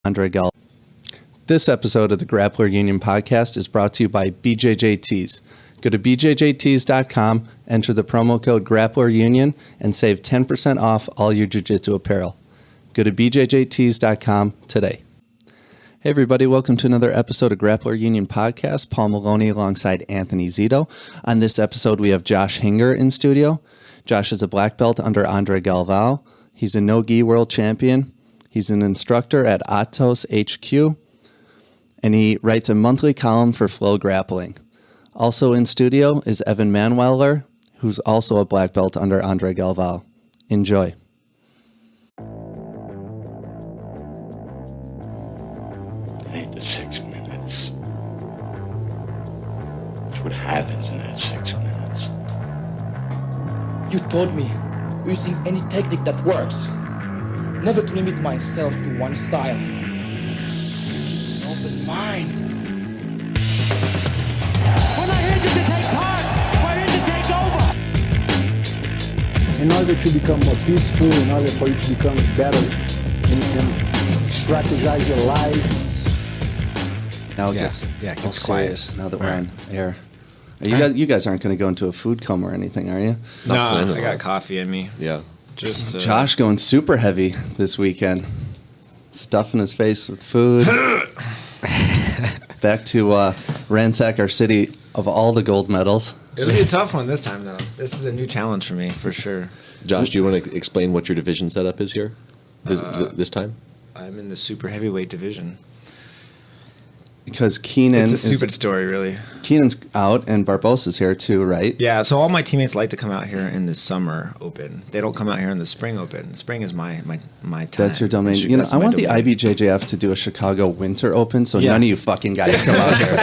Andre Galvao. This episode of the Grappler Union podcast is brought to you by BJJTees. Go to bjjtees.com, enter the promo code Grappler Union, and save 10% off all your jiu-jitsu apparel. Go to bjjtees.com today. Hey everybody, welcome to another episode of Grappler Union podcast. Paul Maloney alongside Anthony Zito. On this episode, we have Josh Hinger in studio. Josh is a black belt under Andre Galvao. He's a no-gi world champion. He's an instructor at Atos HQ, and he writes a monthly column for Flow Grappling. Also in studio is Evan Mannweiler, who's also a black belt under Andre Galvao. Enjoy. I need the 6 minutes. That's what happens in that 6 minutes. You told me using any technique that works. Never to limit myself to one style. Keep an open mind. We're not here just to take part. We're here to take over. In order to become more peaceful, in order for you to become better and strategize your life. Now it gets all serious now that we're on air. You guys aren't going to go into a food coma or anything, are you? No, I got coffee in me. Yeah. Just Josh going super heavy this weekend. Stuffing his face with food. Back to ransack our city of all the gold medals. It'll be a tough one this time, though. This is a new challenge for me, for sure. Josh, do you want to explain what your division setup is here this time? I'm in the super heavyweight division. Because Keenan It's a stupid story, really. Keenan's out and Barbosa's here too, right? Yeah, so all my teammates like to come out here in the summer open. They don't come out here in the spring open. Spring is my time. That's your domain. You know, I want the IBJJF to do a Chicago winter open, so none of you fucking guys come out here.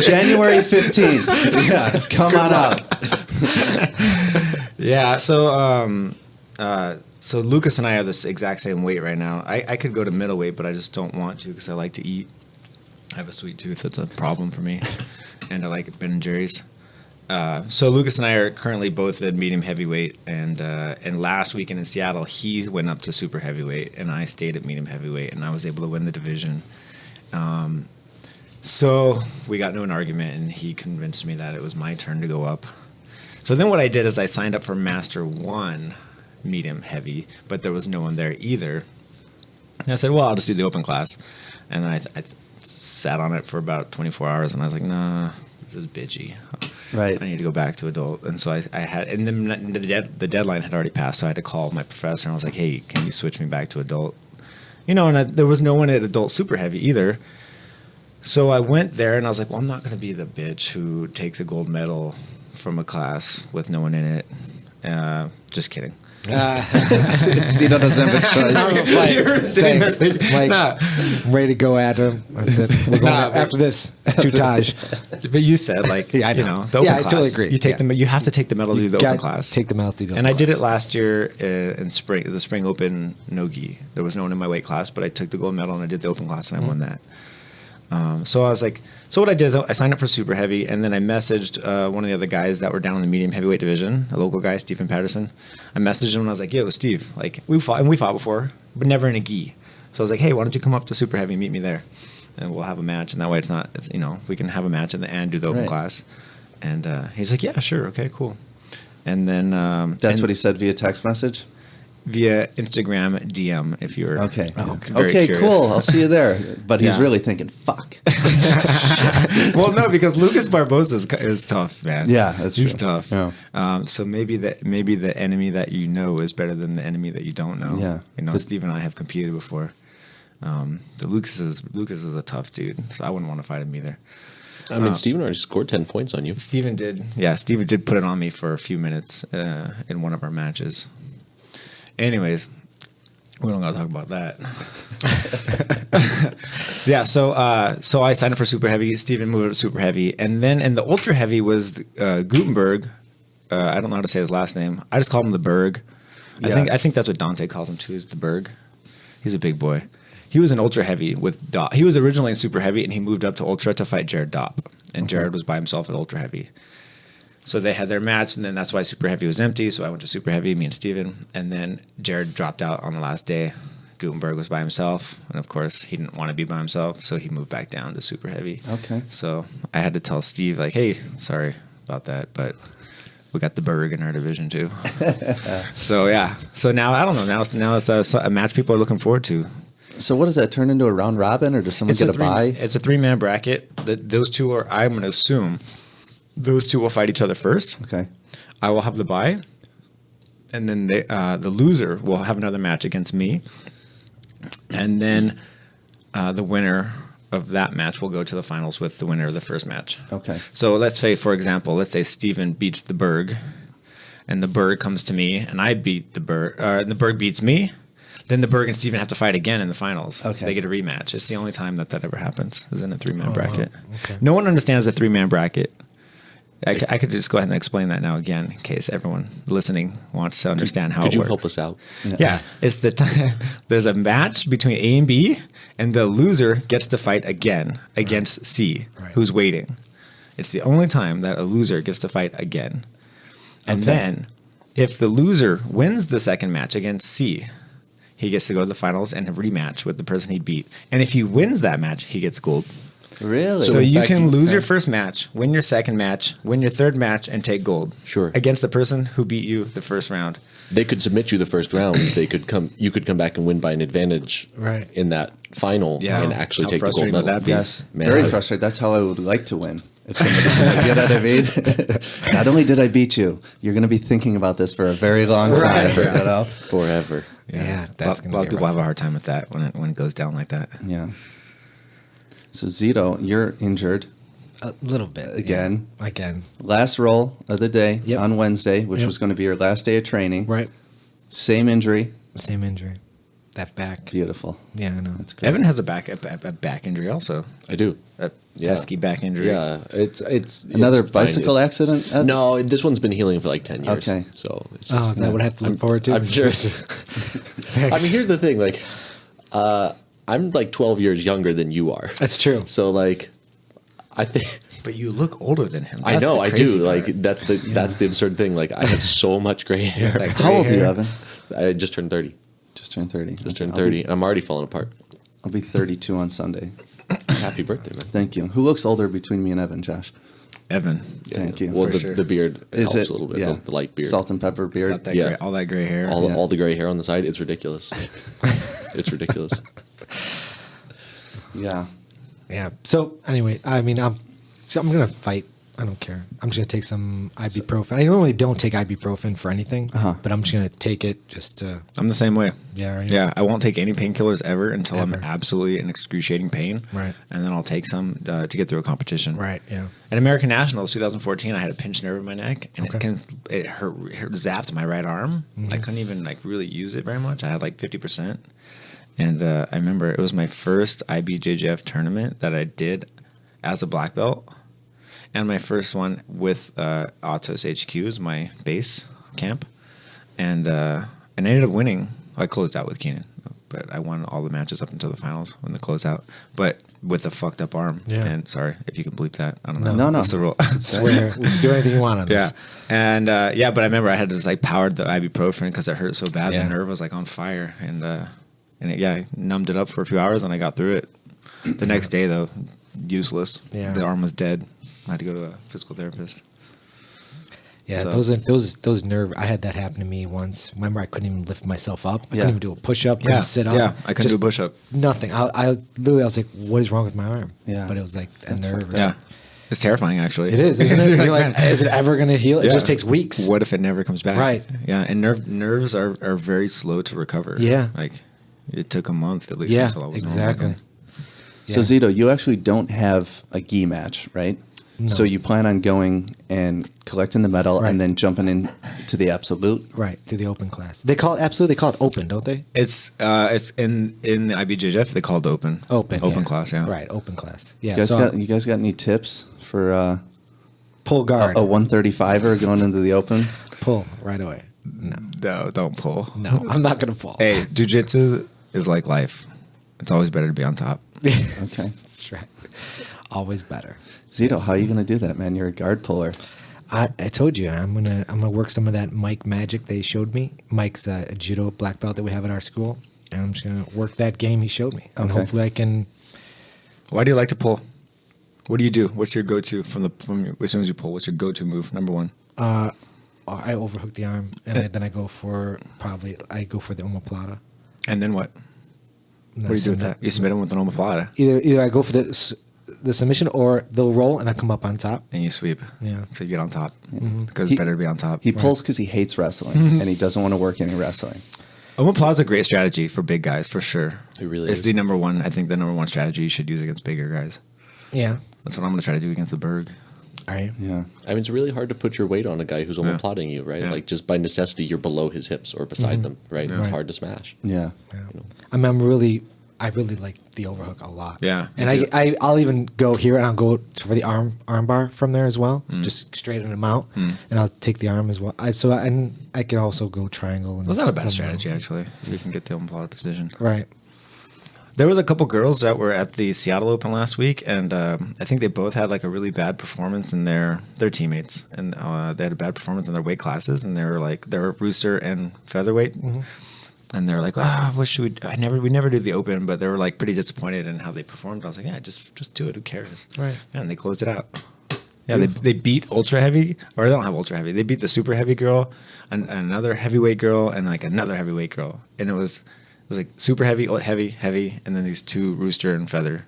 January 15th. Yeah, come on out. Yeah, so Lucas and I are this exact same weight right now. I could go to middleweight, but I just don't want to because I like to eat. I have a sweet tooth. That's a problem for me. And I like Ben and Jerry's. So Lucas and I are currently both at medium heavyweight. And last weekend in Seattle, he went up to super heavyweight, and I stayed at medium heavyweight, and I was able to win the division. So we got into an argument, and he convinced me that it was my turn to go up. So then what I did is I signed up for Master 1 medium heavy, but there was no one there either. And I said, well, I'll just do the open class. And then I sat on it for about 24 hours, and I was like, nah, this is bitchy. Right. I need to go back to adult. And so I had, and then the deadline had already passed, so I had to call my professor, and I was like, hey, can you switch me back to adult? You know, and there was no one at adult super heavy either. So I went there, and I was like, well, I'm not going to be the bitch who takes a gold medal from a class with no one in it. Just kidding. Zito doesn't have a choice. You're sitting there thinking, nah. Way to go, Adam. That's it. We're going after this to Taj. But you said, like, yeah, I you know. know, the open I class. totally agree. You take them. You have to take the medal to do the open class. Take them out to the open And I did class. it last year in spring, the spring open no-gi. There was no one in my weight class, but I took the gold medal and I did the open class and I won that. So I was like, so what I did is I signed up for super heavy, and then I messaged one of the other guys that were down in the medium heavyweight division, a local guy, Stephen Patterson. I messaged him and I was like, yo, Steve, like we fought before, but never in a gi. So I was like, hey, why don't you come up to super heavy and meet me there, and we'll have a match, and that way it's you know, we can have a match and do the open class. And he's like, yeah, sure, okay, cool. And then That's what he said via text message? Via Instagram DM, if you're okay. Very okay, curious. cool. I'll see you there. But he's really thinking, fuck. Well, no, because Lucas Barbosa is tough, man. Yeah, that's he's true. tough. Yeah. So maybe the enemy that you know is better than the enemy that you don't know. Yeah. You know, Steve and I have competed before. Lucas is a tough dude, so I wouldn't want to fight him either. I mean, Steven already scored 10 points on you. Steven did. Yeah, Steven did put it on me for a few minutes in one of our matches. Anyways, we don't gotta talk about that. Yeah, so I signed up for super heavy. Steven moved up to super heavy, and then in the ultra heavy was Gutenberg. I don't know how to say his last name. I just call him the Berg. Yeah. I think that's what Dante calls him too. Is the Berg. He's a big boy. He was an ultra heavy with Dopp. He was originally in super heavy, and he moved up to ultra to fight Jared Dopp. And Jared was by himself at ultra heavy. So they had their match, and then that's why super heavy was empty. So I went to super heavy, me and Steven. And then Jared dropped out on the last day Gutenberg was by himself, and of course he didn't want to be by himself, so he moved back down to super heavy. Okay. So I had to tell Steve, like, hey, sorry about that, but we got the Berg in our division too. So yeah. So now I don't know. Now it's a match people are looking forward to. So what does that turn into, a round robin, or does someone get a bye? It's a 3-man bracket. Those two are. I'm going to assume those two will fight each other first. Okay. I will have the bye, and then the loser will have another match against me, and then the winner of that match will go to the finals with the winner of the first match. Okay. So let's say, for example, Steven beats the Berg, and the Berg comes to me, and I beat the Berg, and the Berg beats me. Then the Berg and Steven have to fight again in the finals. Okay. They get a rematch. It's the only time that ever happens, is in a 3-man bracket. Okay. No one understands a 3-man bracket. I could just go ahead and explain that now again, in case everyone listening wants to understand how it works. Could you help us out? Yeah. It's there's a match between A and B, and the loser gets to fight again against C, who's waiting. It's the only time that a loser gets to fight again. And then, if the loser wins the second match against C, he gets to go to the finals and a rematch with the person he beat. And if he wins that match, he gets gold. Really? So you can lose your first match, win your second match, win your third match, and take gold. Sure. Against the person who beat you the first round. They could submit you the first round. You could come back and win by an advantage in that final and actually take the gold medal. Would that be? Yes. Man, Very frustrating. That's how I would like to win. If somebody, you know what I mean? Not only did I beat you, you're going to be thinking about this for a very long time. You know? Forever. Yeah, that's a lot of people have a hard time with that when it goes down like that. Yeah. So Zito, you're injured a little bit again. Yeah. Again. Last roll of the day on Wednesday, which was going to be your last day of training. Right. Same injury. Same injury. That back. Beautiful. Yeah, I know. That's good. Evan has a back injury also. I do. A pesky back injury. Yeah, it's another fine. bicycle accident. No, this one's been healing for like 10 years. Okay. So it's Oh, just, is that what I have to look forward to? I'm sure. I mean, here's the thing. Like, I'm like 12 years younger than you are. That's true. So like, I think. But you look older than him. I know, I do. Like that's the absurd thing. Like I have so much gray hair. How old are you, Evan? I just turned 30. Just turned 30. Just turned 30. I'm already falling apart. I'll be 32 on Sunday. Happy birthday, man. Thank you. Who looks older between me and Evan, Josh? Evan. Thank you. Well, For the beard Is helps it a little bit. Yeah. The light beard. Salt and pepper beard. All that gray hair. All the gray hair on the side. It's ridiculous. It's ridiculous. Yeah. Yeah. So anyway, I mean, I'm gonna fight. I don't care. I'm just gonna take some ibuprofen. I normally don't take ibuprofen for anything, but I'm just gonna take it just to. I'm the same way. Yeah. Right. Yeah, I won't take any painkillers ever until I'm absolutely in excruciating pain. Right. And then I'll take some to get through a competition. Right. Yeah. At American Nationals 2014, I had a pinched nerve in my neck, and it hurt zapped my right arm. I couldn't even really use it very much. I had like 50%. And I remember it was my first IBJJF tournament that I did as a black belt. And my first one with Atos HQ, my base camp. And I ended up winning. I closed out with Keenan, but I won all the matches up until the finals when the closeout. But with a fucked up arm. Yeah. And sorry if you can bleep that. I don't know. No. That's the rule. Swear. Do anything you want on this. Yeah. And but I remember I had to just powered the ibuprofen because it hurt so bad. Yeah. The nerve was on fire. And I numbed it up for a few hours and I got through it. The next day, though, useless. Yeah. The arm was dead. I had to go to a physical therapist. Yeah, So- those nerve. I had that happen to me once. Remember, I couldn't even lift myself up. I couldn't even do a push up. Couldn't sit up. Yeah, I couldn't do a Just push up. Nothing. I literally, I was like, "What is wrong with my arm?" Yeah. but it was like a nerve. Yeah. It's terrifying, actually. It is, isn't it? You're like, is it ever going to heal? It Yeah. just takes weeks. What if it never comes back? Right. Yeah, and nerves are very slow to recover. Yeah. It took a month at least Yeah, until I was exactly. normal. So Yeah. Zito, you actually don't have a gi match, right? No. So you plan on going and collecting the medal Right. and then jumping into the absolute? Right, to the open class. They call it absolute. They call it open, don't they? It's in the IBJJF they call it open. Open class, yeah. Right, open class. Yeah. You guys got any tips for pull guard. a 135er going into the open? Pull right away. No, don't pull. No, I'm not going to pull. Hey, jiu-jitsu is like life. It's always better to be on top. Okay. That's right. Always better. Zito, how are you going to do that, man? You're a guard puller. I told you I'm gonna work some of that Mike magic they showed me. Mike's a judo black belt that we have at our school. and I'm just gonna work that game he showed me, and Okay. hopefully I can. Why do you like to pull? What do you do? What's your go-to as soon as you pull? What's your go-to move? Number one. I overhook the arm, and then I go for the omoplata. And then what? What do you do with that? You submit him with an omoplata. Either I go for the submission, or they'll roll and I come up on top. And you sweep. Yeah. So you get on top. Because it's better to be on top. He pulls because he hates wrestling and he doesn't want to work any wrestling. Omoplata is a great strategy for big guys, for sure. It really It's is. the number one, I think the number one strategy you should use against bigger guys. Yeah. That's what I'm going to try to do against the Berg. All right. Yeah. I mean, it's really hard to put your weight on a guy who's omoplating you, right? Yeah. Like, just by necessity, you're below his hips or beside them, right? It's hard to smash. Yeah. I mean, I really like the overhook a lot. Yeah. And I'll even go here and I'll go for the arm bar from there as well. Just straighten them out, and I'll take the arm as well. I can also go triangle. And That's not a bad strategy, actually, if you can get the omoplata position. Right. There was a couple girls that were at the Seattle Open last week, and I think they both had like a really bad performance in their teammates, and they had a bad performance in their weight classes, and they were rooster and featherweight, and they were like, what should we never do the Open, but they were like pretty disappointed in how they performed. I was like, yeah, just do it. Who cares? Right. And they closed it out. Yeah, they beat ultra heavy, or they don't have ultra heavy. They beat the super heavy girl, and another heavyweight girl, and like another heavyweight girl, and it was like super heavy, heavy, and then these two rooster and feather,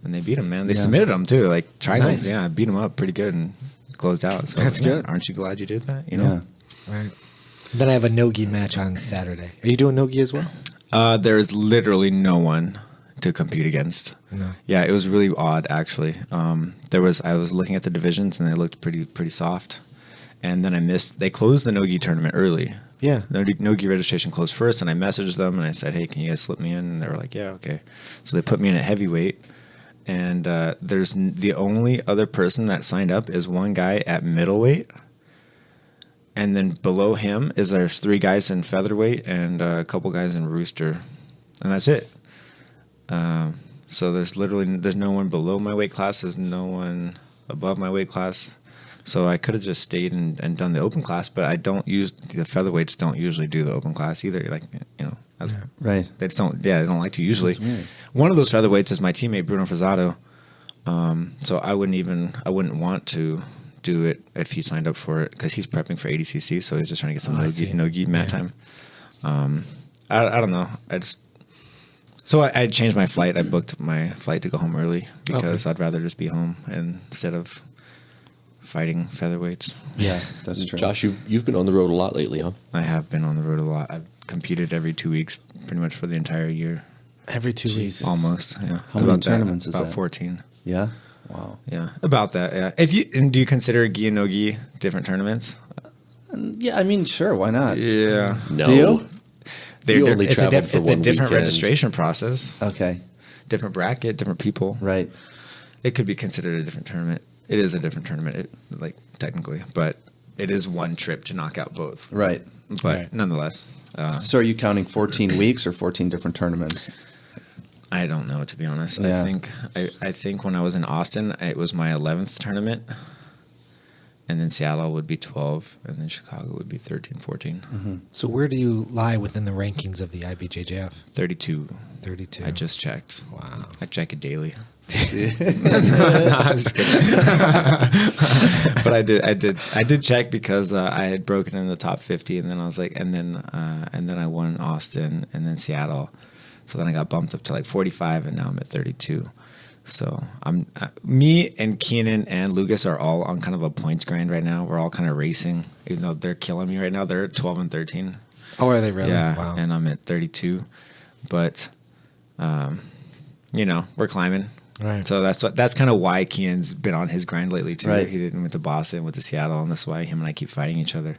and they beat them, man. They submitted them too, like triangles. Nice. Yeah, beat them up pretty good and closed out. So That's good. Aren't you glad you did that? You know. Yeah. Right. Then I have a no-gi match on Saturday. Are you doing no-gi as well? There's literally no one to compete against. No. Yeah, it was really odd actually. I was looking at the divisions and they looked pretty soft, and then they closed the no-gi tournament early. Yeah. No-gi registration closed first, and I messaged them and I said, hey, can you guys slip me in? And they were like, yeah, okay. So they put me in at heavyweight, and there's the only other person that signed up is one guy at middleweight, and then below him there's 3 guys in featherweight and a couple guys in rooster, and that's it. So there's no one below my weight class, there's no one above my weight class. So I could have just stayed and done the open class, but the featherweights don't usually do the open class either. Like, that's Right. They just don't. Yeah, they don't like to usually. One of those featherweights is my teammate Bruno Fazzato. So I wouldn't want to do it if he signed up for it, because he's prepping for ADCC, so he's just trying to get some no-gi mat time. I don't know. So I changed my flight. I booked my flight to go home early because I'd rather just be home instead of fighting featherweights. Yeah, that's true. Josh, you've been on the road a lot lately, huh? I have been on the road a lot. I've competed every 2 weeks, pretty much for the entire year. Every 2 weeks. Almost, yeah. How many tournaments is about that? 14. Yeah. Wow. Yeah, about that. Yeah. Do you consider gi and no gi different tournaments? Yeah, I mean, sure. Why not? Yeah. No. Do you? You only traveled for it's a one different weekend. registration process. Okay. Different bracket, different people. Right. It could be considered a different tournament. It is a different tournament, technically, but it is one trip to knock out both. Right. But nonetheless. So are you counting 14 weeks or 14 different tournaments? I don't know, to be honest. Yeah. I think when I was in Austin, it was my 11th tournament, and then Seattle would be 12, and then Chicago would be 13, 14. Mm-hmm. So where do you lie within the rankings of the IBJJF? 32. 32. I just checked. Wow. I check it daily. No, I'm just kidding. But I did check because I had broken in the top 50, and then I was like, and then I won Austin and then Seattle. So then I got bumped up to like 45, and now I'm at 32. So me and Keenan and Lucas are all on kind of a points grind right now. We're all kind of racing, even though they're killing me right now. They're at 12 and 13. Oh, are they really? Yeah, Wow. and I'm at 32. But, we're climbing. Right. So that's kind of why Keenan's been on his grind lately too. Right. He went to Boston, went to Seattle, and that's why him and I keep fighting each other.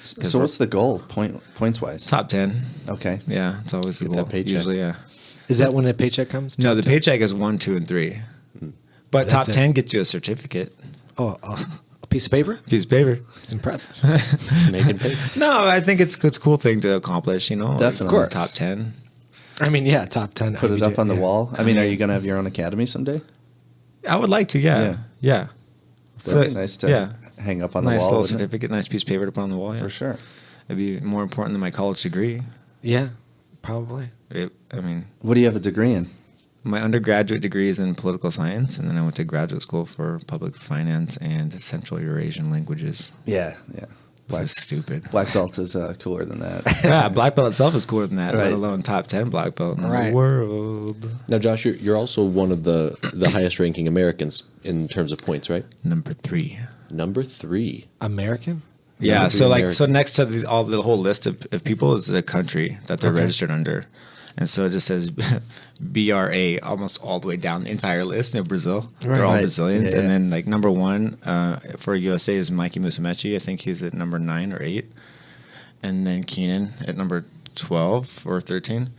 So what's the goal, points wise? Top 10. Okay. Yeah, it's always the Get goal. that paycheck. Usually, yeah. Is that when the paycheck comes? No, the paycheck is 1, 2, and 3. But That's top it. 10 gets you a certificate, Oh, a piece of paper? piece of paper. It's impressive. Making pay. No, I think it's a cool thing to accomplish. Definitely. Of course. Top 10. I mean, yeah, top 10. Put it up on the yeah. wall. I mean, are you going to have your own academy someday? I would like to. Yeah. That'd be nice to hang up on the nice wall. little wouldn't it? certificate, nice piece of paper to put on the wall. Yeah. For sure. It'd be more important than my college degree. Yeah. probably. What do you have a degree in? My undergraduate degree is in political science, and then I went to graduate school for public finance and Central Eurasian languages. Yeah. That's stupid. Black belt is cooler than that. Yeah, black belt itself is cooler than that, Right. let alone top 10 black belt in the world. Now, Josh, you're also one of the highest ranking Americans in terms of points, right? Number 3. Number 3. American? Yeah, Number so 3 like American. so next to the whole list of people is the country that they're registered under, and so it just says BRA almost all the way down the entire list in Brazil. They're all Right. Brazilians, Yeah, and yeah. then like number 1 for USA is Mikey Musumeci. I think he's at number 9 or 8, and then Keenan at number 12 or 13.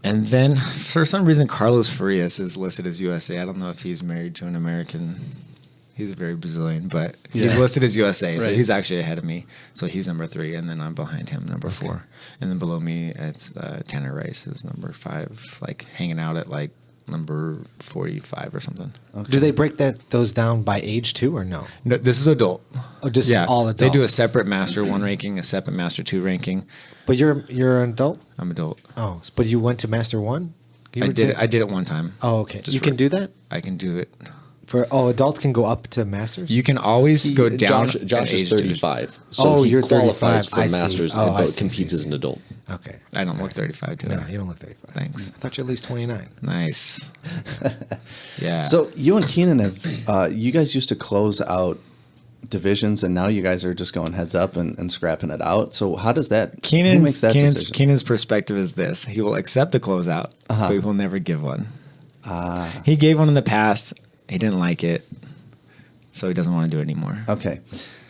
And then for some reason Carlos Farias is listed as USA. I don't know if he's married to an American. He's very Brazilian, but he's listed as USA, so Right. he's actually ahead of me. So he's number 3, and then I'm behind him, number 4. And then below me, it's Tanner Rice is number 5, like hanging out at like number 45 or something. Do they break those down by age too, or no? No, this is adult. Oh, just all adults. They do a separate Master 1 ranking, a separate Master 2 ranking. But you're an adult. I'm adult. Oh, but you went to Master 1. I did it one time. Oh, okay. Just You can do that. I can do it. Adults can go up to masters. You can always go down. Josh in is age division. 35. So he you're qualifies 35. for I see. Masters, Oh, I but see, competes see, as an see. adult. Okay. I don't look 35, do I? No, you don't look 35. Thanks. I thought you're at least 29. Nice. Yeah. So you and Keenan have you guys used to close out divisions, and now you guys are just going heads up and scrapping it out. So how does that? Who makes that decision? Keenan's perspective is this: he will accept a closeout, but he will never give one. He gave one in the past. He didn't like it, so he doesn't want to do it anymore. Okay.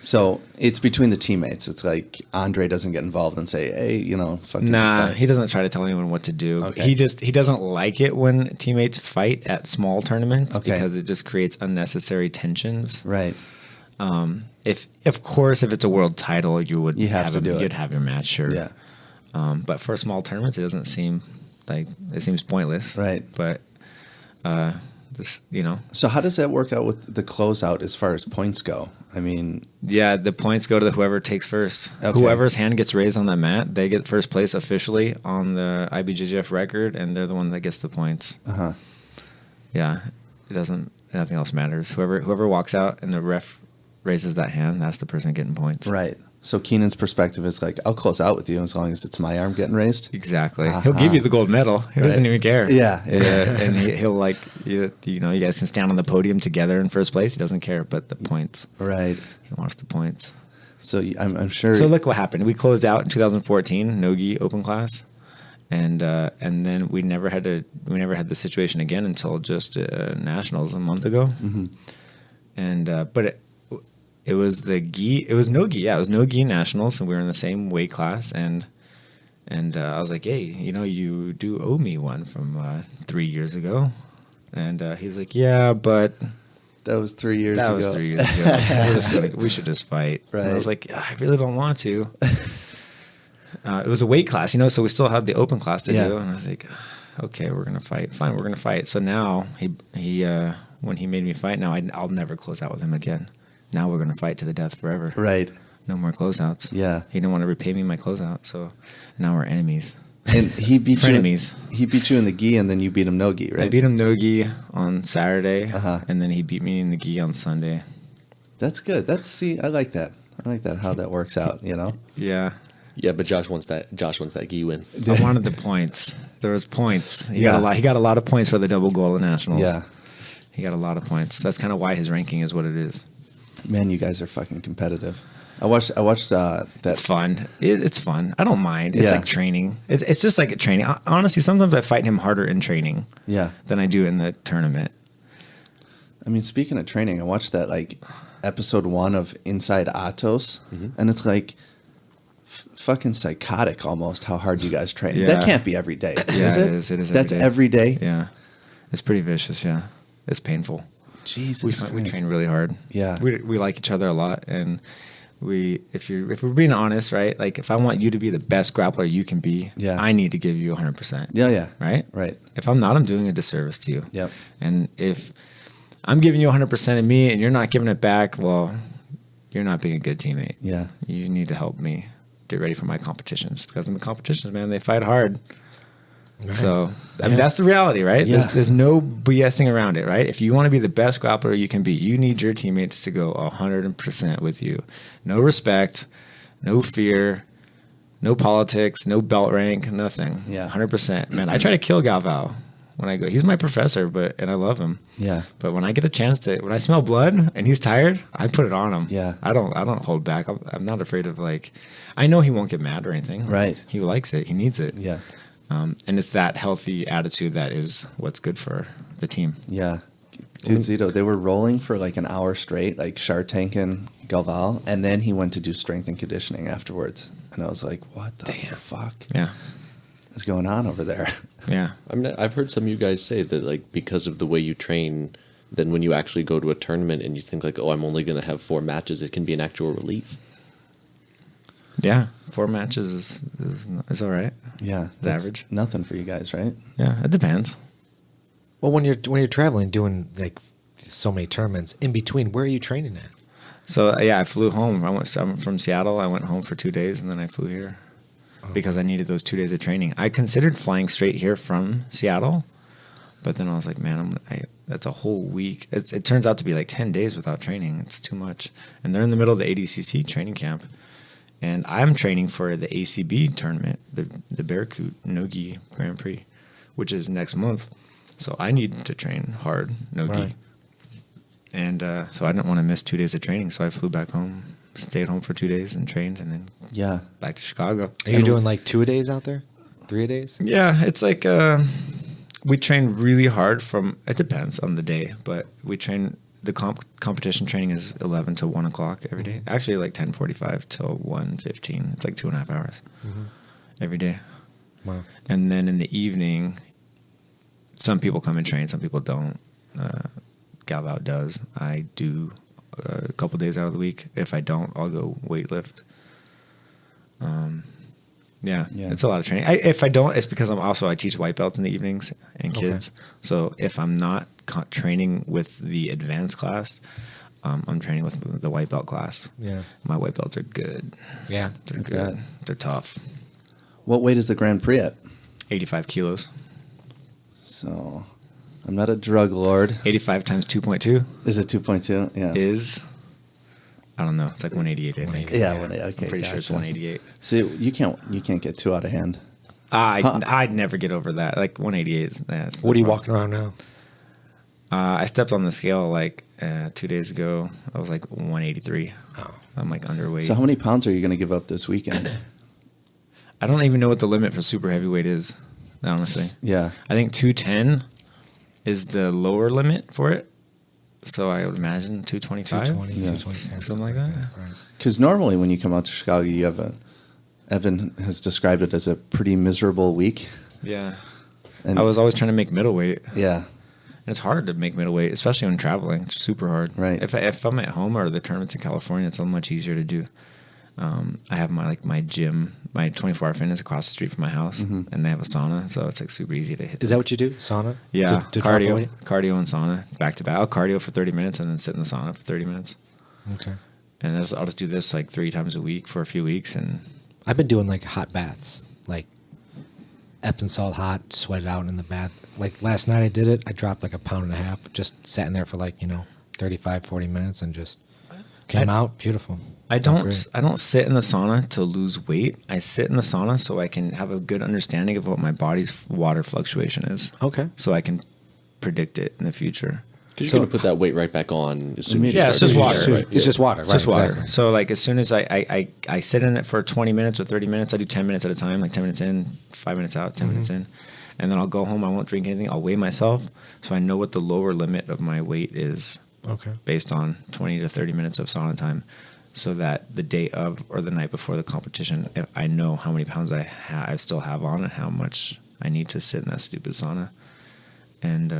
So it's between the teammates. It's like Andre doesn't get involved and say, "Hey, fucking." Nah, fight." he doesn't try to tell anyone what to do. Okay. He doesn't like it when teammates fight at small tournaments Okay. because it just creates unnecessary tensions. Right. If it's a world title, you have to do it. You'd have your match, sure. Yeah. But for small tournaments, it doesn't seem like it seems pointless. Right. But So how does that work out with the closeout as far as points go? I mean, yeah, the points go to whoever takes first. Okay. Whoever's hand gets raised on that mat, they get first place officially on the IBJJF record, and they're the one that gets the points. Yeah, nothing else matters. Whoever walks out and the ref raises that hand, that's the person getting points. right. So Keenan's perspective is like, I'll close out with you as long as it's my arm getting raised. Exactly. He'll give you the gold medal. He doesn't even care. Yeah. And he'll like you guys can stand on the podium together in first place. He doesn't care, but the points. Right. He wants the points. So I'm sure. So look what happened. We closed out in 2014, no-gi open class, and then we never had the situation again until just nationals a month ago. Mm-hmm. And but it was the gi. It was no-gi. Yeah, it was no-gi nationals, and we were in the same weight class. And I was like, hey, you do owe me one from 3 years ago. And he's like, yeah, but. that was 3 years ago. That was 3 years ago. We should just fight. Right. And I was like, I really don't want to. It was a weight class, so we still had the open class to do. And I was like, okay, we're gonna fight. Fine, we're gonna fight. So now he when he made me fight, now I'll never close out with him again. Now we're gonna fight to the death forever. Right. No more closeouts. Yeah. He didn't want to repay me my closeout, so now we're enemies. And he beat you. Frenemies. He beat you in the gi, and then you beat him no gi, right? I beat him no-gi on Saturday, Uh-huh. and then he beat me in the gi on Sunday. That's good. I like that. I like that how that works out. Yeah. Yeah, but Josh wants that gi win. I wanted the points. There was points. He Yeah. got a lot of points for the double gold at nationals. Yeah. He got a lot of points. That's kind of why his ranking is what it is. Man, you guys are fucking competitive. I watched that. It's fun. It's fun. I don't mind. It's Yeah. like training. It's just like a training. Honestly, sometimes I fight him harder in training Yeah. than I do in the tournament. I mean, speaking of training, I watched that episode 1 of Inside Atos, and it's like fucking psychotic almost how hard you guys train. Yeah. That can't be every day. Yeah, is it it? is. It is That's every day. every day. Yeah. It's pretty vicious. Yeah. It's painful. Jesus, We Christ. train really hard. Yeah. We like each other a lot, and if we're being honest, right? Like if I want you to be the best grappler you can be, Yeah. I need to give you 100%. Yeah. Right? Right. If I'm not, I'm doing a disservice to you. Yep. And if I'm giving you 100% of me and you're not giving it back, well, you're not being a good teammate. Yeah. You need to help me get ready for my competitions, because in the competitions, man, they fight hard. Right. So I mean, that's the reality, right? Yeah. There's no BSing around it, right? If you want to be the best grappler you can be, you need your teammates to go 100% with you. No respect, no fear, no politics, no belt rank, nothing. Yeah. 100%. Man, I try to kill Galvao when I go. He's my professor, and I love him. Yeah. But when I get a chance to, when I smell blood and he's tired, I put it on him. Yeah. I don't hold back. I'm not afraid of, like, I know he won't get mad or anything. Right. He likes it. He needs it. Yeah. And it's that healthy attitude that is what's good for the team. Yeah. Dude, Zito, they were rolling for like an hour straight, like Shartank and Galvao, and then he went to do strength and conditioning afterwards. And I was like, what the fuck Yeah. is going on over there? Yeah. I mean, I've heard some of you guys say that, like, because of the way you train, then when you actually go to a tournament and you think like, oh, I'm only going to have 4 matches, it can be an actual relief. Yeah. 4 matches is all right. Yeah. It's average. Nothing for you guys, right? Yeah. It depends. Well, when you're traveling, doing like so many tournaments in between, where are you training at? So yeah, I flew home. I'm from Seattle. I went home for 2 days and then I flew here because I needed those 2 days of training. I considered flying straight here from Seattle, but then I was like, man, that's a whole week. It turns out to be like 10 days without training. It's too much. And they're in the middle of the ADCC training camp. And I'm training for the ACB tournament, the Bearcoot Nogi Grand Prix, which is next month. So I need to train hard Nogi. Right. And so I didn't want to miss 2 days of training. So I flew back home, stayed home for 2 days and trained, and then back to Chicago. Are you doing like 2 a days out there? 3 a days? Yeah, it's like we train really hard it depends on the day, but we train, the competition training is 11 to 1 o'clock every day. Actually, like 10:45 till 1:15. It's like 2.5 hours every day. Wow. And then in the evening, some people come and train, some people don't. Galvao does. I do a couple days out of the week. If I don't, I'll go weightlift. Yeah, it's a lot of training. If I don't, it's because I teach white belts in the evenings and kids. Okay. So if I'm not training with the advanced class, I'm training with the white belt class. Yeah, my white belts are good. Yeah, they're good. They're tough. What weight is the Grand Prix at? 85 kilos. So I'm not a drug lord. 85 times 2.2. Is it 2.2? Yeah. I don't know. It's like 188, I think. Yeah, okay. I'm pretty sure it's 188. See, you can't get too out of hand. I'd never get over that. Like 188 is. What are you walking around now? I stepped on the scale like 2 days ago. I was like 183. Oh. I'm like underweight. So how many pounds are you going to give up this weekend? I don't even know what the limit for super heavyweight is, honestly. Yeah. I think 210 is the lower limit for it. So I would imagine 225? 220, something like that. Because normally when you come out to Chicago, you have Evan has described it as a pretty miserable week. Yeah. And I was always trying to make middleweight. Yeah. And it's hard to make middleweight, especially when traveling. It's super hard. Right. If I'm at home or the tournaments in California, it's so much easier to do. I have my gym, my 24-hour fitness across the street from my house, and they have a sauna, so it's like super easy to hit. Is that what you do? Sauna? Yeah, to cardio and sauna back to back. I'll cardio for 30 minutes and then sit in the sauna for 30 minutes. Okay. And I'll just do this like 3 times a week for a few weeks. And I've been doing like hot baths, like Epsom salt hot, sweat it out in the bath. Like last night I did it. I dropped like 1.5 pounds, just sat in there for like 35, 40 minutes and just came out beautiful. I don't sit in the sauna to lose weight. I sit in the sauna so I can have a good understanding of what my body's water fluctuation is. Okay. So I can predict it in the future. Because you're going to put that weight right back on as soon as you it's start just water. Right? It's just water. It's just water. Exactly. So like as soon as I sit in it for 20 minutes or 30 minutes, I do 10 minutes at a time, like 10 minutes in, 5 minutes out, 10 minutes in. And then I'll go home. I won't drink anything. I'll weigh myself so I know what the lower limit of my weight is. Okay. Based on 20 to 30 minutes of sauna time. So that the day of or the night before the competition, if I know how many pounds I still have on and how much I need to sit in that stupid sauna. And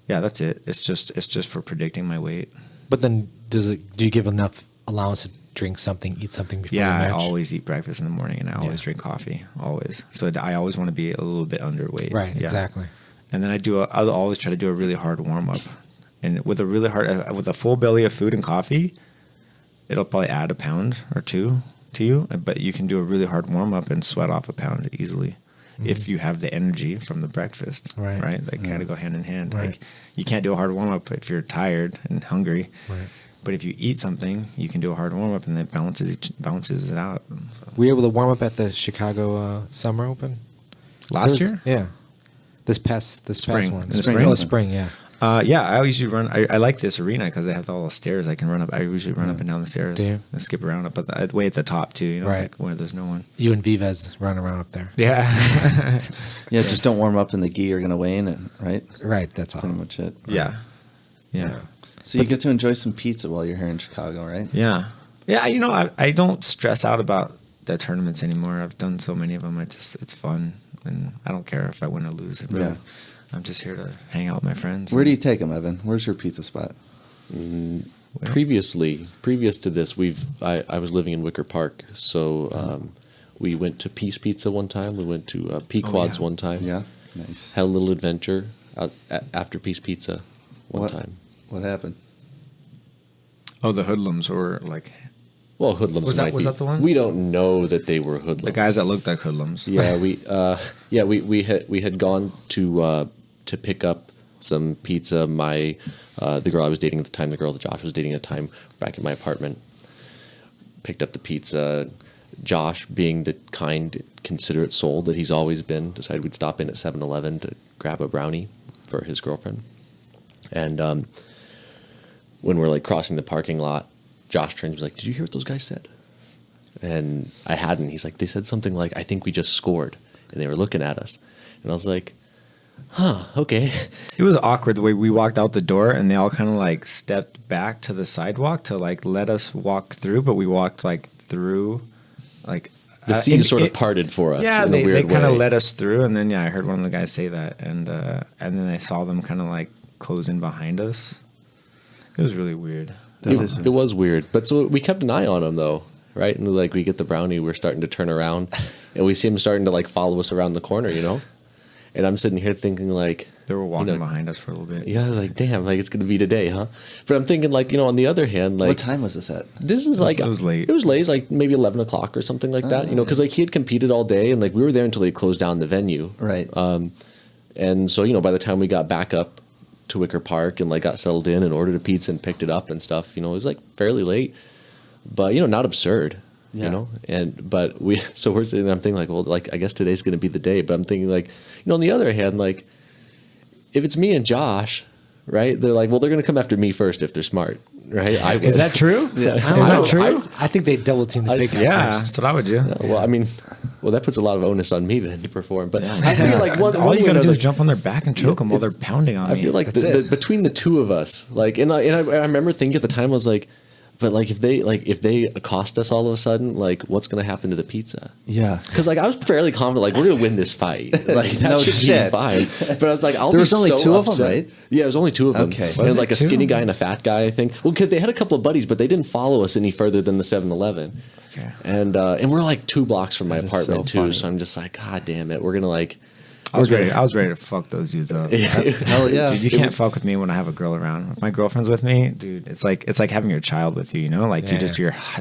that's it. It's just for predicting my weight. But then do you give enough allowance to drink something, eat something before the match? Yeah, I always eat breakfast in the morning and I always drink coffee. Always. So I always want to be a little bit underweight. Right, yeah. Exactly. And then I'll always try to do a really hard warm up. And with a full belly of food and coffee, it'll probably add 1 pound or 2 to you, but you can do a really hard warm up and sweat off a pound easily. If you have the energy from the breakfast, right? They kind of go hand in hand. Right. Like you can't do a hard warm up if you're tired and hungry, Right. but if you eat something, you can do a hard warm up and it balances it out. So. Were you able to warm up at the Chicago Summer Open Last year? Yeah, this past Spring. one. In the spring? Oh, spring. Yeah. Yeah, I usually run. I like this arena because they have all the stairs I can run up. I usually run up and down the stairs Do you? and skip around up, but way at the top too. You know, Right. like where there's no one. You and Vivez run around up there. Yeah, Yeah, just don't warm up in the gi you're going to weigh in it, right? Right. That's all. Pretty much it. yeah. So you get to enjoy some pizza while you're here in Chicago, right? Yeah. You know, I don't stress out about the tournaments anymore. I've done so many of them. It's fun, and I don't care if I win or lose. Really. Yeah. I'm just here to hang out with my friends. Where do you take them, Evan? Where's your pizza spot? Previous to this, I was living in Wicker Park, so we went to Peace Pizza one time. We went to Pequod's one time. Yeah, nice. Had a little adventure out after Peace Pizza one What? time. What happened? Oh, the hoodlums were like Well, hoodlums Was that- might was be. that the one? We don't know that they were hoodlums. the guys that looked like hoodlums. Yeah, we had gone to pick up some pizza. The girl I was dating at the time, the girl that Josh was dating at the time, back in my apartment, picked up the pizza. Josh, being the kind, considerate soul that he's always been, decided we'd stop in at 7-Eleven to grab a brownie for his girlfriend. And when we're like crossing the parking lot, Josh turns and was like, "Did you hear what those guys said?" And I hadn't. He's like, "They said something like, I think we just scored." And they were looking at us. And I was like, "Huh, okay." It was awkward the way we walked out the door, and they all kind of like stepped back to the sidewalk to like let us walk through, but we walked like through, like The sea sort of parted for us. Yeah, in they a weird kind of way. let us through, and then I heard one of the guys say that, and then I saw them kind of like close in behind us. It was really weird. It was weird, but so we kept an eye on him though, right? And like we get the brownie, we're starting to turn around, and we see him starting to like follow us around the corner, you know. And I'm sitting here thinking like They were walking you know, behind us for a little bit. yeah, like damn, like it's gonna be today, huh? But I'm thinking like on the other hand, like What time was this at? this is like it was late. It was late, it was like maybe 11 o'clock or something like that, because like he had competed all day, and like we were there until they closed down the venue, Right. and so by the time we got back up to Wicker Park and like got settled in and ordered a pizza and picked it up and stuff, it was like fairly late, but not absurd, Yeah. but we're sitting there, I'm thinking like, well, like I guess today's going to be the day, but I'm thinking like, on the other hand, like if it's me and Josh, right, they're like, well, they're going to come after me first if they're smart, right? Is that true? Yeah. Is that true? I think they double team the big guy Yeah, first. that's what I would do. Well, I mean, that puts a lot of onus on me then to perform. But I feel like All you gotta do is jump on their back and choke them while they're pounding on I me. feel like between the two of us, like, and I remember thinking at the time, I was like, but like if they accost us all of a sudden, like what's gonna happen to the pizza? Yeah. Because like I was fairly confident, like we're gonna win this fight, like that No should shit. be fine. But I was like, There was only two of them, right? Yeah, it was only two of them. Okay. There Was was it like a two? skinny guy and a fat guy, I think. Well, because they had a couple of buddies, but they didn't follow us any further than the 7-Eleven. Okay. And we're like 2 blocks from my That is apartment so funny. too, so I'm just like, God damn it, we're gonna like. I was ready to fuck those dudes up. Hell yeah. Dude, you can't fuck with me when I have a girl around. If my girlfriend's with me, dude, it's like having your child with you. Like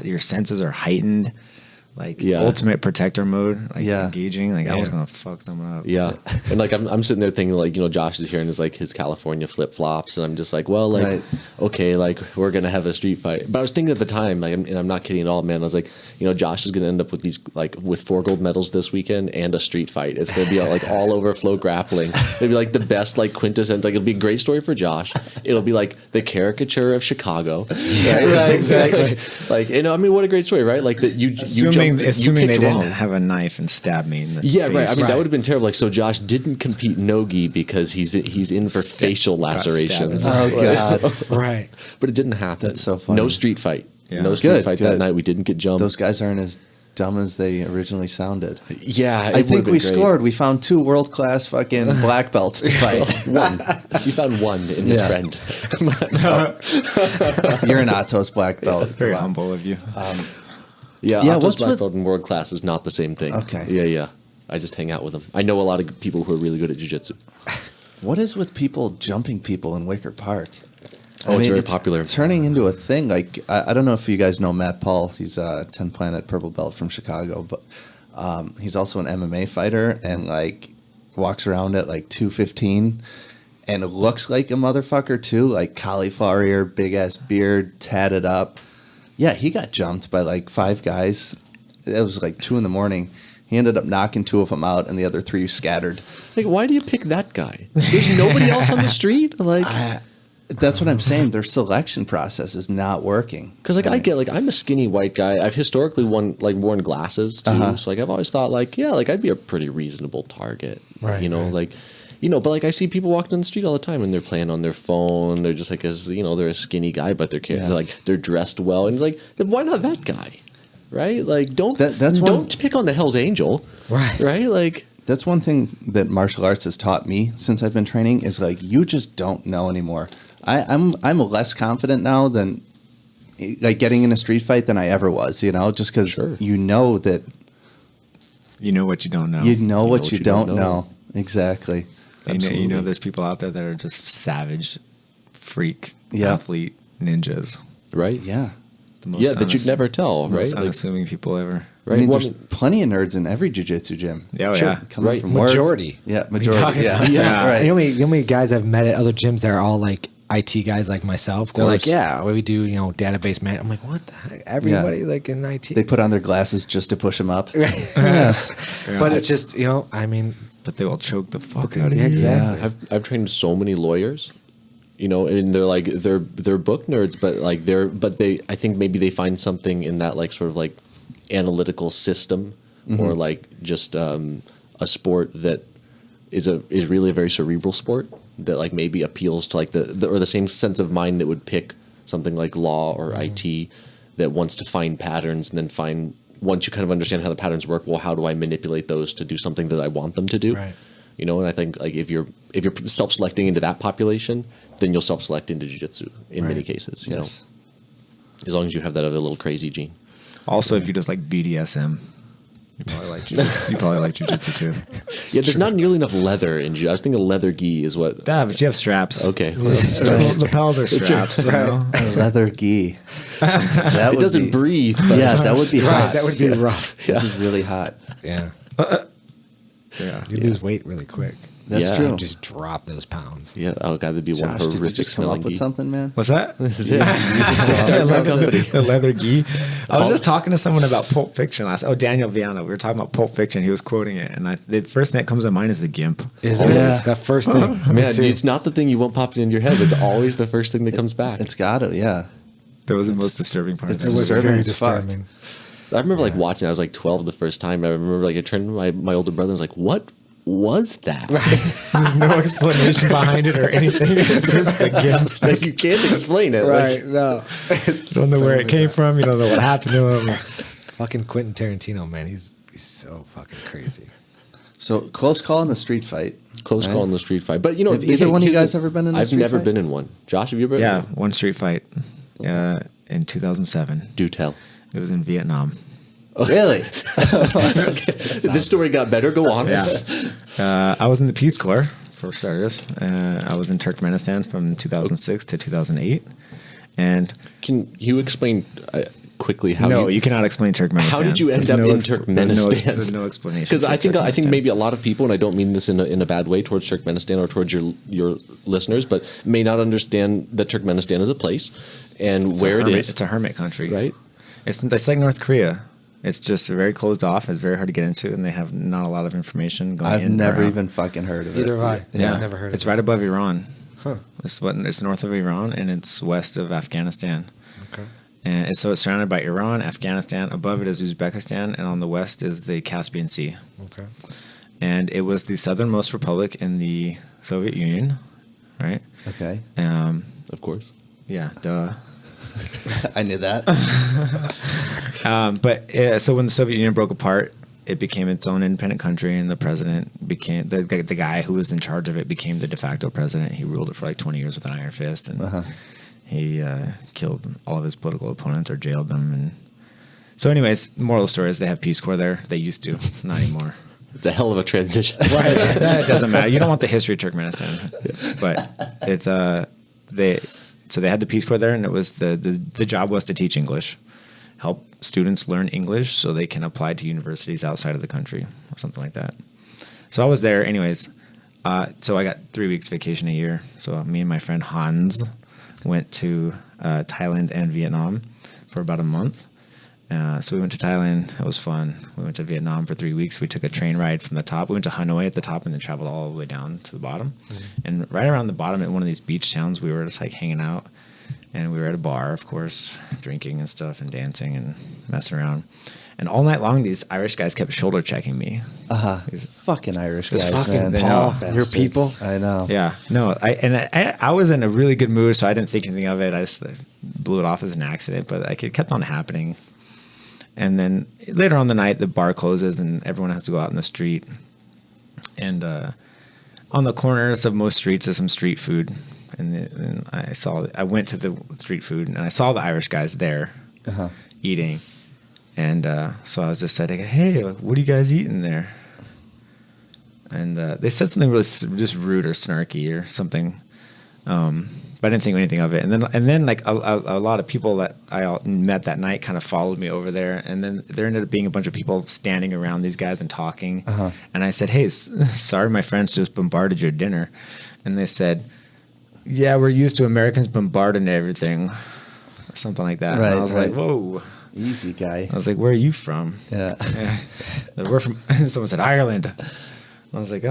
your senses are heightened, like Yeah. ultimate protector mode, like Yeah. engaging. Like I was gonna fuck someone up. Yeah, and like I'm sitting there thinking like Josh is here in his California flip flops, and I'm just like, well, like Right. okay, like we're gonna have a street fight. But I was thinking at the time, like, and I'm not kidding at all, man. I was like, Josh is gonna end up with these with 4 gold medals this weekend and a street fight. It's gonna be like all over Flow Grappling. It'll be like the best like quintessence. Like it'll be a great story for Josh. It'll be like the caricature of Chicago. Right, exactly. Like I mean, what a great story, right? Like that you Assuming kicked they didn't wrong. have a knife and stab me in the Yeah, face. right. I mean, that would have been terrible. Like, so Josh didn't compete no-gi because he's in for facial got lacerations. stabbed. Oh god. Right. But it didn't happen. That's so funny. No street fight. Yeah. No street Good, fight good. that night. We didn't get jumped. Those guys aren't as dumb as they originally sounded. Yeah, I think we scored. We found 2 world-class fucking black belts to fight. one. We found one in his Yeah. friend. You're an Atos black belt. Very Wow. humble of you. Yeah, Yeah, Atos what's black with- belt and world class is not the same thing. Okay. Yeah. I just hang out with them. I know a lot of people who are really good at jiu-jitsu. What is with people jumping people in Wicker Park? Oh, it's very popular. Turning into a thing. Like, I don't know if you guys know Matt Paul. He's a 10 Planet Purple Belt from Chicago, but he's also an MMA fighter and like walks around at like 215 and looks like a motherfucker too, like cauliflower ear, big ass beard, tatted up. Yeah, he got jumped by like 5 guys. It was like 2 a.m. He ended up knocking 2 of them out, and the other 3 scattered. Like, why do you pick that guy? There's nobody else on the street. Like, that's what I'm saying. Their selection process is not working. because like I get like I'm a skinny white guy. I've historically worn glasses too, so like I've always thought like like I'd be a pretty reasonable target. Right, You know, right. like. But like I see people walking on the street all the time and they're playing on their phone. They're just like they're a skinny guy, but they're dressed well, and it's like, then why not that guy, right? Like don't pick on the Hell's Angel, right? Like That's one thing that martial arts has taught me since I've been training is like you just don't know anymore. I'm less confident now than like getting in a street fight than I ever was. Just because you know that You know what you don't know. you know what you don't know. Exactly. You know there's people out there that are just savage, freak, Yeah. athlete, ninjas. right, Yeah. The most that you'd never tell, the right? most Like, unassuming people ever. right. I mean, Well, there's plenty of nerds in every jiu-jitsu gym. Yeah, yeah. Coming Right. from work. Majority. Yeah, What are you talking majority. Yeah, about? yeah, right. You know how many guys I've met at other gyms that are all like IT guys like myself? They're like, course. yeah, we do, database man. I'm like, what the heck? Everybody like in IT. They put on their glasses just to push them up. Yes. But it's just, I mean, But they will choke the fuck out of yeah, you. exactly. I've trained so many lawyers, and they're like they're book nerds, but I think maybe they find something in that like sort of like analytical system or like just a sport that is really a very cerebral sport that like maybe appeals to like the same sense of mind that would pick something like law or IT that wants to find patterns and then once you kind of understand how the patterns work, well, how do I manipulate those to do something that I want them to do? Right. And I think like if you're self-selecting into that population, then you'll self-select into jiu-jitsu in many cases, Yes. as long as you have that other little crazy gene. Also, if you just like BDSM, you probably like jujitsu too. Yeah, there's not nearly enough leather in jiu. I was thinking leather gi is what. Yeah, but you have straps. Okay. The lapels are straps. You know? A leather gi. That It would doesn't be- breathe. But Yeah, that would be hot. right, that would be rough. That would be really hot. Yeah. Yeah. You lose weight really quick. That's Yeah. true. You just drop those pounds. Yeah, oh god, that'd be one Josh, did you horrific just come up smelling with gi. something, man? What's that? This is it. Start our company. The leather gi. I was just talking to someone about Pulp Fiction last. Oh, Daniel Viano. We were talking about Pulp Fiction. He was quoting it, and the first thing that comes to mind is the gimp. Is it? Yeah. That first thing. Man, it's not the thing you want popped into your head. It's always the first thing that comes back. It's got to, yeah. That was the most disturbing part. it's of It it. was disturbing very as fuck. disturbing. I remember like watching. I was like 12 the first time. I remember like I turned to my older brother and was like, "What was that?" There's no explanation behind it or anything. It's just the gimp. Like you can't explain it. Like, No. You don't know where it came from. You don't know what happened to him. Fucking Quentin Tarantino, man. He's so fucking crazy. So, close call in the street fight. close right? call in the street fight. But Have either one of you guys ever been in a I've street never fight? been in one. Josh, have you ever? Yeah, one street fight in 2007. Do tell. It was in Vietnam. Really? This story got better. Go on. Yeah. I was in the Peace Corps, for starters. I was in Turkmenistan from 2006 to 2008. And Can you explain quickly how? no, you cannot explain Turkmenistan. How did you end There's up no in Turkmenistan? Turkmenistan? There's no explanation. Because for I think Turkmenistan. maybe a lot of people, and I don't mean this in a bad way towards Turkmenistan or towards your listeners, but may not understand that Turkmenistan is a place and It's where a it hermit, is. It's a hermit country. Right. It's like North Korea. It's just very closed off. It's very hard to get into, and they have not a lot of information going I've in. or never out. even fucking heard of it. Neither have I. Yeah, I've never heard of It's it. right above Iran. Huh. It's north of Iran, and it's west of Afghanistan. Okay. And so it's surrounded by Iran, Afghanistan. Above it is Uzbekistan, and on the west is the Caspian Sea. Okay. And it was the southernmost republic in the Soviet Union, right? Okay. Of course. Yeah, duh. I knew that. So when the Soviet Union broke apart, it became its own independent country, and the president became the guy who was in charge of it became the de facto president. He ruled it for like 20 years with an iron fist, and he killed all of his political opponents or jailed them. And so, anyways, moral of the story is they have Peace Corps there. They used to, not anymore. It's a hell of a transition. Right, that doesn't matter. You don't want the history of Turkmenistan, but it's so they had the Peace Corps there, and it was the job was to teach English, help students learn English so they can apply to universities outside of the country or something like that. So I was there anyways. So I got 3 weeks vacation a year. So me and my friend Hans went to Thailand and Vietnam for about a month. So we went to Thailand. It was fun. We went to Vietnam for 3 weeks. We took a train ride from the top. We went to Hanoi at the top and then traveled all the way down to the bottom. And right around the bottom at one of these beach towns, we were just like hanging out. And we were at a bar, of course, drinking and stuff and dancing and messing around. And all night long, these Irish guys kept shoulder checking me. These fucking Irish These guys, fucking man. Paul, Bastards. your people. I know. Yeah, no, I was in a really good mood, so I didn't think anything of it. I just blew it off as an accident, but like it kept on happening. And then later on the night, the bar closes and everyone has to go out in the street. And on the corners of most streets, there's some street food. And I went to the street food and I saw the Irish guys there eating. And so I was just saying, hey, what are you guys eating there? And they said something really just rude or snarky or something. But I didn't think anything of it. And then like a lot of people that I met that night kind of followed me over there. And then there ended up being a bunch of people standing around these guys and talking. And I said, hey, sorry, my friends just bombarded your dinner. And they said, yeah, we're used to Americans bombarding everything or something like that. Right, and I was like, whoa. Easy guy. I was like, where are you from? Yeah. We're from, and someone said, Ireland. I was like,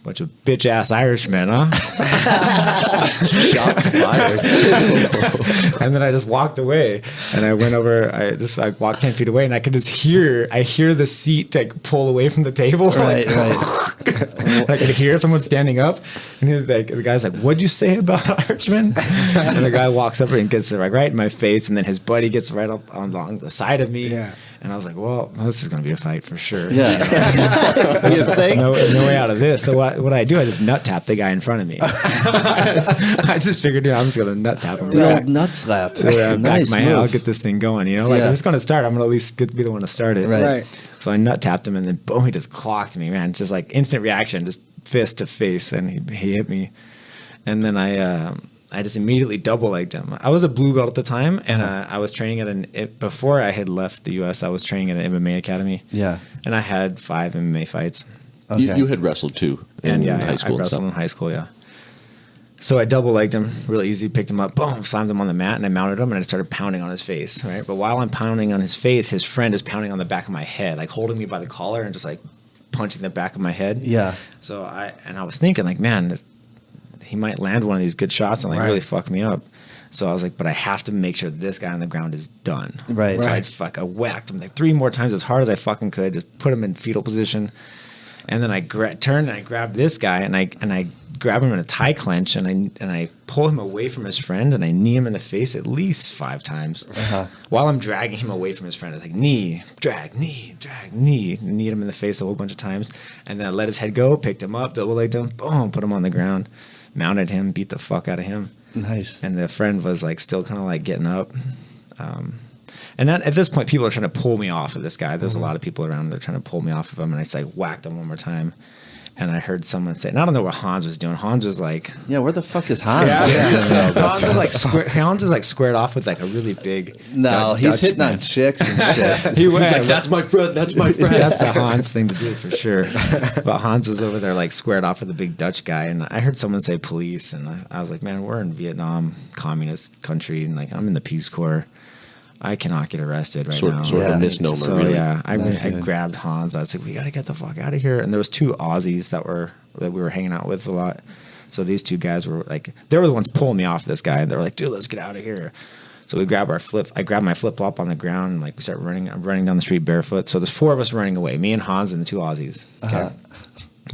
bunch of bitch ass Irishmen, huh? Shots fired. And then I just walked away and I went over, I walked 10 feet away and I could just hear the seat like pull away from the table. Right, And I could hear someone standing up and the guy's like, what'd you say about Irishmen? And the guy walks up and gets it right in my face. And then his buddy gets right up along the side of me. Yeah. And I was like, well, this is going to be a fight for sure. Yeah. You think? No way out of this. So what I do, I just nut tap the guy in front of me. I just figured, I'm just going to nut tap him. The old nut slap. Back Nice my head, I'll move. get this thing going. Like, if it's going to start, I'm going to at least be the one to start it. Right. So I nut tapped him, and then boom, he just clocked me, man. Just like instant reaction, just fist to face, and he hit me. And then I just immediately double legged him. I was a blue belt at the time, and I was training before I had left the U.S., I was training at an MMA academy. Yeah. And I had 5 MMA fights. Okay. You had wrestled too in high school. I wrestled in high school, yeah. So I double legged him real easy, picked him up, boom, slammed him on the mat, and I mounted him, and I started pounding on his face, right? But while I'm pounding on his face, his friend is pounding on the back of my head, like holding me by the collar and just like punching the back of my head. Yeah. So I was thinking like, man, he might land one of these good shots and like really fuck me up. So I was like, but I have to make sure this guy on the ground is done. Right. So I whacked him like 3 more times as hard as I fucking could, just put him in fetal position. And then I turned and I grabbed this guy and I grab him in a tie clench and I pull him away from his friend and I knee him in the face at least 5 times while I'm dragging him away from his friend. It's like knee, drag, knee, knee him in the face a whole bunch of times. And then I let his head go, picked him up, double legged him, boom, put him on the ground, mounted him, beat the fuck out of him. Nice. And the friend was like still kind of like getting up. And then at this point, people are trying to pull me off of this guy. There's a lot of people around. They're trying to pull me off of him. And I just like whacked him one more time. And I heard someone say, and I don't know what Hans was doing. Hans was like, yeah, where the fuck is Hans? Hans is like squared off with like a really big. No, he's Dutch hitting man. on chicks and shit. He's like, that's my friend. That's my friend. That's a Hans thing to do for sure. But Hans was over there like squared off with a big Dutch guy. And I heard someone say police. And I was like, man, we're in Vietnam, communist country. And like, I'm in the Peace Corps. I cannot get arrested right now. Sort of a misnomer, so, really. Yeah, I grabbed Hans. I was like, we got to get the fuck out of here. And there was 2 Aussies that we were hanging out with a lot. So these 2 guys were like, they were the ones pulling me off this guy. And they were like, dude, let's get out of here. So we grab I grabbed my flip-flop on the ground and like we start running. I'm running down the street barefoot. So there's 4 of us running away, me and Hans and the 2 Aussies. Okay?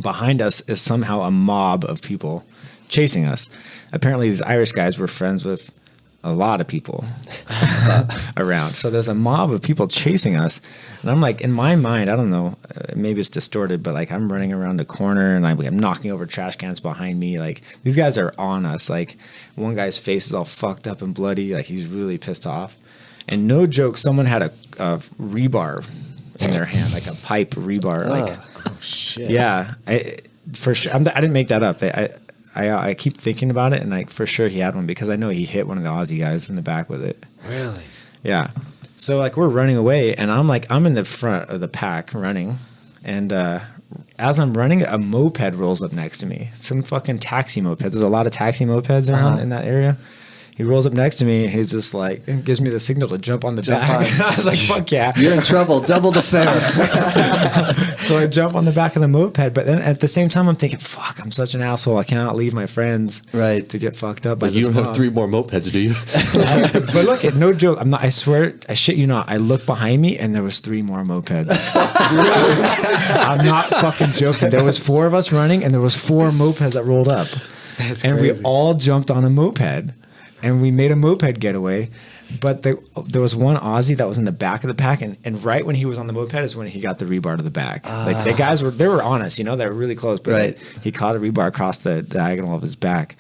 Behind us is somehow a mob of people chasing us. Apparently these Irish guys were friends with a lot of people around. So there's a mob of people chasing us. And I'm like, in my mind, I don't know, maybe it's distorted, but like I'm running around a corner and I'm knocking over trash cans behind me. Like these guys are on us. Like one guy's face is all fucked up and bloody. Like he's really pissed off. And no joke, someone had a rebar in their hand, like a pipe rebar. Like, Oh shit. yeah, for sure. I didn't make that up. I keep thinking about it, and like for sure he had one because I know he hit one of the Aussie guys in the back with it. Really? Yeah. So like we're running away, and I'm in the front of the pack running, and as I'm running, a moped rolls up next to me. Some fucking taxi moped. There's a lot of taxi mopeds around in that area. He rolls up next to me, and he's just like, and gives me the signal to jump on the back. I was like, fuck yeah. You're in trouble. Double the fare. So I jump on the back of the moped, but then at the same time, I'm thinking, fuck, I'm such an asshole. I cannot leave my friends to get fucked up by But you this don't mob. have 3 more mopeds, do you? But look, no joke. I swear, I shit you not. I looked behind me, and there was 3 more mopeds. I'm not fucking joking. There was 4 of us running, and there was 4 mopeds that rolled up. That's and crazy. we all jumped on a moped, and we made a moped getaway. But there was one Aussie that was in the back of the pack, and right when he was on the moped is when he got the rebar to the back. Like the guys were honest, they were really close. But he caught a rebar across the diagonal of his back.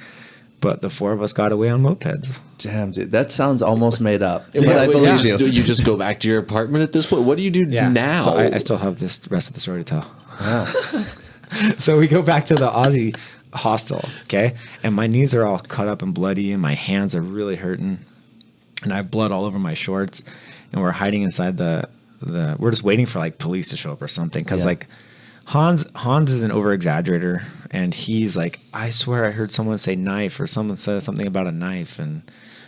But the 4 of us got away on mopeds. Damn, dude, that sounds almost made up. But Yeah, I believe you. Do you just go back to your apartment at this point? What do you do now? So I still have this rest of the story to tell. Wow. So we go back to the Aussie hostel, okay? And my knees are all cut up and bloody, and my hands are really hurting. And I have blood all over my shorts. And we're hiding inside the we're just waiting for like police to show up or something. Because like Hans is an over-exaggerator. And he's like, I swear I heard someone say knife, or someone said something about a knife. And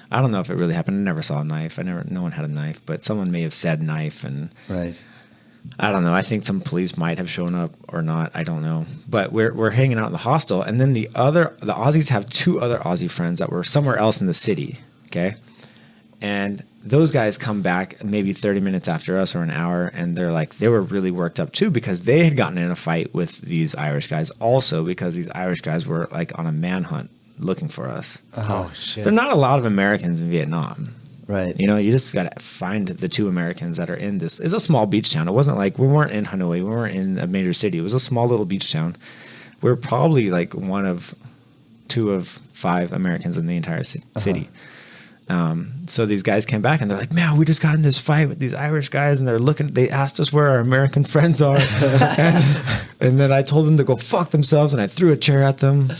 I don't know if it really happened. I never saw a knife. No one had a knife. But someone may have said knife. And I don't know. I think some police might have shown up or not. I don't know. But we're hanging out in the hostel, and then the Aussies have 2 other Aussie friends that were somewhere else in the city. Okay, and those guys come back maybe 30 minutes after us or an hour, and they were really worked up too because they had gotten in a fight with these Irish guys also because these Irish guys were like on a manhunt looking for us. Oh shit! There are not a lot of Americans in Vietnam. Right. You just got to find the 2 Americans that are in this. It's a small beach town. It wasn't like we weren't in Hanoi. We weren't in a major city. It was a small little beach town. We're probably like 1 of 2 of 5 Americans in the entire city. So these guys came back and they're like, man, we just got in this fight with these Irish guys, and they asked us where our American friends are. and then I told them to go fuck themselves, and I threw a chair at them.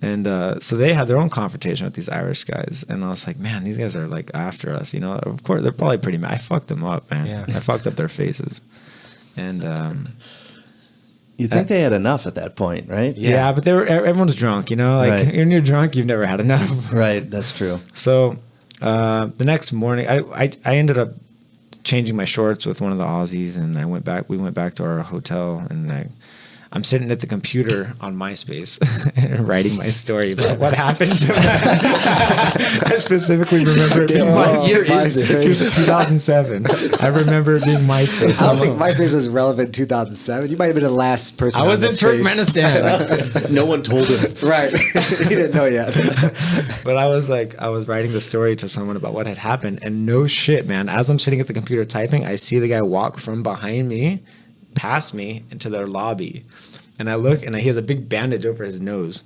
And so they had their own confrontation with these Irish guys. And I was like, man, these guys are like after us. Of course, they're probably pretty mad. I fucked them up, man. Yeah. I fucked up their faces. And You think they had enough at that point, right? yeah, but everyone's drunk, Like when you're drunk, you've never had enough. Right, that's true. So the next morning, I ended up changing my shorts with one of the Aussies, and we went back to our hotel, and I'm sitting at the computer on MySpace and writing my story about what happened to me. I specifically remember it being MySpace. This was 2007. I remember it being MySpace. I don't think MySpace was relevant in 2007. You might have been the last person. I was in Turkmenistan. No one told him. Right. He didn't know yet. But I was writing the story to someone about what had happened, and no shit, man. As I'm sitting at the computer typing, I see the guy walk from behind me, past me, into their lobby. And I look, and he has a big bandage over his nose.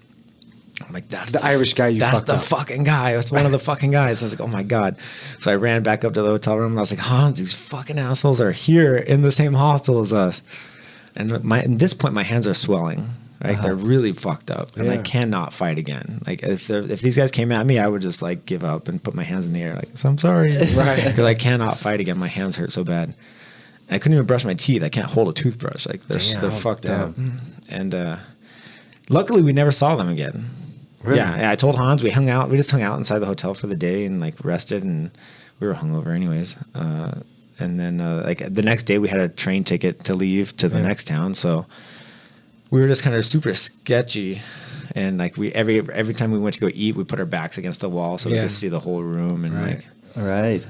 I'm like, that's the Irish guy you That's fucked the up. fucking guy. That's one of the fucking guys. I was like, oh my God. So I ran back up to the hotel room, and I was like, Hans, these fucking assholes are here in the same hostel as us. And at this point, my hands are swelling. Right? They're really fucked up, and I cannot fight again. Like if these guys came at me, I would just like give up and put my hands in the air, like, so I'm sorry, right? Because I cannot fight again. My hands hurt so bad. I couldn't even brush my teeth. I can't hold a toothbrush. Like they're fucked up. And luckily, we never saw them again. Really? Yeah, I told Hans we hung out. We just hung out inside the hotel for the day and like rested, and we were hungover anyways. And then like the next day, we had a train ticket to leave to the next town, so we were just kind of super sketchy. And like every time we went to go eat, we put our backs against the wall so we could see the whole room. And like, All right.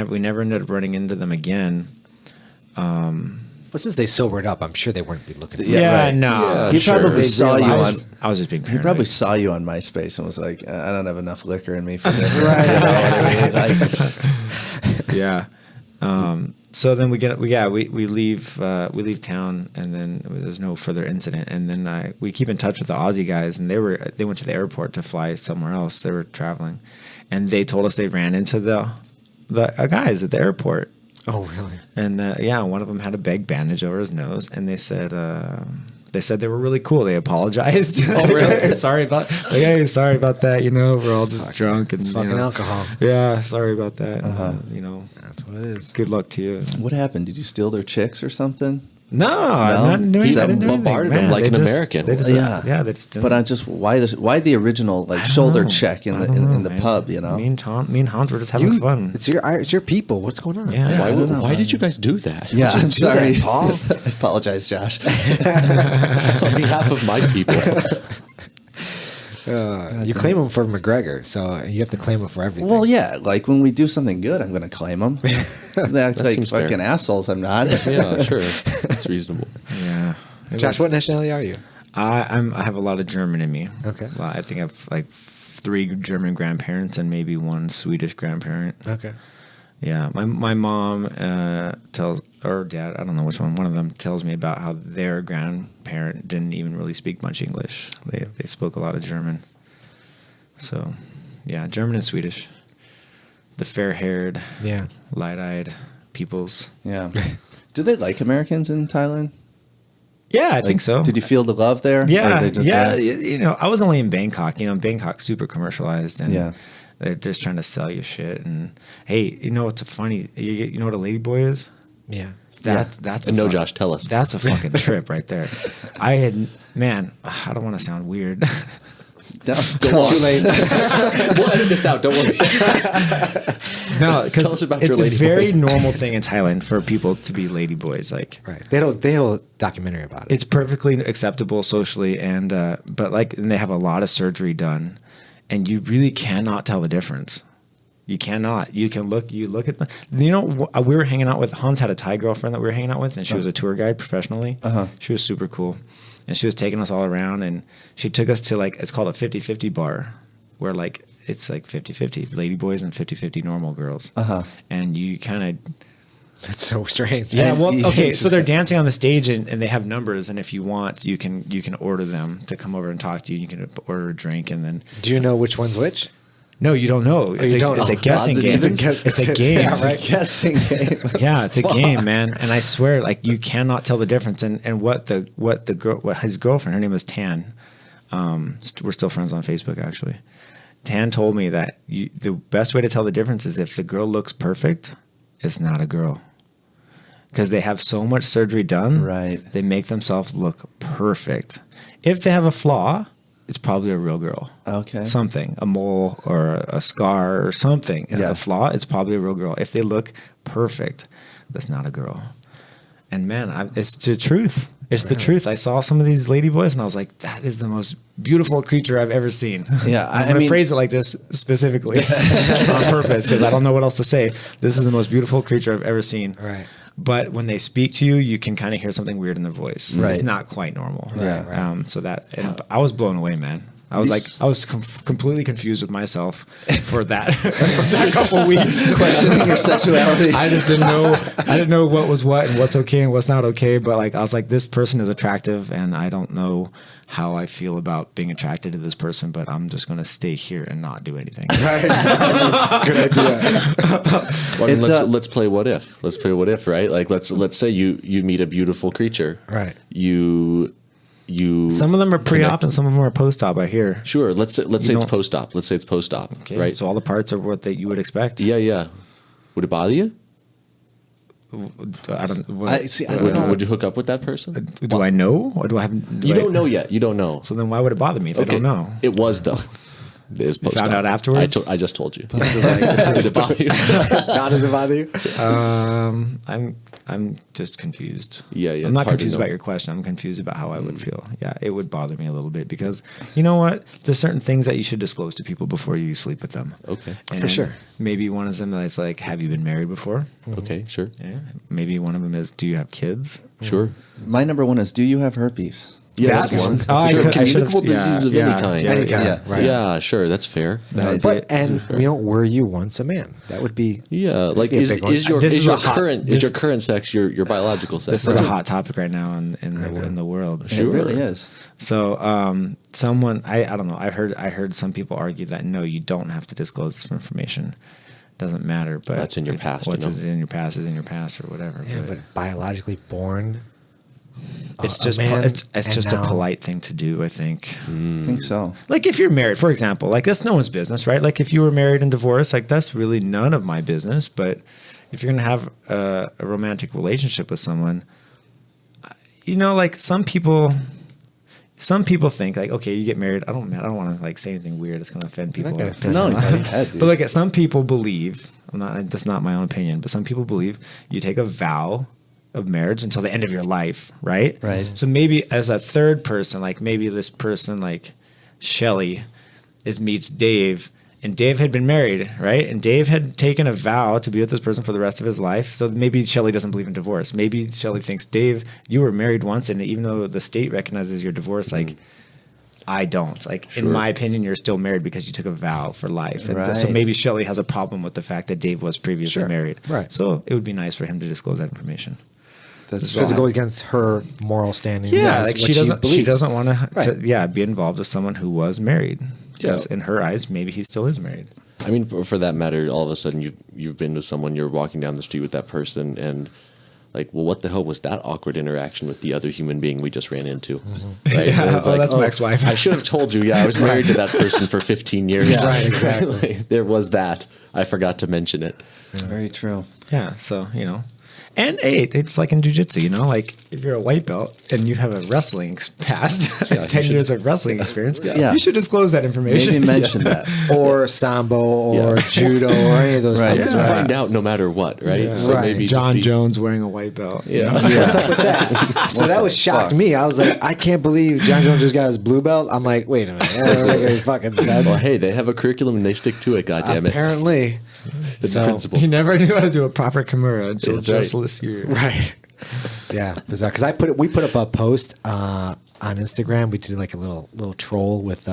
we never ended up running into them again. But since they sobered up, I'm sure they weren't looking. For no. He probably saw you on. I was just being paranoid. He probably saw you on MySpace and was like, I don't have enough liquor in me for this. Right. Yeah. So then we leave town, and then there's no further incident. And then we keep in touch with the Aussie guys, and they went to the airport to fly somewhere else. They were traveling, and they told us they ran into the guys at the airport. Oh, really? And one of them had a big bandage over his nose, and they said They said they were really cool. They apologized. Oh, really? sorry about that. You know, we're all just drunk and It's fucking alcohol. Yeah, sorry about that. You know, That's what it is. good luck to you. What happened? Did you steal their chicks or something? No, I didn't do anything. I didn't do anything. bombarded them Man, like they an just- American. They just, Yeah. they just didn't. But I just why the original like shoulder check in the man. pub, you know? Me and Hans were just having fun. It's your people. What's going on? Yeah. Why did you guys do that? Yeah, I'm sorry, that, Paul? I apologize, Josh. On behalf of my people. You claim them for McGregor, so you have to claim them for everything. Well, yeah, like when we do something good, I'm going to claim them. They act like seems fair. fucking assholes. I'm not. Yeah, sure. That's reasonable. Yeah. It Josh, was- what nationality are you? I have a lot of German in me. Okay. Well, I think I have like 3 German grandparents and maybe 1 Swedish grandparent. Okay. Yeah, my mom or dad, I don't know which one of them tells me about how their grandparent didn't even really speak much English. They spoke a lot of German. So, yeah, German and Swedish. The fair-haired, Yeah. light-eyed peoples. Yeah. Do they like Americans in Thailand? Yeah, I Like, think so. Did you feel the love there? Or Yeah, they just- yeah. You know, I was only in Bangkok. You know, Bangkok's super commercialized, and Yeah. they're just trying to sell you shit. And hey, you know what's a funny? You know what a ladyboy is? Yeah. That's And a no, fun- Josh, tell us. That's a fucking trip right there. I don't want to sound weird. Don't go on. Too late. We'll edit this out. Don't worry. No, Tell us because about your it's a lady very boy. normal thing in Thailand for people to be ladyboys. Like, Right. They have a documentary about it. it's perfectly acceptable socially, and and they have a lot of surgery done, and you really cannot tell the difference. You cannot. You look at the. You know, we were hanging out with Hans had a Thai girlfriend that we were hanging out with, and she was a tour guide professionally. She was super cool, and she was taking us all around, and she took us to it's called a 50-50 bar, where it's like 50-50 ladyboys and 50-50 normal girls. And you kind of. It's so strange. Yeah, well, you- okay, so they're dancing on the stage and they have numbers, and if you want, you can order them to come over and talk to you. You can order a drink, and then Do you know which one's which? no, you don't know. It's you don't it's a know. guessing Odds and game. evens? It's a game. Yeah, right. Guessing game. Yeah, it's a game, man. And I swear, you cannot tell the difference. And what his girlfriend, her name was Tan. We're still friends on Facebook, actually. Tan told me that the best way to tell the difference is if the girl looks perfect, it's not a girl. Because they have so much surgery done, Right. They make themselves look perfect. If they have a flaw, it's probably a real girl. Okay. Something, a mole or a scar or something. Yeah. A flaw, it's probably a real girl. If they look perfect, that's not a girl. And man, it's the truth. It's the truth. I saw some of these ladyboys and I was like, that is the most beautiful creature I've ever seen. Yeah, I'm going to phrase it like this specifically on purpose because I don't know what else to say. This is the most beautiful creature I've ever seen. Right. But when they speak to you, you can kind of hear something weird in their voice. Right. It's not quite normal. Yeah. Right. So and I was blown away, man. I was completely confused with myself for that couple weeks. Questioning your sexuality. I just didn't know what was what and what's okay and what's not okay. But I was like, this person is attractive, and I don't know how I feel about being attracted to this person, but I'm just going to stay here and not do anything. Good idea. Well, I mean, let's play what if. Let's play what if, right? Let's say you meet a beautiful creature. Right. You Some of them are pre-op and some of them are post-op, I hear. sure. Let's say it's don't- post-op. Let's say it's post-op, Okay, right? so all the parts are what you would expect. Yeah. Would it bother you? I don't. Would you hook up with that person? Do I know, or do I have? You don't know yet. You don't know. So then, why would it bother me if I don't know? It was though. It was You found post-op. out afterwards? I just told you. Did it bother you? John, does it bother you? I'm just confused. Yeah, I'm it's not hard to confused know. about your question. I'm confused about how I would feel. Yeah, it would bother me a little bit because you know what? There's certain things that you should disclose to people before you sleep with them. Okay. And sure. Maybe one of them is like, have you been married before? Okay, sure. Yeah. Maybe one of them is, do you have kids? Sure. My number one is, do you have herpes? Yeah, that's one. I Sure. could- I should've- Communicable diseases of any kind. Any kind, Yeah. right? Yeah, sure. That's fair. That would be But it. and were you once a man? That would be Yeah, like Be a is big one. your This is is your a hot- current this- is your current sex your biological sex? This is a hot topic right now in the world. It really is. So, someone I don't know. I heard some people argue that no, you don't have to disclose this information. Doesn't matter. But That's in your past, What's you know? in your past is in your past or whatever. but biologically born It's just man it's and just a now- polite thing to do, I think. I think so. Like if you're married, for example, like that's no one's business, right? Like if you were married and divorced, like that's really none of my business. But if you're gonna have a romantic relationship with someone, you know, like some people think like, okay, you get married. I don't want to like say anything weird that's gonna offend people. gonna or piss No, them you off. had to. But like some people believe, that's not my own opinion, but some people believe you take a vow of marriage until the end of your life, right? Right. So maybe as a third person, like maybe this person like Shelly meets Dave, and Dave had been married, right? And Dave had taken a vow to be with this person for the rest of his life. So maybe Shelly doesn't believe in divorce. Maybe Shelly thinks, Dave, you were married once, and even though the state recognizes your divorce, like I don't. Like in my opinion, you're still married because you took a vow for life. And so Right. maybe Shelly has a problem with the fact that Dave was previously married. Right. So it would be nice for him to disclose that information. That's Because it goes against her moral standing. Yeah, That's like what she doesn't want Right. to be involved with someone who was married. Because in her eyes, maybe he still is married. I mean, for that matter, all of a sudden you've been with someone, you're walking down the street with that person, and like, well, what the hell was that awkward interaction with the other human being we just ran into? Right? Yeah, And it's that's my ex-wife. I should have told you. Yeah, I was married to that person for 15 years. Yeah, right, exactly. Like, there was that. I forgot to mention it. very true. Yeah, so and hey, it's like in jiu-jitsu, like if you're a white belt and you have a wrestling past, 10 years of wrestling experience, Yeah. you should disclose that information. Maybe mention that. Or sambo or Yeah. judo or any of those Right. things. You'll Right. find out no matter what, right? Yeah. So Right. maybe John just be, Jones wearing a white belt. Yeah. What's up with that? So that was shocked me. I was like, I can't believe John Jones just got his blue belt. I'm like, wait a minute. That doesn't make any fucking sense. Well, hey, they have a curriculum and they stick to it. God damn it. Apparently. It's So- principle. He never knew how to do a proper Kimura until That's just right. this year. Right. Yeah, bizarre. Because we put up a post on Instagram. We did like a little troll with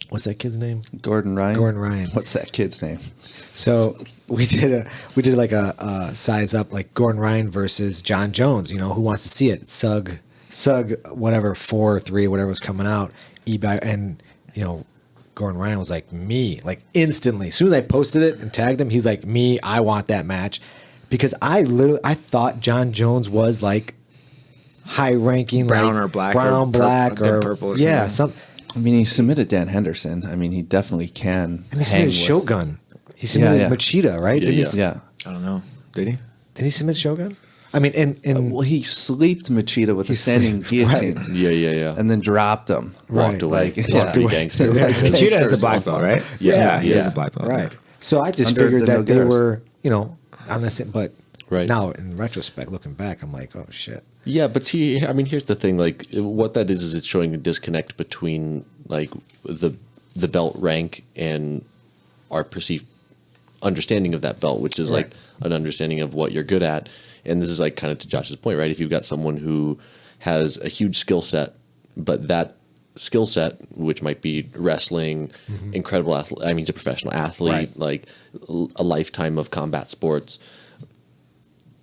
what's that kid's name? Gordon Ryan. Gordon Ryan. What's that kid's name? So we did like a size up like Gordon Ryan versus John Jones. Who wants to see it? Sug whatever 4 or 3 whatever was coming out. eBay and Gordon Ryan was like, me, like instantly. As soon as I posted it and tagged him, he's like, me, I want that match. Because I thought John Jones was like high ranking, Brown like or black brown, or black, then or purple or yeah, something. some. I mean, he submitted Dan Henderson. I mean, he definitely can. And he hang submitted with- Shogun. He submitted yeah. Machida, right? Yeah, Didn't he yeah. s- Yeah. I don't know. Did he? Did he submit Shogun? I mean, and Well, he sleeped Machida with a He standing sleep- guillotine, Yeah. and then dropped him. Walked Right. away. Like, Walked yeah. to gangster. Yeah. Cheetah is a black belt, right? Yeah, he is a black belt. right. So I just Under figured the that they Nogueras. were, on the same. But Right. now, in retrospect, looking back, I'm like, oh shit. Yeah, but see, I mean, here's the thing. Like, what that is it's showing a disconnect between like the belt rank and our perceived understanding of that belt, which is like an understanding of what you're good at. And this is like kind of to Josh's point, right? If you've got someone who has a huge skill set, but that skill set, which might be wrestling, incredible athlete, I mean, he's a professional athlete, Right. like a lifetime of combat sports.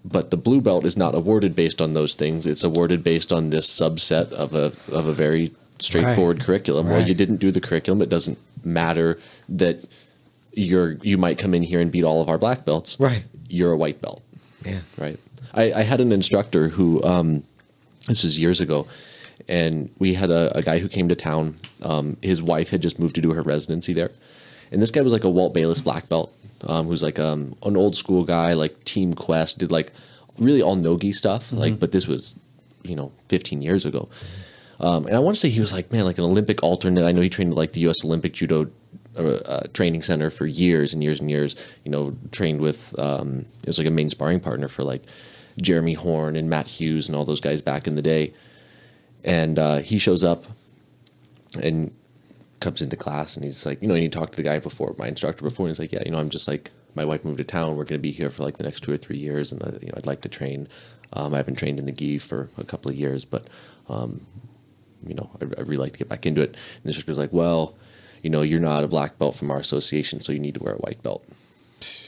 But the blue belt is not awarded based on those things. It's awarded based on this subset of a very straightforward curriculum. Well, Right. you didn't do the curriculum. It doesn't matter that you might come in here and beat all of our black belts. Right. You're a white belt. Yeah. Right. I had an instructor who, this was years ago, and we had a guy who came to town. His wife had just moved to do her residency there. And this guy was like a Walt Bayless black belt, who's like an old school guy, like Team Quest, did like really all no-gi stuff. Like, but this was, 15 years ago. And I want to say he was like, man, like an Olympic alternate. I know he trained at like the U.S. Olympic Judo training center for years and years and years. Trained with it was like a main sparring partner for like Jeremy Horn and Matt Hughes and all those guys back in the day. And he shows up and comes into class, and he's like, and he talked to the guy before, my instructor before, and he's like, yeah, I'm just like, my wife moved to town. We're going to be here for like the next 2 or 3 years, and I'd like to train. I haven't trained in the gi for a couple of years, but I'd really like to get back into it. And the instructor's like, well, you're not a black belt from our association, so you need to wear a white belt.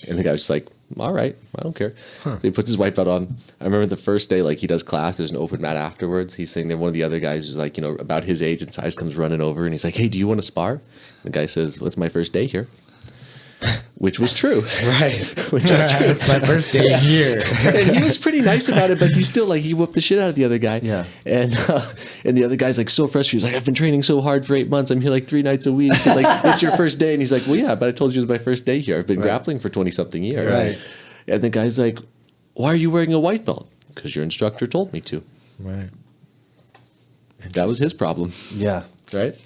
And the guy was just like, all right, I don't care. So he puts his white belt on. I remember the first day, like he does class, there's an open mat afterwards. He's saying that one of the other guys is like, about his age and size comes running over, and he's like, hey, do you want to spar? And the guy says, well, it's my first day here. which was true. Right. Which is true. It's my first day here. And he was pretty nice about it, but he still like he whooped the shit out of the other guy. Yeah. And the other guy's like so frustrated. He's like, I've been training so hard for 8 months. I'm here like 3 nights a week. And, like, it's your first day. And he's like, well, yeah, but I told you it was my first day here. I've been grappling for 20 something years. Right. And the guy's like, why are you wearing a white belt? Because your instructor told me to. Right. That was his problem. Yeah. Right.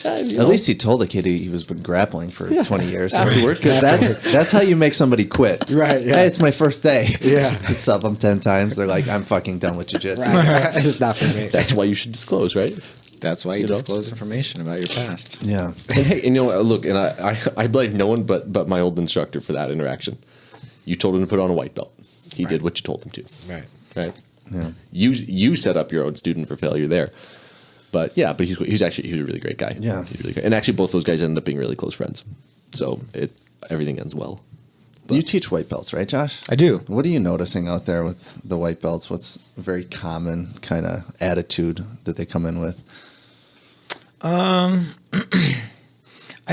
At least he told the kid he was been grappling for 20 years Afterward. because that's how you make somebody quit. Right, yeah. Hey, it's my first day. Yeah. Just sub them 10 times. They're like, I'm fucking done with jiu-jitsu. Right. It's not for me. That's why you should disclose, right? That's why you You know? disclose information about your past. Yeah. And hey, and you know, look, and I blame no one but my old instructor for that interaction. You told him to put on a white belt. He did what you told him to. Right. Right. Yeah. You set up your own student for failure there. But yeah, but he's a really great guy. Yeah. He's really great. And actually, both those guys ended up being really close friends. So everything ends well. You teach white belts, right, Josh? I do. What are you noticing out there with the white belts? What's a very common kind of attitude that they come in with? I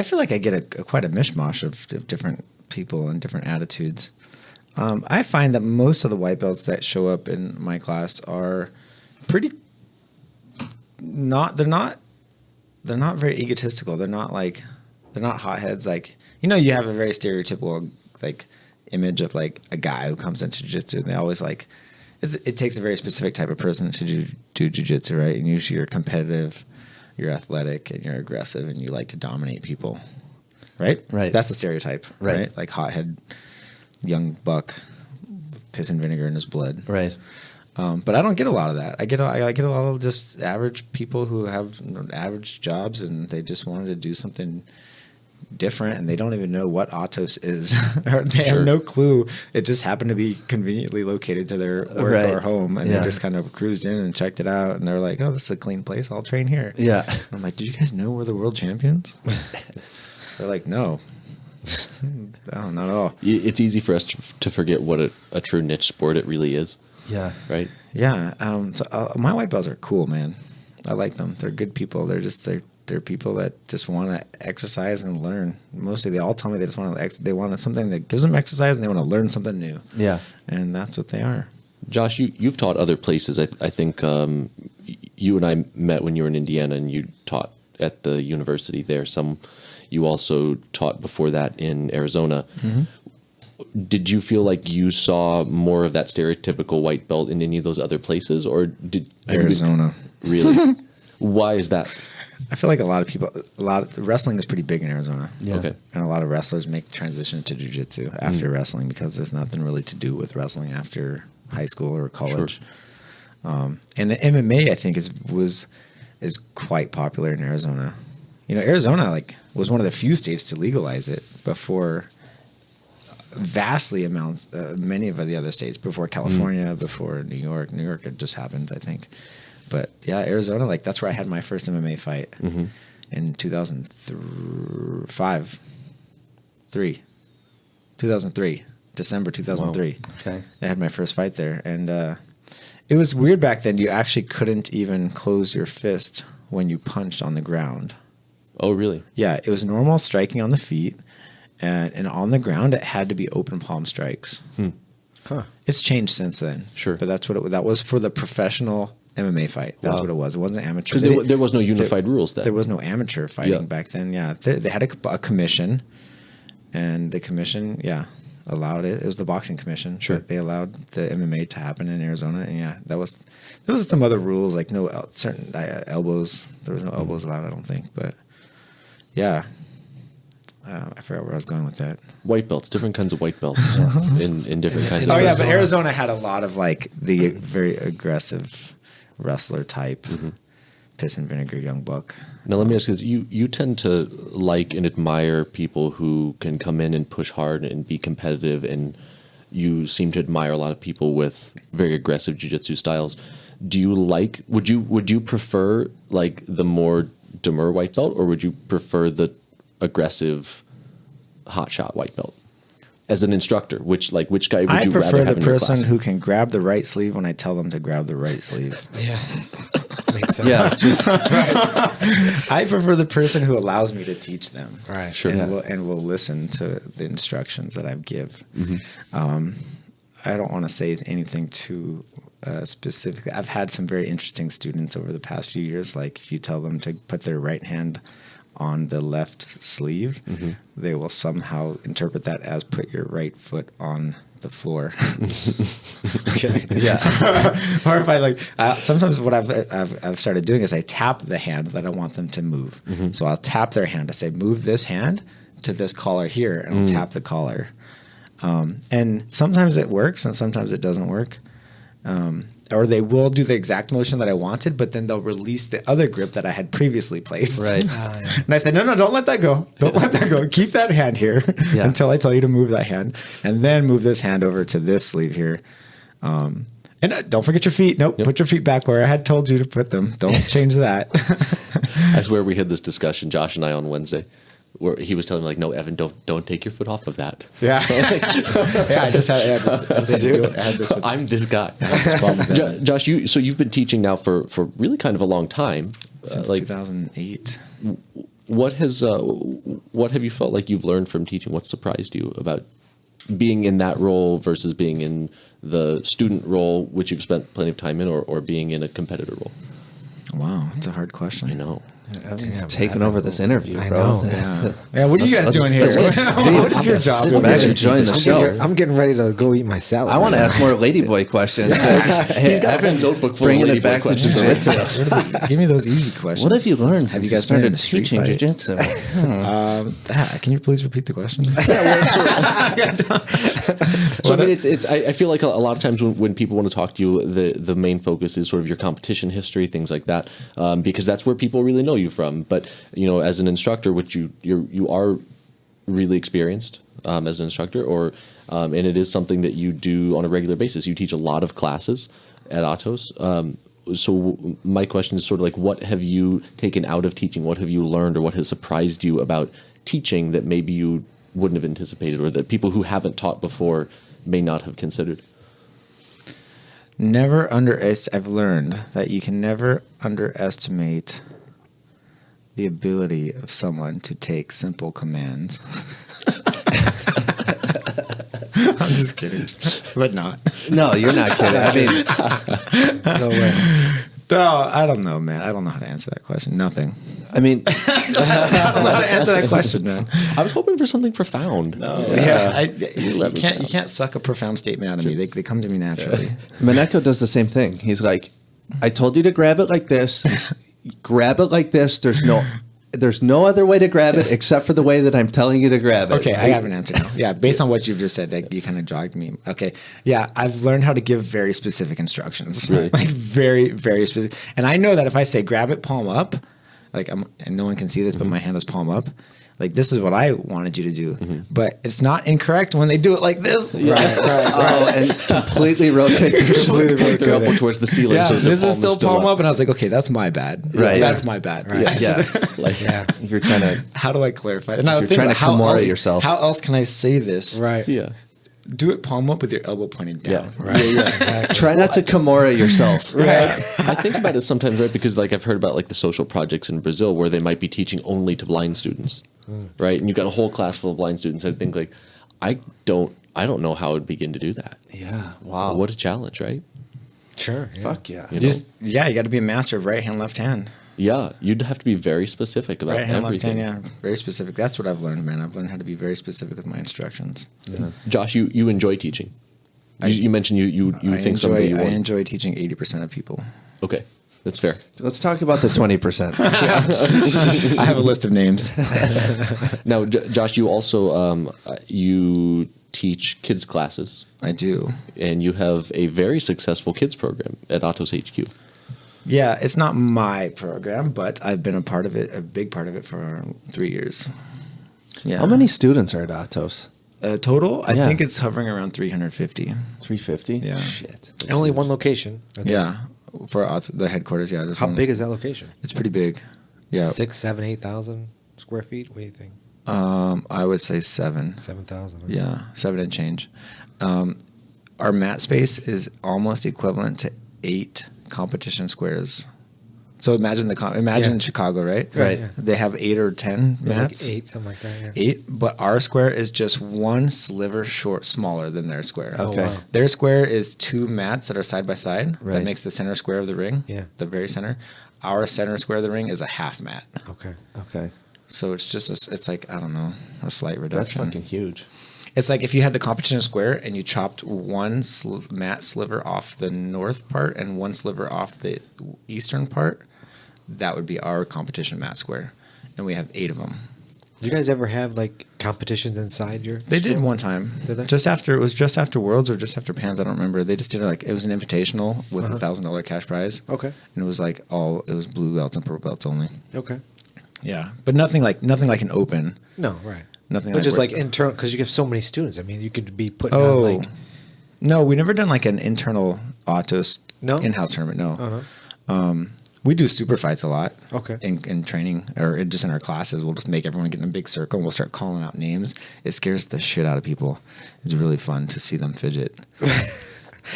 feel like I get quite a mishmash of different people and different attitudes. I find that most of the white belts that show up in my class are pretty they're not very egotistical. They're not hotheads. Like, you know, you have a very stereotypical like image of like a guy who comes into jiu-jitsu, and they always like it takes a very specific type of person to do jiu-jitsu, right? And usually you're competitive, you're athletic, and you're aggressive, and you like to dominate people, right? Right. That's the stereotype, Right. right? Like hothead young buck with piss and vinegar in his blood. Right. But I don't get a lot of that. I get a lot of just average people who have average jobs, and they just wanted to do something different, and they don't even know what Atos is. Or they have no clue. It just happened to be conveniently located to their work or home, and they just kind of cruised in and checked it out, and they're like, oh, this is a clean place. I'll train here. Yeah. And I'm like, did you guys know we're the world champions? They're like, no. No, not at all. It's easy for us to forget what a true niche sport it really is. Yeah. Right. Yeah. My white belts are cool, man. I like them. They're good people. They're people that just want to exercise and learn. Mostly, they all tell me they just want to. They want something that gives them exercise, and they want to learn something new. Yeah. And that's what they are. Josh, you've taught other places. I think you and I met when you were in Indiana, and you taught at the university there. You also taught before that in Arizona. Mm-hmm. Did you feel like you saw more of that stereotypical white belt in any of those other places, or did Arizona really? Why is that? I feel like a lot of wrestling is pretty big in Arizona. Yeah. Okay. And a lot of wrestlers make the transition to jiu-jitsu after wrestling because there's nothing really to do with wrestling after high school or college. Sure. And the MMA, I think, is quite popular in Arizona. You know, Arizona was one of the few states to legalize it before many of the other states, before California, before New York. New York had just happened, I think. But yeah, Arizona, that's where I had my first MMA fight in 2003, December 2003. Wow. Okay. I had my first fight there. And it was weird back then. You actually couldn't even close your fist when you punched on the ground. Oh, really? Yeah, it was normal striking on the feet. And on the ground, it had to be open palm strikes. Huh. It's changed since then. Sure. But that's what that was for the professional MMA fight. That's what it was. It wasn't amateur. Because there was no unified rules then. There was no amateur fighting back then. Yeah, they had a commission, and the commission, allowed it. It was the boxing commission. Sure. They allowed the MMA to happen in Arizona, and there was some other rules like no certain elbows. There was no elbows allowed, I don't think. But yeah. I forgot where I was going with that. White belts, different kinds of white belts in different kinds of. Oh yeah, but Arizona had a lot of the very aggressive wrestler type, piss and vinegar young buck. Now let me ask you: you tend to like and admire people who can come in and push hard and be competitive, and you seem to admire a lot of people with very aggressive jiu-jitsu styles. Do you like? Would you prefer the more demure white belt, or would you prefer the aggressive hotshot white belt as an instructor? Which guy would you rather have in your class? I prefer the person who can grab the right sleeve when I tell them to grab the right sleeve. Yeah. Makes sense. Yeah, just I prefer the person who allows me to teach them. Right. Sure. And will listen to the instructions that I give. I don't want to say anything too specific. I've had some very interesting students over the past few years. Like if you tell them to put their right hand on the left sleeve, they will somehow interpret that as put your right foot on the floor. Or if I sometimes what I've started doing is I tap the hand that I want them to move. So I'll tap their hand to say, move this hand to this collar here, and I'll tap the collar. And sometimes it works and sometimes it doesn't work. Or they will do the exact motion that I wanted, but then they'll release the other grip that I had previously placed. Right. And I said, no, don't let that go. Don't let that go. Keep that hand here until I tell you to move that hand, and then move this hand over to this sleeve here. And don't forget your feet. Nope. Put your feet back where I had told you to put them. Don't change that. I swear we had this discussion, Josh and I, on Wednesday, where he was telling me, like, no, Evan, don't take your foot off of that. Yeah. I just had this with I'm this guy. problem Josh, you've been teaching now for really kind of a long time. since 2008. What have you felt like you've learned from teaching? What surprised you about being in that role versus being in the student role, which you've spent plenty of time in, or being in a competitor role? Wow, that's a hard question. I know. Evan's taking over this interview, I bro. know. Yeah, what are you guys doing here? What is your job? Sit back and join the show. I'm getting ready to go eat my salad. I want to ask more ladyboy questions. He's got Evan's notebook full bringing of it back to questions. jiu-jitsu. Give me those easy questions. What have you learned since you you guys been in started a street teaching fight? jiu-jitsu? Can you please repeat the question? So I mean, I feel like a lot of times when people want to talk to you, the main focus is sort of your competition history, things like that, because that's where people really know you from. But as an instructor, which you are really experienced as an instructor, and it is something that you do on a regular basis. You teach a lot of classes at Atos. So my question is sort of like, what have you taken out of teaching? What have you learned, or what has surprised you about teaching that maybe you wouldn't have anticipated, or that people who haven't taught before may not have considered? I've learned that you can never underestimate the ability of someone to take simple commands. I'm just kidding, but not. No, you're not kidding. I mean, No way. No, I don't know, man. I don't know how to answer that question. Nothing. I mean, I don't know how to answer that question, man. I was hoping for something profound. You can't suck a profound statement out of me. They come to me naturally. Maneko does the same thing. He's like, I told you to grab it like this. Grab it like this. There's no other way to grab it except for the way that I'm telling you to grab it. Okay, I have an answer now. Yeah, based on what you've just said, you kind of jogged me. Okay, yeah, I've learned how to give very specific instructions. Really? Like very, very specific. And I know that if I say grab it palm up, and no one can see this, but my hand is palm up. Like, this is what I wanted you to do. But it's not incorrect when they do it like this. Right. Oh, and completely rotate. They're upward towards the ceiling. Yeah, so the this palm is still palm up. And I was like, okay, that's my bad. Right. That's my bad. Right. Yeah. Yeah. You're trying to. How do I clarify? And I You're think trying to about Kimura yourself. How else can I say this? Right. Yeah. Do it palm up with your elbow pointed down. Yeah. Right. Exactly. Try not to Kimura yourself. Right. I think about it sometimes, right? Because I've heard about the social projects in Brazil where they might be teaching only to blind students, right? And you've got a whole class full of blind students. I think I don't know how I would begin to do that. Yeah. Wow. What a challenge, right? Sure. Yeah. Fuck yeah. You know? You got to be a master of right hand, left hand. Yeah, you'd have to be very specific about Right hand, left everything. hand, yeah. Very specific. That's what I've learned, man. I've learned how to be very specific with my instructions. Yeah. Josh, you enjoy teaching. You mentioned you think somebody I enjoy teaching 80% of people. Okay, that's fair. Let's talk about the 20%. I have a list of names. Now, Josh, you also you teach kids classes, I do. and you have a very successful kids program at Atos HQ. Yeah, it's not my program, but I've been a part of it, a big part of it for 3 years. Yeah. How many students are at Atos? Total? I Yeah. think it's hovering around 350. 350? Yeah. Shit. And only one location. Yeah. For the headquarters, yeah. How big is that location? It's pretty big. Yeah. 6, 7, 8,000 square feet. What do you think? I would say 7. 7,000. Yeah, 7 and change. Our mat space is almost equivalent to 8 competition squares So imagine Chicago, right? Right. Yeah. They have 8 or 10 Yeah, mats. like 8, something like that. Yeah. 8, but our square is just one sliver smaller than their square. Okay. wow. Their square is 2 mats that are side by side. Right. That makes the center square of the ring. Yeah. The very center. Our center square of the ring is a half mat. Okay. Okay. So it's just it's like, I don't know, a slight That's reduction. fucking huge. It's like if you had the competition square and you chopped one mat sliver off the north part and one sliver off the eastern part, that would be our competition mat square. And we have 8 of them. Do you guys ever have like competitions inside your? They did store? one time. Did they? It was just after Worlds or just after Pans, I don't remember. They just did it was an invitational with $1,000 cash prize. Okay. And it was it was blue belts and purple belts only. Okay. Yeah. But nothing like an open. No, right. Nothing But just where- like internal, because you have so many students. I mean, you could be putting Oh. on like. No, we never done like an internal Atos No? in-house tournament. No. Oh, no. We do super fights a lot. Okay. In training or just in our classes, we'll just make everyone get in a big circle and we'll start calling out names. It scares the shit out of people. It's really fun to see them fidget.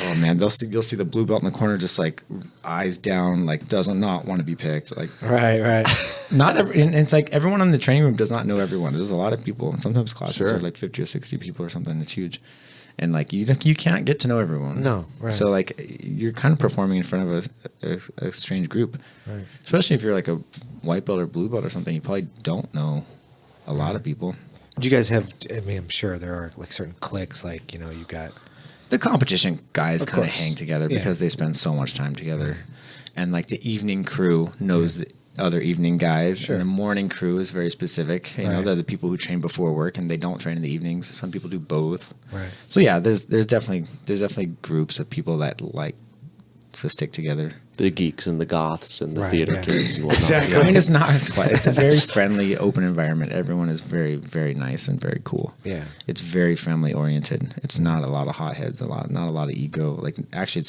Oh man, you'll see the blue belt in the corner just like eyes down, like does not want to be picked. Like Right. and it's like everyone in the training room does not know everyone. There's a lot of people, and sometimes classes Sure. are like 50 or 60 people or something. It's huge. And like you can't get to know everyone. No, right. So like you're kind of performing in front of a strange group, Right. especially if you're like a white belt or blue belt or something. You probably don't know a lot of people. Do you guys have? I mean, I'm sure there are like certain cliques. Like you got. The competition guys Of kind of course. hang together Yeah. because they spend so much time together, and like the evening crew knows the other evening guys, Sure. and the morning crew is very specific. You know, Right. they're the people who train before work and they don't train in the evenings. Some people do both. Right. So yeah, there's definitely groups of people that like to stick together. The geeks and the goths and the Right, theater yeah. kids and whatnot. Exactly. I mean, it's a very friendly, open environment. Everyone is very, very nice and very cool. Yeah. It's very family oriented. It's not a lot of hotheads, not a lot of ego. Like actually,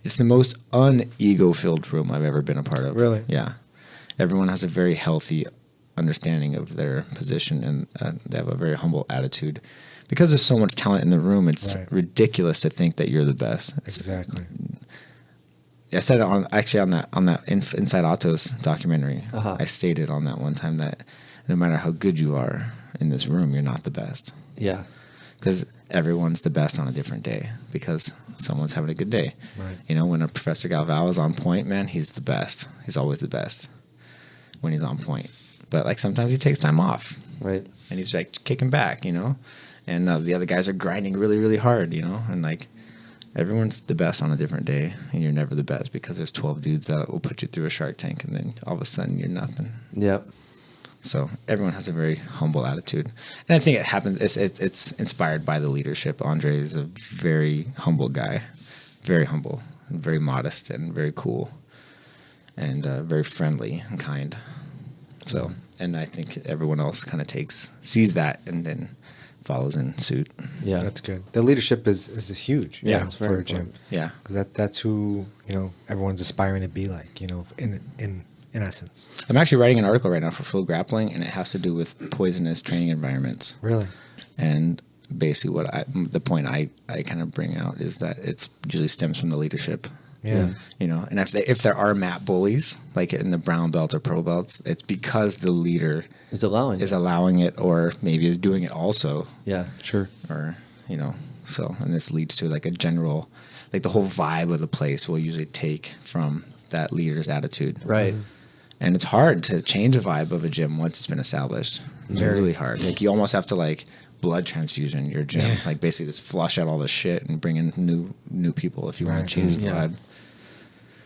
it's the most un-ego filled room I've ever been a part of. Really? Yeah. Everyone has a very healthy understanding of their position, and they have a very humble attitude. Because there's so much talent in the room, it's Right. ridiculous to think that you're the best. Exactly. I said it on that Inside Atos documentary. Uh-huh. I stated on that one time that no matter how good you are in this room, you're not the best, Yeah. because everyone's the best on a different day because someone's having a good day. Right. You know, when a Professor Galvao is on point, man, he's the best. He's always the best when he's on point. But like sometimes he takes time off Right. and he's like kicking back, you know, and the other guys are grinding really, really hard, you know, and like everyone's the best on a different day, and you're never the best because there's 12 dudes that will put you through a Shark Tank, and then all of a sudden you're nothing. Yep. So everyone has a very humble attitude, and I think it happens. It's inspired by the leadership. Andre is a very humble guy, very humble, and very modest, and very cool, and very friendly and kind. So, and I think everyone else kind of sees that, and then follows in suit. Yeah. That's good. The leadership is huge. Yeah, know, it's very for a gym. important. Yeah. Because that's who everyone's aspiring to be like. In essence. I'm actually writing an article right now for Flow Grappling, and it has to do with poisonous training environments. Really. And basically, the point I kind of bring out is that it's usually stems from the leadership. Yeah. You know, and if there are mat bullies, like in the brown belts or purple belts, it's because the leader Is allowing it, or maybe is doing it also, Yeah, sure. or so, and this leads to like a general, like the whole vibe of the place will usually take from that leader's attitude. Right. And it's hard to change a vibe of a gym once it's been established. It's Very. really hard. Like you almost have to like blood transfusion your gym, Yeah. like basically just flush out all the shit and bring in new people if you Right. want to change the Yeah. vibe.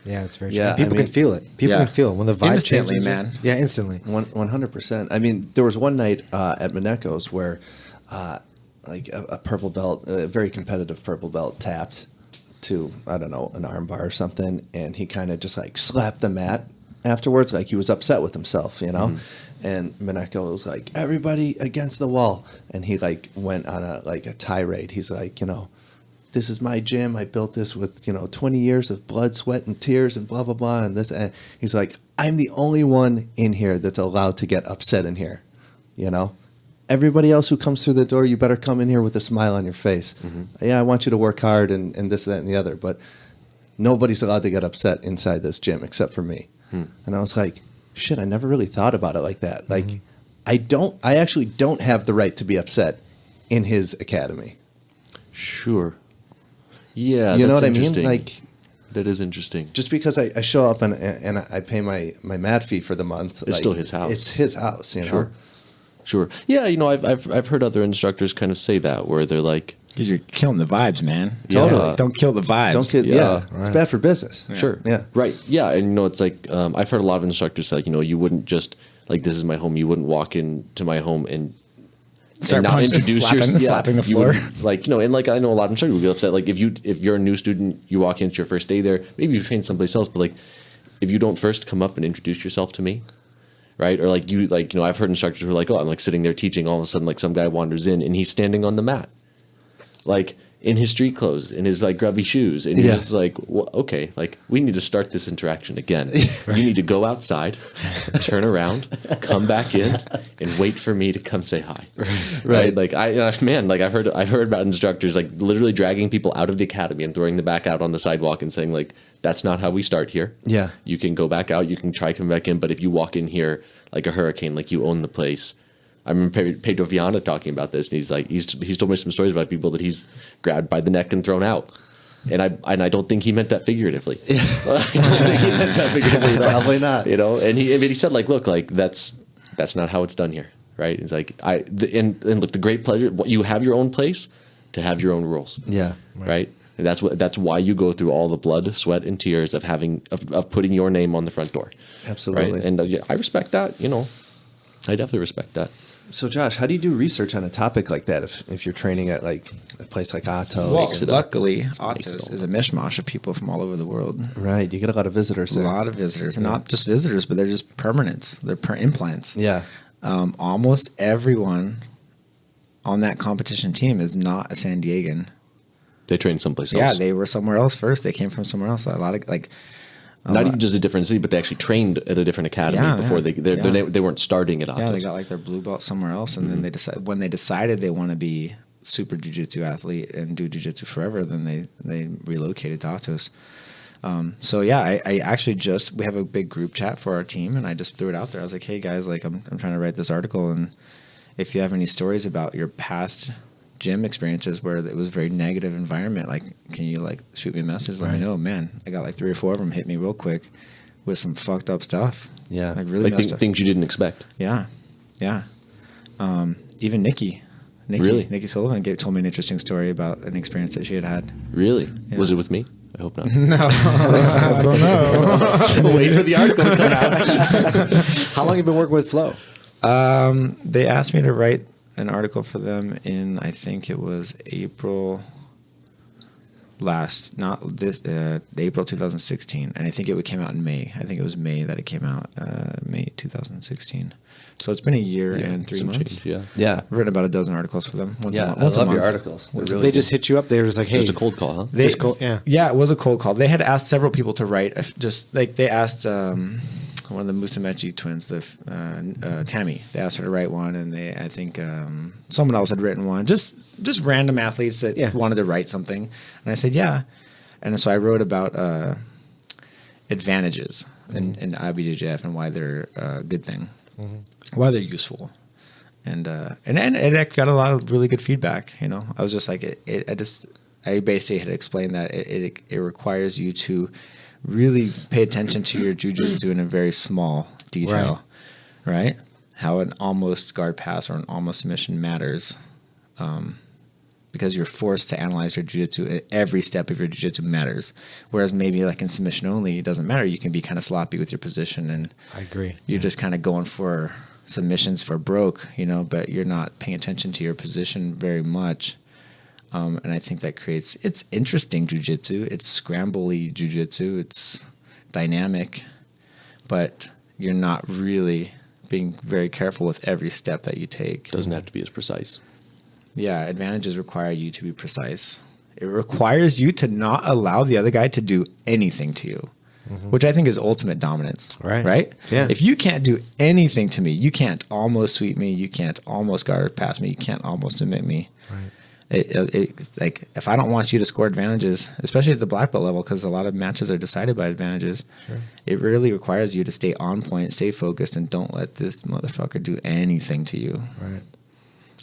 Yeah, it's very Yeah, true. People I mean- can feel it. People Yeah. can feel it when the vibe Instantly, changes. man. Yeah, instantly. 100%. I mean, there was one night at Mineko's where like a purple belt, a very competitive purple belt tapped to, I don't know, an arm bar or something, and he kind of just like slapped the mat afterwards, like he was upset with himself, you know? And Mineko was like, everybody against the wall. And he like went on a tirade. He's like, this is my gym. I built this with, 20 years of blood, sweat, and tears and blah, blah, blah. And this, and he's like, I'm the only one in here that's allowed to get upset in here, Everybody else who comes through the door, you better come in here with a smile on your face. Yeah, I want you to work hard and this, that, and the other. But nobody's allowed to get upset inside this gym except for me. And I was like, shit, I never really thought about it like that. Like, I actually don't have the right to be upset in his academy. Sure. Yeah, You know that's what I mean? interesting. Like, that is interesting. just because I show up and I pay my mat fee for the month, It's still his house. It's his house, you know. Sure. Yeah, I've heard other instructors kind of say that, where they're like, Because you're killing the vibes, man. Totally. Like, don't kill the vibes. Don't get It's bad for business. sure, Yeah. right, yeah, and it's like I've heard a lot of instructors say, like, you wouldn't just like, this is my home. You wouldn't walk into my home and Start not punching, introduce slapping the you floor. would, like, and like I know a lot of instructors would be upset. Like if you're a new student, you walk in, it's your first day there. Maybe you've trained someplace else, but like if you don't first come up and introduce yourself to me, right? Or I've heard instructors who are like, oh, I'm like sitting there teaching, all of a sudden like some guy wanders in and he's standing on the mat, like in his street clothes, in his like grubby shoes, and you're just like, well, okay, like we need to start this interaction again. You need to go outside, turn around, come back in, and wait for me to come say hi. Right? Like I've heard about instructors like literally dragging people out of the academy and throwing them back out on the sidewalk and saying like, that's not how we start here. Yeah, you can go back out, you can try come back in, but if you walk in here like a hurricane, like you own the place. I remember Pedro Viana talking about this, and he's like, he's told me some stories about people that he's grabbed by the neck and thrown out, and I don't think he meant that figuratively. I don't think he meant that figuratively. Probably not. And he said like, look, like that's not how it's done here, right? He's like, and look, the great pleasure, you have your own place to have your own rules. Yeah, right. And that's why you go through all the blood, sweat, and tears of putting your name on the front door. Absolutely. Right? And I respect that. I definitely respect that. So, Josh, how do you do research on a topic like that if you're training at like a place like Atos? Well, luckily, Atos is a mishmash of people from all over the world. Right. You get a lot of visitors there. A lot of visitors. And not just visitors, but they're just permanents. They're implants. Yeah. Almost everyone on that competition team is not a San Diegan. They trained someplace else. Yeah, they were somewhere else first. They came from somewhere else. A lot of like... Not even just a different city, but they actually trained at a different academy before they weren't starting at Atos. Yeah, they got like their blue belt somewhere else, and then when they decided they want to be super jiu-jitsu athlete and do jiu-jitsu forever, then they relocated to Atos. So yeah, I actually we have a big group chat for our team, and I just threw it out there. I was like, hey guys, like I'm trying to write this article, and if you have any stories about your past gym experiences where it was a very negative environment, like can you like shoot me a message, let me know. Man, I got like 3 or 4 of them hit me real quick with some fucked up stuff. Yeah, like really like things you didn't expect. Yeah. Even Nikki Sullivan told me an interesting story about an experience that she had. Really? Yeah. Was it with me? I hope not. No. I don't know. Wait for the article to come out. How long have you been working with Flo? They asked me to write an article for them in, I think it was April 2016, and I think it came out in May. I think it was May that it came out, May 2016. So it's been a year and 3 months. Change, yeah. I've written about a dozen articles for them. I love your articles. They just hit you up. They were just like, hey. Just a cold call, huh? Yeah, it was a cold call. They had asked several people to write. Just like they asked one of the Musumeci twins, Tammy. They asked her to write one, and I think someone else had written one. Just random athletes that wanted to write something, and I said yeah, and so I wrote about advantages in IBJJF and why they're a good thing, why they're useful, and it got a lot of really good feedback. I was just like I basically had explained that it requires you to really pay attention to your jiu-jitsu in a very small detail, right? How an almost guard pass or an almost submission matters, because you're forced to analyze your jiu-jitsu. Every step of your jiu-jitsu matters, whereas maybe like in submission only, it doesn't matter. You can be kind of sloppy with your position, and I agree. You're just kind of going for submissions for broke, but you're not paying attention to your position very much. And I think that it's interesting jiu-jitsu. It's scrambly jiu-jitsu. It's dynamic, but you're not really being very careful with every step that you take. Doesn't have to be as precise. Yeah, advantages require you to be precise. It requires you to not allow the other guy to do anything to you, which I think is ultimate dominance. Right? Yeah. If you can't do anything to me, you can't almost sweep me, you can't almost guard past me, you can't almost submit me. Right. Like if I don't want you to score advantages, especially at the black belt level, because a lot of matches are decided by advantages, it really requires you to stay on point, stay focused, and don't let this motherfucker do anything to you. Right.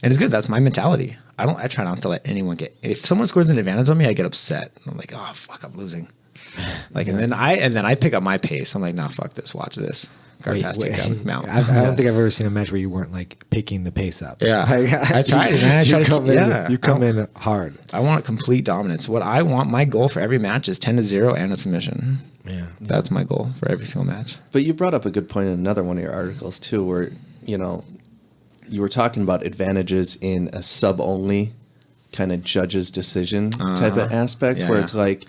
And it's good. That's my mentality. I try not to let anyone get. If someone scores an advantage on me, I get upset. I'm like, oh fuck, I'm losing. Like, and then I pick up my pace. I'm like, nah, fuck this. Watch this. Guard pass, takedown, mount. I don't think I've ever seen a match where you weren't like picking the pace up. Yeah, I tried. You come in hard. I want complete dominance. What I want, my goal for every match is 10-0 and a submission. Yeah, that's my goal for every single match. But you brought up a good point in another one of your articles too, where you were talking about advantages in a sub-only kind of judge's decision type of aspect, where it's like,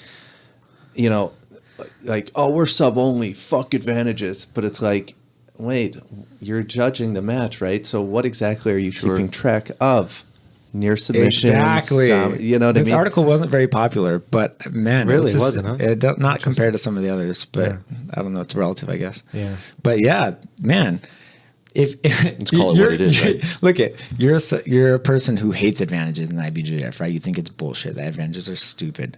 like, oh, we're sub-only, fuck advantages. But it's like, wait, you're judging the match, right? So what exactly are you keeping track of? Near submissions. Exactly. You know what I mean? This article wasn't very popular, but man, really wasn't, huh? It not compared to some of the others, but I don't know. It's relative, I guess. Yeah. But yeah, man. Let's call it what it is. Right? Look you're a person who hates advantages in the IBJJF, right? You think it's bullshit. The advantages are stupid.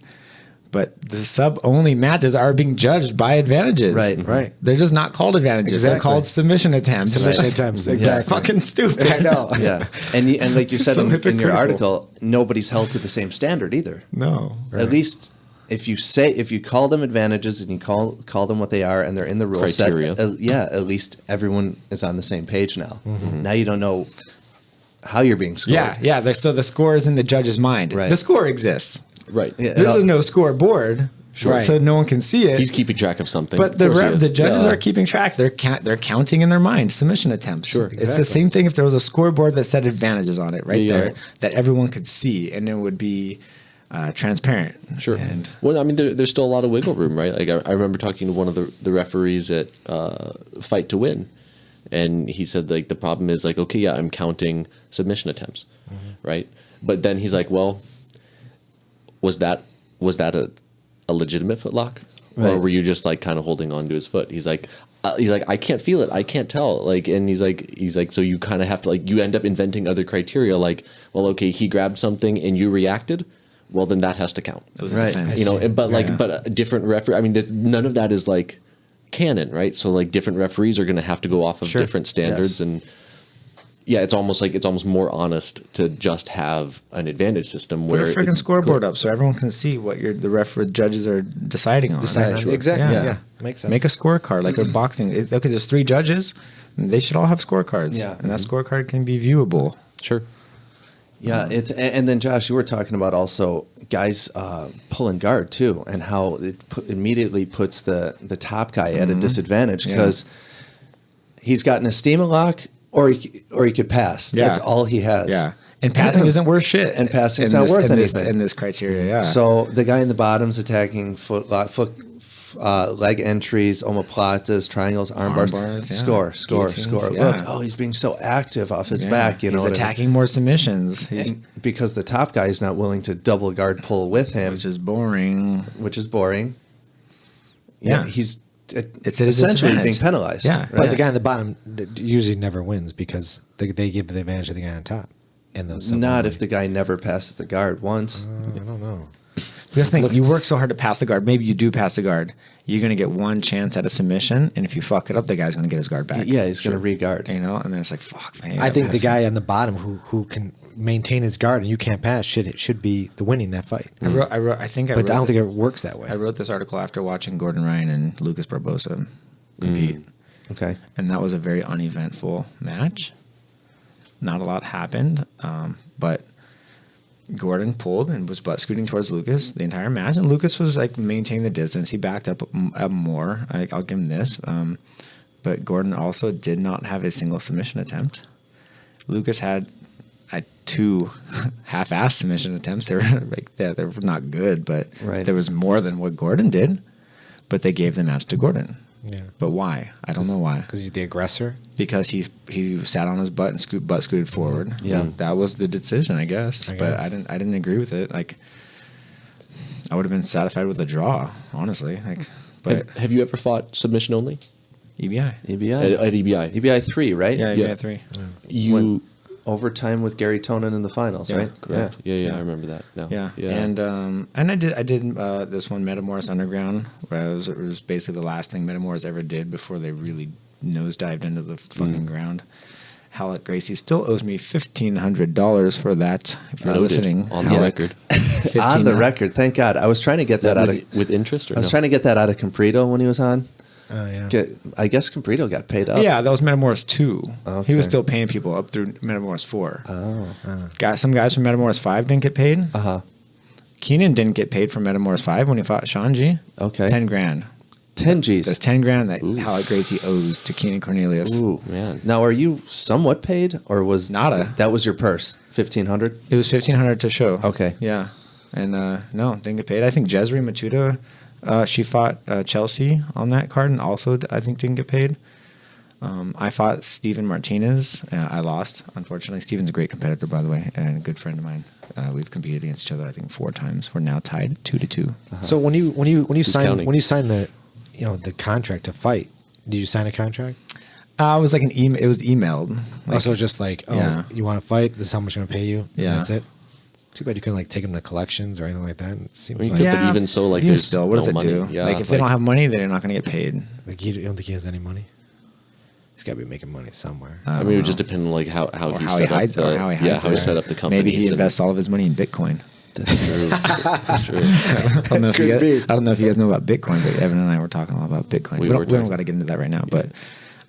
But the sub-only matches are being judged by advantages. Right. They're just not called advantages. Exactly. They're called submission attempts. Submission attempts, exactly. It's fucking stupid. I know. Yeah. And like you said So in your hypocritical. article, nobody's held to the same standard either. No. At least if you call them advantages and you call them what they are and they're in the rule Criteria. set, at least everyone is on the same page now. Now you don't know how you're being scored. Yeah. So the score is in the judge's mind. Right. The score exists. Right. Yeah, There's no scoreboard, so no one can see it. He's keeping track of something. But Of course he is. the judges are keeping track. They're counting in their mind submission attempts. Sure. It's the same thing if there was a scoreboard that said advantages on it there Right. that everyone could see, and it would be transparent. Sure. And Well, I mean, there's still a lot of wiggle room, right? Like I remember talking to one of the referees at Fight to Win, and he said like the problem is like, okay, yeah, I'm counting submission attempts, right? But then he's like, well, was that a legitimate footlock, Right. or were you just like kind of holding on to his foot? He's like, I can't feel it, I can't tell. Like, and he's like, so you kind of have to like, you end up inventing other criteria. Like, well, okay, he grabbed something and you reacted. Well, then that has to count. it was a Right. defense. But a different referee. I mean, none of that is like canon, right? So like different referees are going to have to go off of different standards, Yes. and it's almost more honest to just have an advantage system Put where a freaking it's scoreboard up so everyone can see what the judges are deciding on. Exactly. Yeah. Yeah. Makes sense. Make a scorecard like a boxing. Okay, there's 3 judges. They should all have scorecards. Yeah. And that scorecard can be viewable. Sure. Yeah, and then Josh, you were talking about also guys pulling guard too, and how it immediately puts the top guy at a disadvantage because he's got an Estima lock or he could pass. Yeah. That's all he has. Yeah. And passing isn't worth shit. And passing's in not this- worth in this- anything. In this criteria, yeah. So the guy in the bottom's attacking leg entries, omoplatas, triangles, arm bars. yeah. Score. Guillotines, Look, yeah. he's being so active off his Yeah. back. You know he's what I mean? attacking more submissions, And because the top guy is not willing to double guard pull with him, which is boring. which is boring. Yeah. He's It's at his essentially disadvantage. being penalized. Yeah. But the guy on the bottom usually never wins because they give the advantage to the guy on top. And those Not if the guy never passes the guard once. I don't know. Because think, you work so hard to pass the guard. Maybe you do pass the guard. You're going to get one chance at a submission, and if you fuck it up, the guy's going to get his guard back. Yeah, he's going to re-guard. You know, and then it's like, fuck, man. I think the guy on the bottom who can maintain his guard and you can't pass should be the winning that fight. I But I don't think it works that way. I wrote this article after watching Gordon Ryan and Lucas Barbosa compete. Okay. And that was a very uneventful match. Not a lot happened, but Gordon pulled and was butt scooting towards Lucas the entire match, and Lucas was like maintaining the distance. He backed up more. I'll give him this. But Gordon also did not have a single submission attempt. Lucas had 2 half-ass submission attempts. They were they were not good, but there was more than what Gordon did. But they gave the match to Gordon. Yeah. But why? I don't know why. Because he's the aggressor. Because he sat on his butt and scooted forward. Yeah, that was the decision, I guess. But I didn't agree with it. Like, I would have been satisfied with a draw, honestly. Like, but Have you ever fought submission only? EBI. EBI. At EBI? EBI 3, right? Yeah, Yeah. EBI 3. You overtime with Gary Tonin in the finals, Yeah, right? correct. Yeah, I remember that. No. Yeah. And I did this one Metamoris Underground, where it was basically the last thing Metamoris ever did before they really nosedived into the fucking ground. Halleck Gracie still owes me $1,500 for that. If you're Noted. listening, On the Halleck. record. On the record, thank God. I was trying to get that out of with interest, or I was no? trying to get that out of Comprito when he was on. Oh yeah. I guess Comprito got paid up. Yeah, that was Metamoris 2. Okay. He was still paying people up through Metamoris 4. Oh. Some guys from Metamoris 5 didn't get paid. Uh-huh. Keenan didn't get paid from Metamoris 5 when he fought Shanji. Okay. 10 grand. 10 G's. That's 10 grand that Halleck Gracie owes to Keenan Cornelius. Ooh, Man. Now, are you somewhat paid, or was Nada. that was your purse? 1,500. It was $1,500 to show. Okay. Yeah. And no, didn't get paid. I think Jesri Matuda, she fought Chelsea on that card and also, I think, didn't get paid. I fought Steven Martinez. I lost, unfortunately. Steven's a great competitor, by the way, and a good friend of mine. We've competed against each other, I think, 4 times. We're now tied 2-2. So when you sign counting? the contract to fight, did you sign a contract? It was like an email. It was emailed. Also, just like, Yeah. you want to fight? This is how much I'm going to pay you. Yeah. And that's it. Too bad you couldn't like take them to collections or anything like that. It seems I mean, like yeah. But even so, like, even there's still, what does no it money. do? Yeah, like, if they don't have money, they're not going to get paid. like you don't think he has any money? He's got to be making money somewhere. I mean, it would just depend on like how Or he how he set up hides it, the or how he hides how he it. set up the company. Maybe he invests all of his money in Bitcoin. That's true. That's true. I don't know if Could be. I don't know if you guys know about Bitcoin, but Evan and I were talking a lot about Bitcoin. We We were don't talking. got to get into that right now, but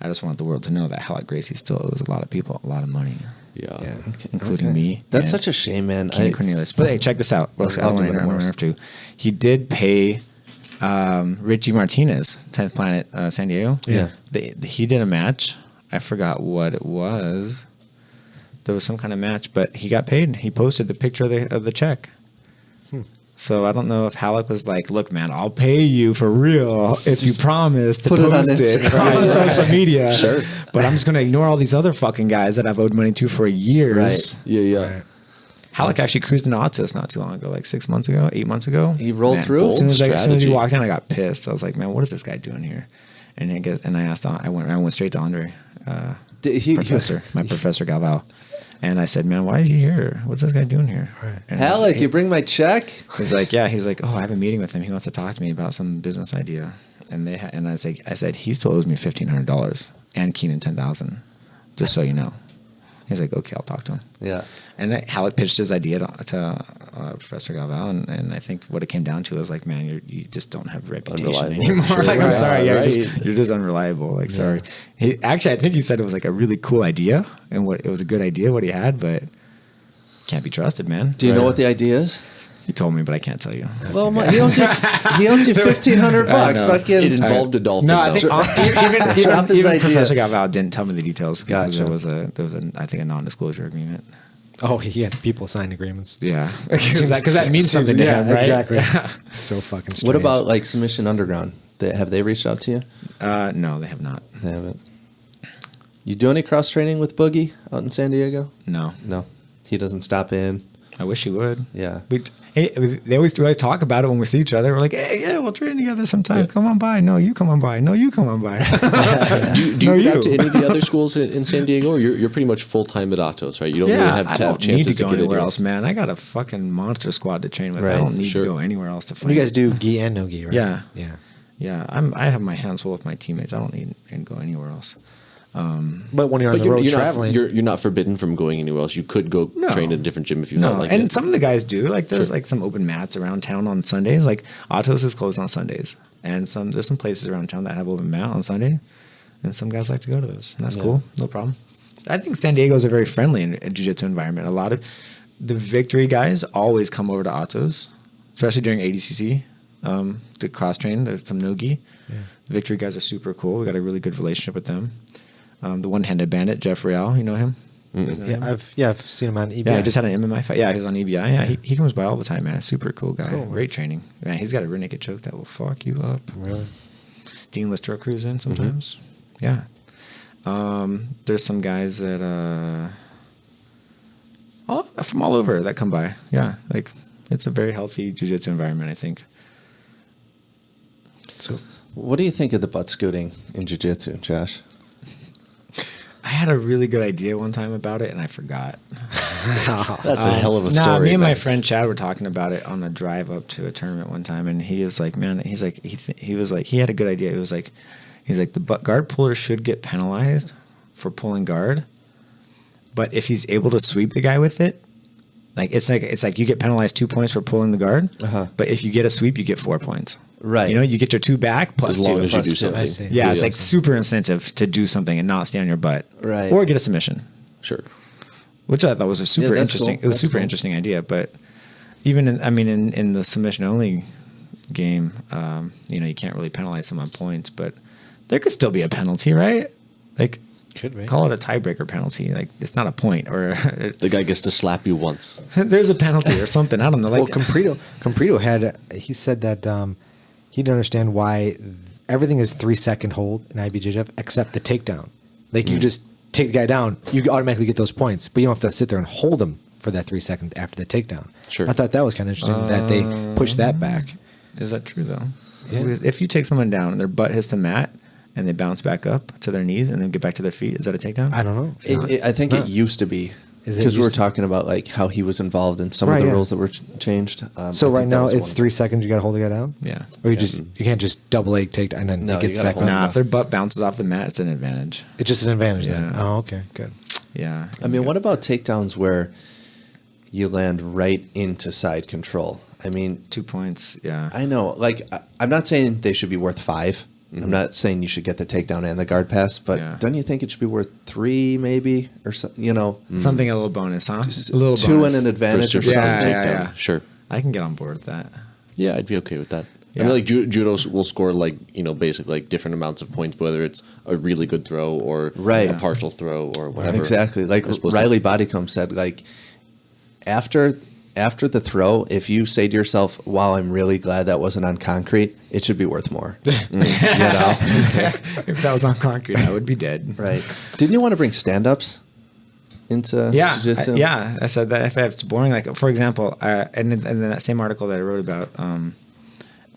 I just want the world to know that Halleck Gracie still owes a lot of people a lot of money, Yeah. including me. That's and such a shame, man. Keenan Cornelius. But hey, check this out. Well, I don't want to interrupt you. He did pay Richie Martinez, 10th Planet San Diego. Yeah. He did a match. I forgot what it was. There was some kind of match, but he got paid. He posted the picture of the check. So I don't know if Halleck was like, "Look, man, I'll pay you for real if you promise to put it on post it Instagram. on social media." Sure. But I'm just going to ignore all these other fucking guys that I've owed money to for years. Right. Yeah. Right. Halleck actually cruised into Atos not too long ago, like 6 months ago, 8 months ago. He rolled Man, through? As soon as he Strategy. walked in, I got pissed. I was like, "Man, what is this guy doing here?" And I asked. I went straight to Andre, Professor Galvao, and I said, "Man, why is he here? What's this guy doing here?" Right. And Halleck, you bring my check? He's like, "Yeah." He's like, "Oh, I have a meeting with him. He wants to talk to me about some business idea." And I said, "He still owes me $1,500 and Keenan $10,000, just so you know." He's like, "Okay, I'll talk to him." Yeah. And Halleck pitched his idea to Professor Galvao, and I think what it came down to was like, "Man, you just don't have a reputation Unreliable. anymore." Sure. Like, I'm Right. sorry, Right. you're just unreliable. Like, sorry. I think he said it was like a really cool idea, and it was a good idea what he had, but can't be trusted, man. Do you know what the idea is? He told me, but I can't tell you. Well, he owes you $1,500. know. Fucking. It involved a dolphin. No, I think Drop his even idea. Professor Galvao didn't tell me the details because Gotcha. there was I think a non-disclosure agreement. Oh, he had people sign agreements. Yeah, because that means something to him, right? Exactly. So fucking strange. What about like Submission Underground? Have they reached out to you? No, they have not. They haven't. You do any cross training with Boogie out in San Diego? No, No. He doesn't stop in. I wish he would. Yeah. They always talk about it when we see each other. We're like, "Hey, yeah, we'll train together sometime. Come on by. No, you come on by. No, you come on by." Do No, you go you. to any of the other schools in San Diego, or you're pretty much full time at Atos, right? You don't really Yeah, have I to have don't need chances to go get anywhere anywhere else, man. I got a fucking monster squad to train with. Right, I don't need sure. to go anywhere else to fight. you guys do gi and no gi, right? Yeah. Yeah. Yeah, I have my hands full with my teammates. I don't need to go anywhere else. But when you're on But the road you're traveling, you're not forbidden from going anywhere else. You could go No. train at a different gym if you No, felt like and it. some of the guys do. Like there's like some open mats around town on Sundays. Like Atos is closed on Sundays, and there's some places around town that have open mat on Sunday, and some guys like to go to those. And that's cool, no problem. I think San Diego is a very friendly jiu-jitsu environment. A lot of the Victory guys always come over to Atos, especially during ADCC to cross train. There's some no-gi. The Victory guys are super cool. We got a really good relationship with them. The one-handed bandit, Jeff Real, you know him? You guys know him? I've seen him on EBI. Yeah, I just had an MMA fight. Yeah, he was on EBI. Yeah, he comes by all the time, man. A super cool guy. Cool. Great training. Man, he's got a rear naked choke that will fuck you up. Really? Dean Lister crews in sometimes. Yeah. There's some guys that from all over that come by. Yeah, like it's a very healthy jiu-jitsu environment, I think. So, what do you think of the butt scooting in jiu-jitsu, Josh? had a really good idea one time about it, and I forgot. That's a hell of a story. Nah, me and my man. friend Chad were talking about it on a drive up to a tournament one time, and he is like, man, he's like, he was like, he had a good idea. It was like, he's like, the guard puller should get penalized for pulling guard, but if he's able to sweep the guy with it, it's like you get penalized 2 points for pulling the guard, but if you get a sweep, you get 4 points. Right. You know, you get your 2 back plus As long 2. as you plus do 2. something. I see. Yeah, it's like super incentive to do something and not stay on your butt. Right. Or get a submission. Sure. Which I thought was a super that's interesting. cool. It was That's super cool. interesting idea, but even in the submission only game, you can't really penalize someone on points, but there could still be a penalty, right? Like, Could be. call it a tiebreaker penalty. Like, it's not a point, or The guy gets to slap you once. there's a penalty or something. I don't know. Like, Well, Comprito had he said that he didn't understand why everything is 3-second hold in IBJJF except the takedown. Like you just take the guy down, you automatically get those points, but you don't have to sit there and hold him for that 3 seconds after the takedown. Sure. I thought that was kind of interesting that they pushed that back. is that true though? Yeah. If you take someone down and their butt hits the mat and they bounce back up to their knees and then get back to their feet, is that a takedown? I don't know. I think it used to be. Is it Because we were used to- talking about like how he was involved in some of Right, the yeah. rules that were changed. I So think right that now was it's one. 3 seconds. You got to hold the guy down. Yeah. Or you can't just double leg take and then No, it gets you gotta back hold up. Nah, if their butt bounces off the mat, it's an advantage. It's just an advantage then. Yeah. Oh, okay, good. Yeah. I mean, what about takedowns where you land right into side control? I mean, 2 points? Yeah. I know. Like, I'm not saying they should be worth 5. I'm not saying you should get the takedown and the guard pass, but Yeah. don't you think it should be worth 3 maybe or so? You know, Something a little bonus, huh? A little 2 bonus. and an advantage For or super something. Yeah. Sure. I can get on board with that. Yeah, I'd be okay with that. Yeah. I mean, like judo will score like basically like different amounts of points, whether it's a really good throw or Right. a partial throw or whatever. Exactly. Like They're supposed to- Riley Bodycomb said, like after the throw, if you say to yourself, "Wow, I'm really glad that wasn't on concrete," it should be worth more. You know? If that was on concrete, I would be dead. Right. Didn't you want to bring stand-ups into Yeah, jiu-jitsu? I said that if it's boring, like for example, and in that same article that I wrote about,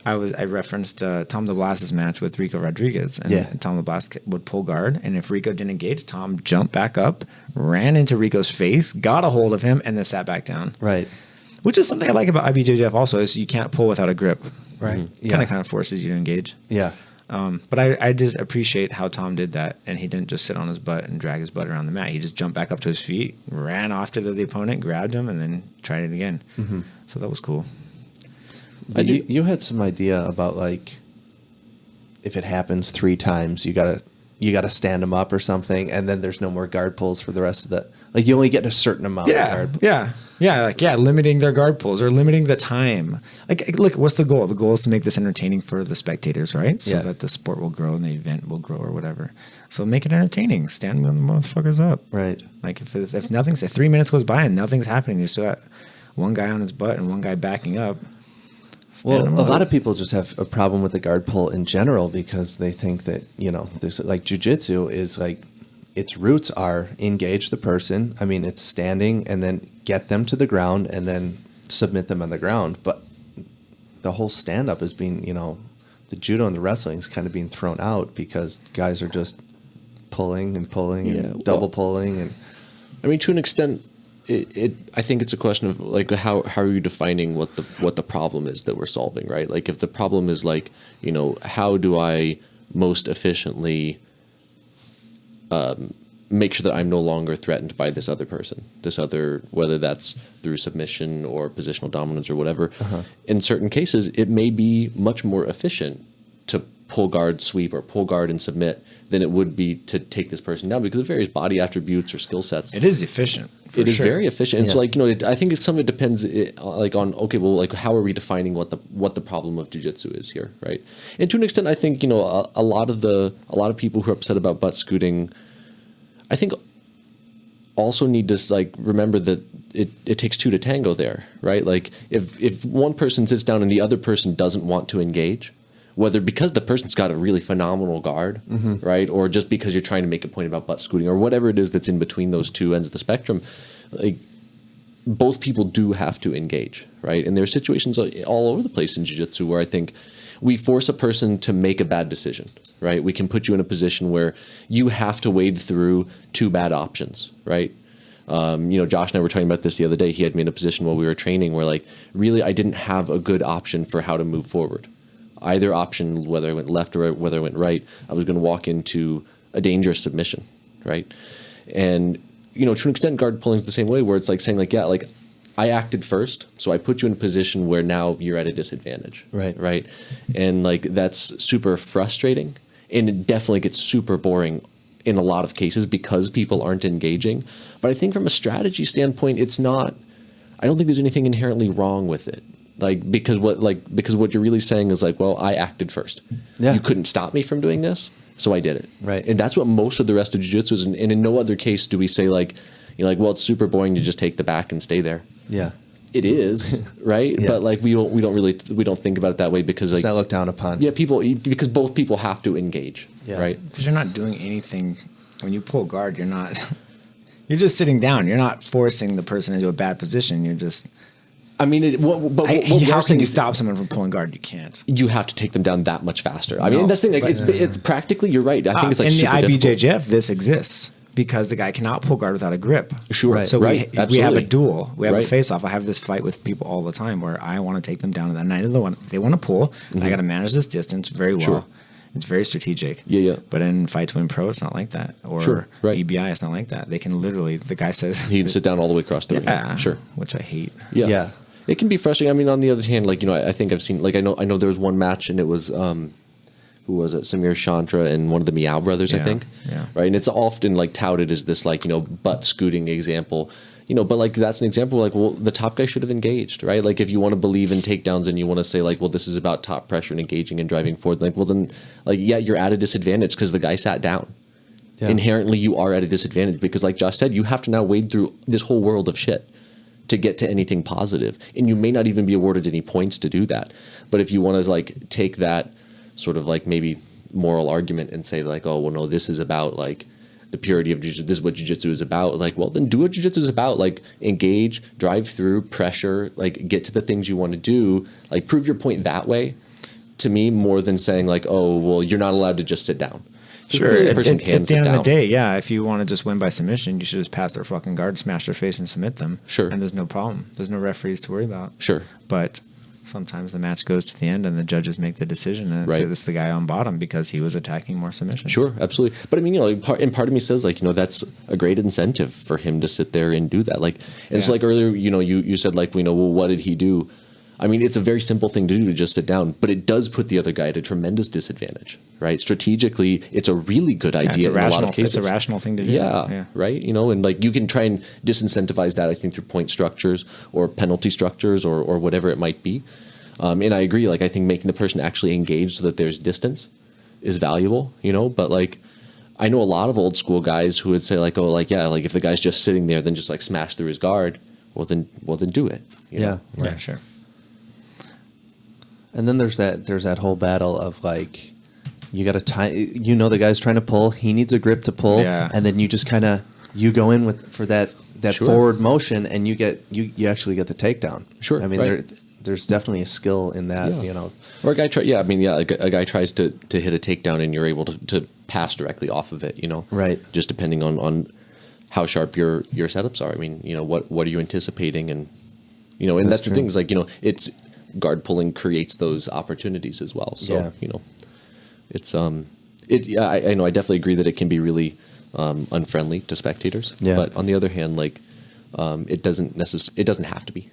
I referenced Tom DeBlas's match with Rico Rodriguez, and Yeah. Tom DeBlas would pull guard, and if Rico didn't engage, Tom jumped back up, ran into Rico's face, got a hold of him, and then sat back down. Right. Which is something I like about IBJJF also is you can't pull without a grip. Right. Yeah. Kind of forces you to engage. Yeah. But I just appreciate how Tom did that, and he didn't just sit on his butt and drag his butt around the mat. He just jumped back up to his feet, ran off to the opponent, grabbed him, and then tried it again. So that was cool. But you had some idea about like if it happens 3 times, you gotta stand them up or something, and then there's no more guard pulls for the rest of the. Like you only get a certain amount of guard. Limiting their guard pulls or limiting the time. Like, look, what's the goal? The goal is to make this entertaining for the spectators, right? So Yeah. that the sport will grow and the event will grow or whatever. So make it entertaining. Stand the motherfuckers up. Right. Like if nothing's, if 3 minutes goes by and nothing's happening, you still got one guy on his butt and one guy backing up. Well, Stand a 'em up. lot of people just have a problem with the guard pull in general because they think that, there's like jiu-jitsu is like its roots are engage the person. I mean, it's standing and then get them to the ground and then submit them on the ground. But the whole stand-up is being, the judo and the wrestling is kind of being thrown out because guys are just pulling and pulling and double pulling. And I mean, to an extent, I think it's a question of like how are you defining what the problem is that we're solving, right? Like if the problem is like, how do I most efficiently make sure that I'm no longer threatened by this other person, whether that's through submission or positional dominance or whatever. In certain cases, it may be much more efficient to pull guard, sweep, or pull guard and submit than it would be to take this person down because of various body attributes or skill sets. It is efficient. It is very efficient. And so, Yeah. like, I think some of it depends, on okay, well, like, how are we defining what the problem of jiu-jitsu is here, right? And to an extent, I think a lot of people who are upset about butt scooting, I think, also need to like remember that it takes 2 to tango there, right? Like, if one person sits down and the other person doesn't want to engage, whether because the person's got a really phenomenal guard, right, or just because you're trying to make a point about butt scooting, or whatever it is that's in between those 2 ends of the spectrum, like both people do have to engage, right? And there are situations all over the place in jiu-jitsu where I think we force a person to make a bad decision, right? We can put you in a position where you have to wade through two bad options, right? Josh and I were talking about this the other day. He had me in a position while we were training where, like, really I didn't have a good option for how to move forward. Either option, whether I went left or whether I went right, I was going to walk into a dangerous submission, right? And, to an extent, guard pulling is the same way, where it's like saying, like, yeah, like, I acted first, so I put you in a position where now you're at a disadvantage. Right. And, like, that's super frustrating, and it definitely gets super boring in a lot of cases because people aren't engaging. But I think from a strategy standpoint, it's not, I don't think there's anything inherently wrong with it. Because what you're really saying is like, well, I acted first. Yeah. You couldn't stop me from doing this, so I did it. Right. And that's what most of the rest of jiu-jitsu is. And in no other case do we say like, well, it's super boring to just take the back and stay there. Yeah. It is, right? Yeah. But like we don't think about it that way because it's not looked down upon. Yeah, because both people have to engage. Yeah. Right. Because you're not doing anything when you pull guard. You're not. You're just sitting down. You're not forcing the person into a bad position. You're just. I mean, how can you stop someone from pulling guard? You can't. You have to take them down that much faster. I mean, that's the thing. Like, it's practically. You're right. I think it's like in the IBJJF, this exists. Because the guy cannot pull guard without a grip. Sure. Right. So we have a duel. We have a face-off. I have this fight with people all the time where I want to take them down to that night of the one. They want to pull. Mm-hmm. I got to manage this distance very well. Sure. It's very strategic. Yeah. But in Fight to Win Pro, it's not like that. Or EBI, it's not like that. They can literally, the guy says... He can sit down all the way across the ring. Yeah. Sure. Which I hate. Yeah. It can be frustrating. I mean, on the other hand, like, I think I've seen... Like, I know there was one match and it was... who was it? Samir Chandra and one of the Meow brothers, I think. Yeah. Right. And it's often like touted as this like, butt scooting example, but like that's an example like, well, the top guy should have engaged, right? Like if you want to believe in takedowns and you want to say like, well, this is about top pressure and engaging and driving forward, like, well, then like, yeah, you're at a disadvantage because the guy sat down. Yeah. Inherently, you are at a disadvantage because like Josh said, you have to now wade through this whole world of shit to get to anything positive. And you may not even be awarded any points to do that. But if you want to like take that sort of like maybe moral argument and say like, oh, well, no, this is about like the purity of jiu-jitsu. This is what jiu-jitsu is about. Like, well, then do what jiu-jitsu is about. Like engage, drive through, pressure, like get to the things you want to do, like prove your point that way to me more than saying like, oh, well, you're not allowed to just sit down. Sure. At the end of the day, yeah, if you want to just win by submission, you should just pass their fucking guard, smash their face and submit them. Sure. And there's no problem. There's no referees to worry about. Sure. But sometimes the match goes to the end and the judges make the decision and say this is the guy on bottom because he was attacking more submissions. Sure, absolutely. But I mean, part of me says like, that's a great incentive for him to sit there and do that. Like, and it's like earlier, you said like, well, what did he do? I mean, it's a very simple thing to do to just sit down, but it does put the other guy at a tremendous disadvantage, right? Strategically, it's a really good idea in a lot of cases. It's a rational thing to do. Yeah, right? And like you can try and disincentivize that, I think, through point structures or penalty structures or whatever it might be. And I agree, like I think making the person actually engage so that there's distance is valuable, but like I know a lot of old school guys who would say like, oh, like, yeah, like if the guy's just sitting there, then just like smash through his guard. Well, then do it. Yeah. Yeah, sure. And then there's that whole battle of like, you got to tie. The guy's trying to pull. He needs a grip to pull, and then you just kind of go in for that forward motion, and you actually get the takedown. Sure. I mean, there's definitely a skill in that. Or a guy a guy tries to hit a takedown, and you're able to pass directly off of it. Right. Just depending on how sharp your setups are. I mean, what are you anticipating, and that's the thing is like it's. Guard pulling creates those opportunities as well. So, it's I know I definitely agree that it can be really unfriendly to spectators. Yeah. But on the other hand, like it doesn't have to be,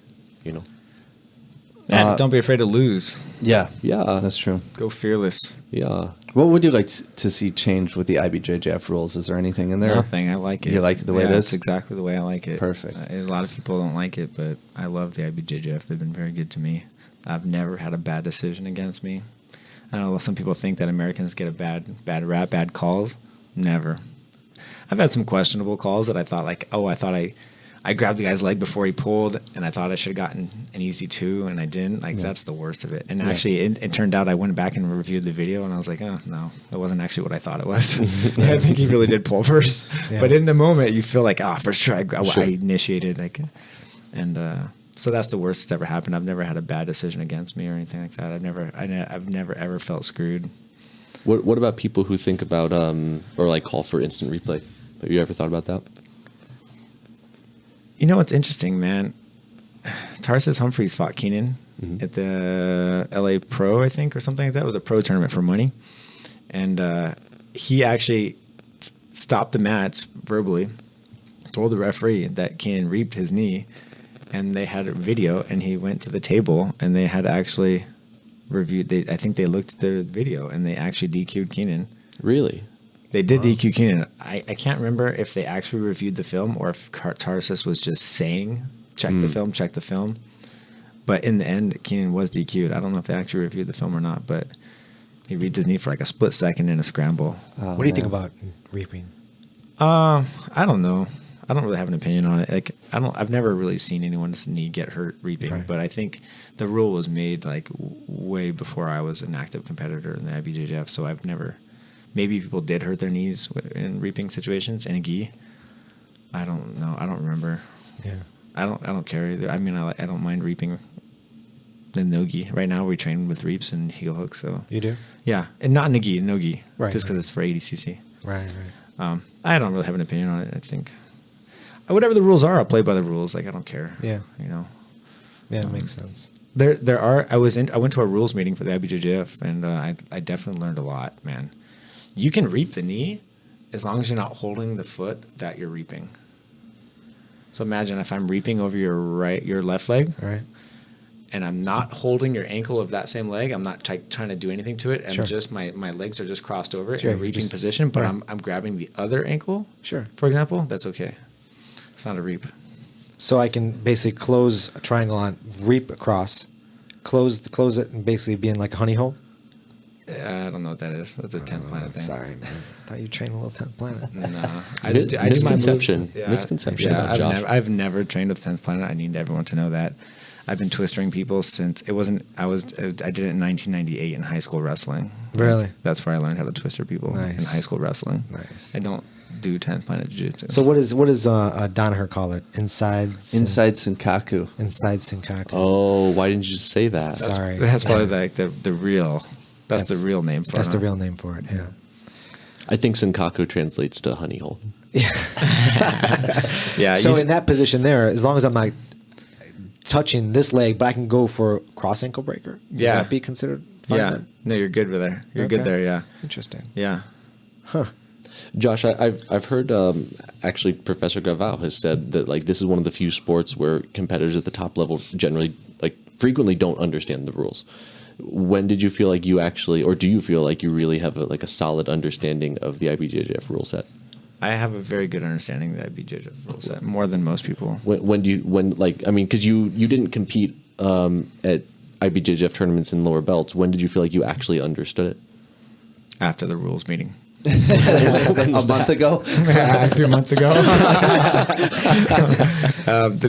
don't be afraid to lose. Yeah. That's true. Go fearless. Yeah. What would you like to see changed with the IBJJF rules? Is there anything in there? Nothing. I like it. You like it the way it is? It's exactly the way I like it. Perfect. A lot of people don't like it, but I love the IBJJF. They've been very good to me. I've never had a bad decision against me. I know some people think that Americans get a bad rap, bad calls. Never. I've had some questionable calls that I thought like, oh, I grabbed the guy's leg before he pulled, and I thought I should have gotten an easy 2, and I didn't. Like that's the worst of it. And actually, it turned out I went back and reviewed the video, and I was like, oh no, that wasn't actually what I thought it was. I think he really did pull first. Yeah. But in the moment, you feel like, for sure, I initiated So that's the worst that's ever happened. I've never had a bad decision against me or anything like that. I've never ever felt screwed. What about people who think about or like call for instant replay? Have you ever thought about that? You know what's interesting, man? Tarsis Humphreys fought Keenan at the LA Pro, I think, or something like that. It was a pro tournament for money. And he actually stopped the match verbally, told the referee that Keenan reaped his knee, and they had a video, and he went to the table, and they had actually reviewed. I think they looked at the video, and they actually DQ'd Keenan. Really? They did DQ Keenan. I can't remember if they actually reviewed the film or if Tarsis was just saying, check the film. But in the end, Keenan was DQ'd. I don't know if they actually reviewed the film or not, but he reaped his knee for like a split second in a scramble. What do you think about reaping? I don't know. I don't really have an opinion on it. Like I've never really seen anyone's knee get hurt reaping, Right. but I think the rule was made like way before I was an active competitor in the IBJJF, so I've never. Maybe people did hurt their knees in reaping situations in a gi. I don't know. I don't remember. Yeah. I don't care either. I mean, I don't mind reaping the no gi. Right now we train with reaps and heel hooks. So You do? yeah, and not in a gi, no gi. Right, Just because right. it's for 80cc. Right, right. I don't really have an opinion on it. I think whatever the rules are, I'll play by the rules. Like I don't care. Yeah. You know. Yeah, it makes sense. There are. I went to a rules meeting for the IBJJF, and I definitely learned a lot, man. You can reap the knee as long as you're not holding the foot that you're reaping. So imagine if I'm reaping over your left leg, All right. and I'm not holding your ankle of that same leg. I'm not trying to do anything to it. I'm Sure. just my legs are just crossed over Sure, in a you reaping just- position, but right. I'm grabbing the other ankle. Sure. For example, that's okay. It's not a reap. So I can basically close a triangle on, reap across, close it, and basically be in like a honey hole. I don't know what that is. That's a 10th planet thing. Sorry, man. I thought you trained a little 10th planet. No, I do my moves. Misconception about I've Josh. I've never trained with 10th planet. I need everyone to know that. I've been twistering people since I did it in 1998 in high school wrestling. Really? That's where I learned how to twister people in Nice. high school wrestling. Nice. I don't do 10th planet jiu-jitsu. So what does Danaher call it? Inside Senkaku. Inside Senkaku. Oh, why didn't you just say that? Sorry. That's probably like the real. That's the real name for it. That's the huh? real name for it. Yeah. I think Senkaku translates to honey hole. Yeah. So in that position there, as long as I'm not touching this leg, but I can go for cross ankle breaker. Would Yeah. that be considered fine Yeah. then? No, you're good with there. You're good Okay. there. Yeah. Interesting. Yeah. Josh, I've heard actually Professor Galvao has said that like this is one of the few sports where competitors at the top level generally like frequently don't understand the rules. When did you feel like you actually, or do you feel like you really have a solid understanding of the IBJJF rule set? I have a very good understanding of the IBJJF rule set, more than most people. Because you didn't compete at IBJJF tournaments in lower belts. When did you feel like you actually understood it? After the rules meeting. A month ago? A few months ago.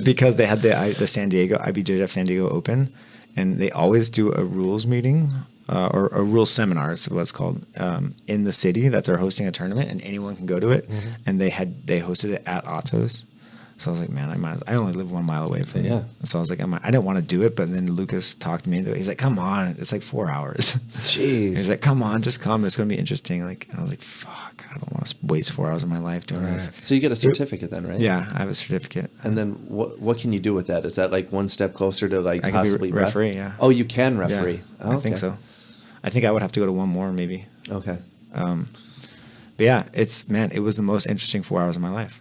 Because they had the San Diego, IBJJF San Diego Open, and they always do a rules meeting or a rules seminar, is what it's called, in the city that they're hosting a tournament, and anyone can go to it. Mm-hmm. And they hosted it at Atos. So I was like, man, I only live 1 mile away from Yeah. So I was like, I didn't want to do it, but then Lucas talked me into it. He's like, come on, it's like 4 hours. Jeez. He's like, come on, just come. It's going to be interesting. Like, I was like, fuck, I don't want to waste 4 hours of my life doing this. So you get a certificate then, right? Yeah, I have a certificate. And then what can you do with that? Is that like one step closer to like I can possibly be referee, yeah. Oh, you can referee. Yeah, Oh, I think okay. so. I think I would have to go to one more maybe. Okay. But yeah, it was the most interesting 4 hours of my life.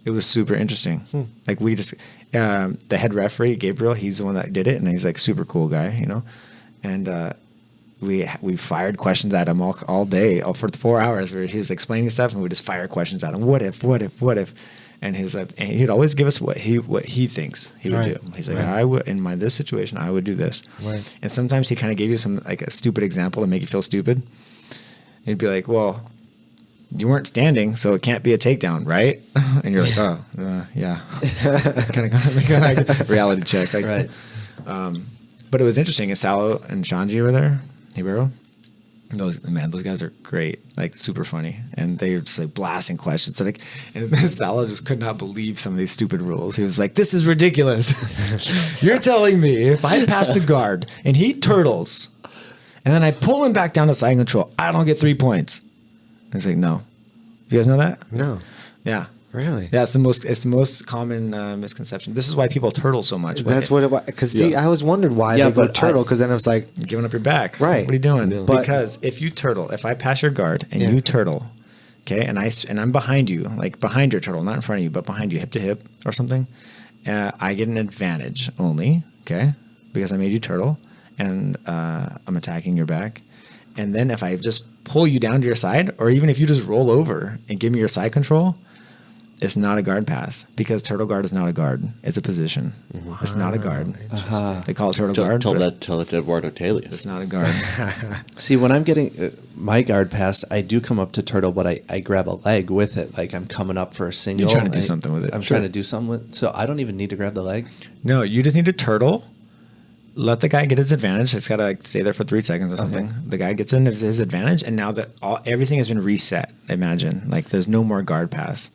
It was super interesting. Like we just, the head referee, Gabriel, he's the one that did it, and he's like super cool guy, you know? And we fired questions at him all day, for 4 hours where he was explaining stuff, and we just fire questions at him. What if? And and he'd always give us what he thinks he would Right. do. He's like, Right. I would, in this situation, I would do this. Right. And sometimes he kind of gave you some like a stupid example to make you feel stupid. He'd be like, well, you weren't standing, so it can't be a takedown, right? And you're like, oh, yeah. kind of reality check. Like, Right. But it was interesting. Asalo and Shanji were there, Hibero. Those guys are great, like super funny, and they're just like blasting questions. So like, and Salah just could not believe some of these stupid rules. He was like, "This is ridiculous. You're telling me if I pass the guard and he turtles, and then I pull him back down to side control, I don't get 3 points?" I was like, "No, you guys know that? No. Yeah." Really? Yeah, it's the most common misconception. This is why people turtle so much. That's what it was. Because see, I was wondering why they go turtle. Because then I was like, you're giving up your back. Right. What are you doing? Yeah. But- Because if you turtle, if I pass your guard and you turtle, okay, and I'm behind you, like behind your turtle, not in front of you, but behind you, hip to hip or something, I get an advantage only, okay, because I made you turtle and I'm attacking your back. And then if I just pull you down to your side, or even if you just roll over and give me your side control, it's not a guard pass, because turtle guard is not a guard. It's a position. Wow. It's not a guard. They call it turtle guard. Tell that to Eduardo Telius. It's not a guard. See, when I'm getting my guard passed, I do come up to turtle, but I grab a leg with it. Like I'm coming up for a single. You're trying to do something with it. I'm trying to do something with it. So I don't even need to grab the leg. No, you just need to turtle. Let the guy get his advantage. It's got to like stay there for 3 seconds or something. Okay. The guy gets in his advantage, and now that everything has been reset. Imagine like there's no more guard pass.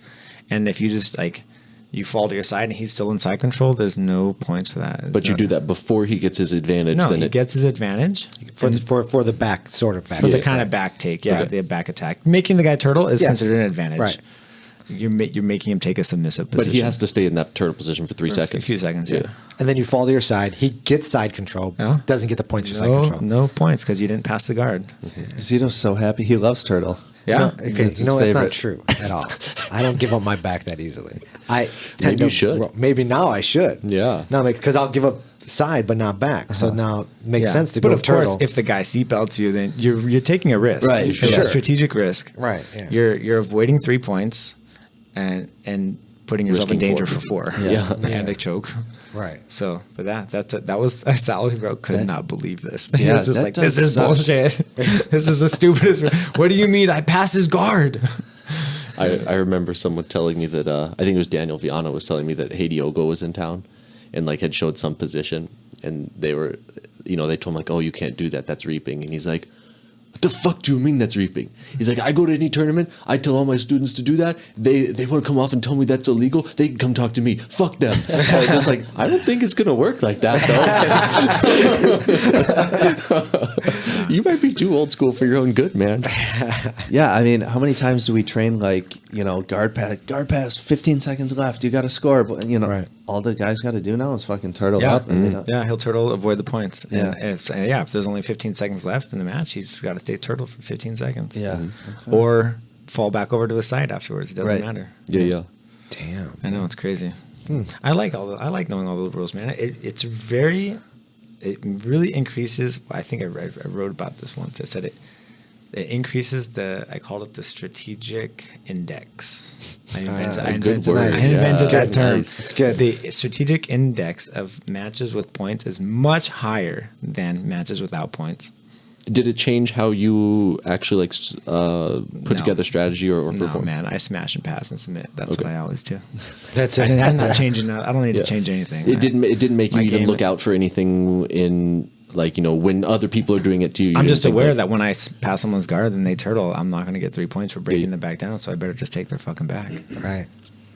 And if you just like you fall to your side and he's still in side control, there's no points for that. But you do that before he gets his advantage. No, then he gets his advantage for the back sort of back. For the kind of back take, the back attack. Making the guy turtle is considered an advantage. Right. You're making him take a submissive position. But he has to stay in that turtle position for 3 seconds. A few seconds, yeah. And then you fall to your side. He gets side control. Doesn't get the points for side control. No points because you didn't pass the guard. Zito's so happy. He loves turtle. Yeah. It's not true at all. I don't give up my back that easily. Maybe you should. Maybe now I should. Yeah. No, because I'll give up side but not back. So now it makes sense to go turtle. But of course, if the guy seatbelts you, then you're taking a risk. Right. It's a strategic risk. Right. Yeah. You're avoiding 3 points and putting yourself in danger for 4. Yeah. And a choke. Right. So, but that's Sally bro could not believe this. Yeah, He was just like, this is bullshit. This is the stupidest. What do you mean I pass his guard? I remember someone telling me that I think it was Daniel Viana was telling me that Hidiogo was in town and like had showed some position, and they were, they told him like, oh, you can't do that. That's reaping. And he's like, what the fuck do you mean that's reaping? He's like, I go to any tournament, I tell all my students to do that. They want to come off and tell me that's illegal. They can come talk to me. Fuck them. Just like, I don't think it's gonna work like that though. You might be too old school for your own good, man. Yeah, I mean, how many times do we train like guard pass, 15 seconds left, you got to score, but right. All the guys got to do now is fucking turtle up, and they don't. Yeah, he'll turtle, avoid the points. Yeah. And if there's only 15 seconds left in the match, he's got to stay turtle for 15 seconds. Yeah, okay. Or fall back over to his side afterwards. It doesn't matter. Yeah. Damn. I know, it's crazy. I like knowing all the rules, man. It really increases. I think I wrote about this once. I said it increases I called it the strategic index. I invented that term. It's good. The strategic index of matches with points is much higher than matches without points. Did it change how you actually put together strategy or perform? No, man. I smash and pass and submit. That's what I always do. That's it. I'm not changing. I don't need to change anything. It didn't make you even look out for anything in when other people are doing it to you. I'm just aware that when I pass someone's guard and they turtle, I'm not going to get 3 points for breaking them back down. So I better just take their fucking back. Right.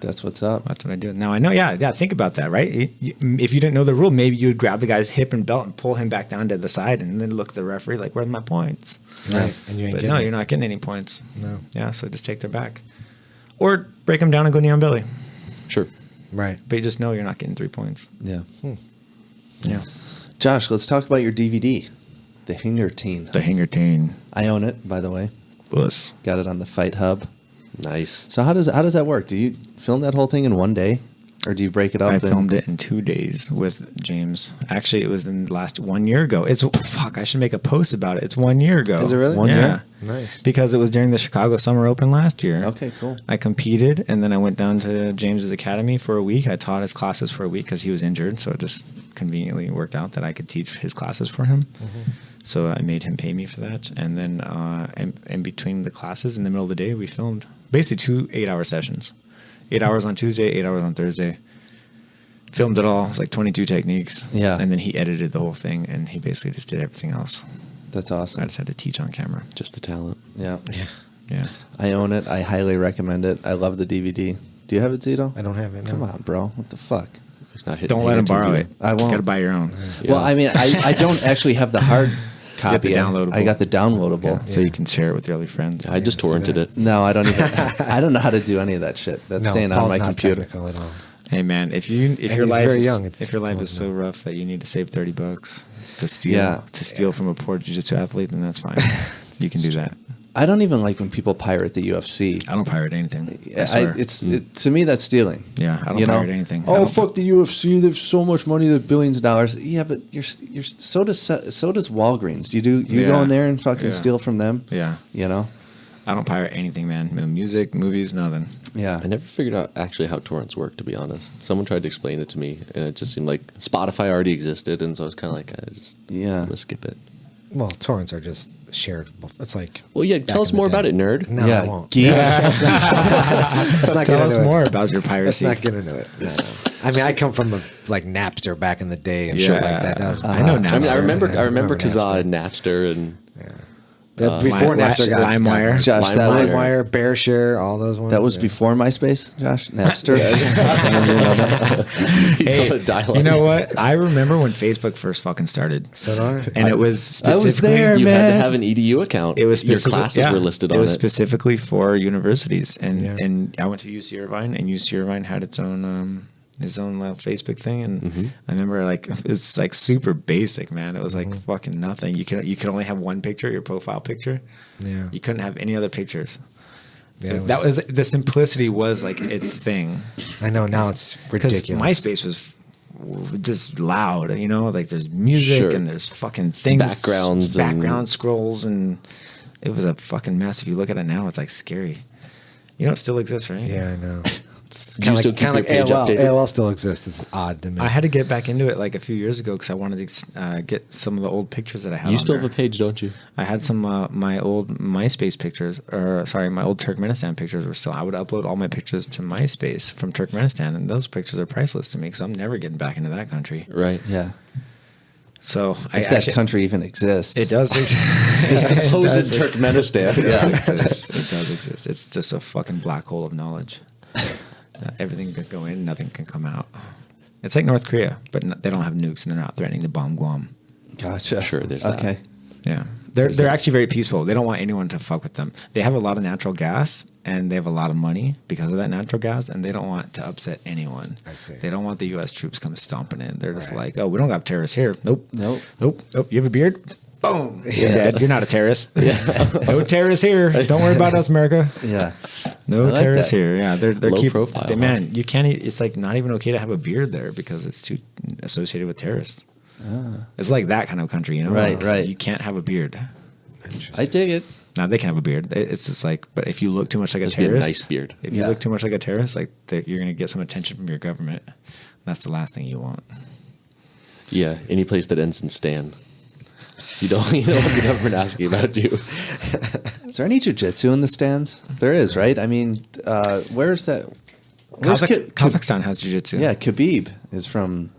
That's what's up. That's what I do. Now I know. Yeah. Think about that, right? If you didn't know the rule, maybe you would grab the guy's hip and belt and pull him back down to the side, and then look at the referee like, "Where's my points?" Right. And but no, you're not getting any points. No. Yeah. So just take their back, or break them down and go knee on belly. Sure. Right. But you just know you're not getting 3 points. Yeah. Yeah. Josh, let's talk about your DVD, The Hinger Teen. The Hinger Teen. I own it, by the way. Us. Got it on the Fight Hub. Nice. So how does that work? Do you film that whole thing in one day, or do you break it up? I filmed it in 2 days with James. Actually, it was in the last 1 year ago. I should make a post about it. It's 1 year ago. Is it really? 1 year? Nice. Because it was during the Chicago Summer Open last year. Okay, cool. I competed, and then I went down to James's academy for a week. I taught his classes for a week because he was injured, so it just conveniently worked out that I could teach his classes for him. Mm-hmm. So I made him pay me for that. And then in between the classes, in the middle of the day, we filmed basically 2 8-hour sessions. 8 hours on Tuesday, 8 hours on Thursday. Filmed it all. It was like 22 techniques. Yeah. And then he edited the whole thing, and he basically just did everything else. That's I awesome. just had to teach on camera. Just the talent. Yeah. Yeah. I own it. I highly recommend it. I love the DVD. Do you have it, Zito? I don't have it. No. Come on, bro. What the fuck? He's not Don't let him borrow it. I won't. Got to buy your own. Well, I mean, I don't actually have the hard copy. the downloadable. I got the downloadable. Yeah, so you can share it with your other friends. I just torrented it. No, I don't even. I don't know how to do any of that shit. That's No, staying on Paul's my not computer. technical at all. Hey man, if And your he's life very is, young, if your life is so rough that you need to save $30 to steal from a poor jiu-jitsu athlete, then that's fine. You can do that. I don't even like when people pirate the UFC. I don't pirate anything. I swear. To me that's stealing. Yeah, I don't pirate anything. I Oh don't- fuck the UFC! They've so much money, they've billions of dollars. Yeah, but you're so does Walgreens. You Yeah. go in there and fucking Yeah. steal from them. Yeah, You know. I don't pirate anything, man. No music, movies, nothing. Yeah. I never figured out actually how torrents work, to be honest. Someone tried to explain it to me, and it just seemed like Spotify already existed, and so I was kind of like, I'm gonna skip it. Well, torrents are just shared. It's like. Well, yeah, back tell us in the more day. about it, nerd. No, Yeah, I won't. geek. Let's not Tell get us into more it. about your piracy. Let's not get into it. No. I mean, I come from like Napster back in the day and shit like that. That was I know I mean, Napster. I remember Napster. Kazaa and Napster and before Napster got LimeWire. Josh, that was LimeWire, BearShare, all those ones. that was yeah. before MySpace. Josh, Napster. he's still a dial-up. You know what? I remember when Facebook first fucking started. So do I. And it was I was specifically there, You had to man. have an EDU account. It was your specific- classes yeah. were listed It on was it. specifically for universities, and Yeah. and I went to UC Irvine, and UC Irvine had its own Facebook thing, and I remember like it was like super basic, man. It was like fucking nothing. You could only have one picture, your profile picture. Yeah. You couldn't have any other pictures. Yeah, it That was the simplicity was like its thing. I know now it's Because ridiculous. MySpace was just loud, you know, like there's music Sure. and there's fucking things, Backgrounds and- background scrolls, and it was a fucking mess. If you look at it now, it's like scary. You know, it still exists, right? Yeah, I know. It's Do you still keep kind your of page like AOL. updated? AOL still exists. It's odd to me. I had to get back into it like a few years ago because I wanted to get some of the old pictures that I had. You on still there. have a page, don't you? I had some my old MySpace pictures, or sorry, my old Turkmenistan pictures were still. I would upload all my pictures to MySpace from Turkmenistan, and those pictures are priceless to me because I'm never getting back into that country. Right. Yeah. So If that country even exists. it does exist. The supposed Turkmenistan. It does exist. It does exist. It's just a fucking black hole of knowledge. Everything can go in, nothing can come out. It's like North Korea, but they don't have nukes and they're not threatening to bomb Guam. Gotcha. Sure, there's that. Okay. Yeah. They're actually very peaceful. They don't want anyone to fuck with them. They have a lot of natural gas and they have a lot of money because of that natural gas, and they don't want to upset anyone. I see. They don't want the U.S. troops come stomping in. They're just Right. like, oh, we don't got terrorists here. Nope. Nope. Nope. You have a beard? Boom. You're dead. You're not a terrorist. No terrorists here. Don't worry about us, America. Yeah. No I like terrorists that. here. Yeah, they're Low keep, profile, they- huh? man, you can't. It's like not even okay to have a beard there because it's too associated with terrorists. It's like that kind of country, you know. Right, Like, right. You can't have a beard. I dig it. Now they can have a beard. It's just like, but if you look too much like a Must be a terrorist, nice beard. If you Yeah. look too much like a terrorist, like you're gonna get some attention from your government. That's the last thing you want. Yeah, any place that ends in Stan. You don't want the government asking about you. Is there any jiu-jitsu in the stands? There is, right? I mean, where's that? Where's Kazakhstan has jiu-jitsu. Yeah, Khabib is from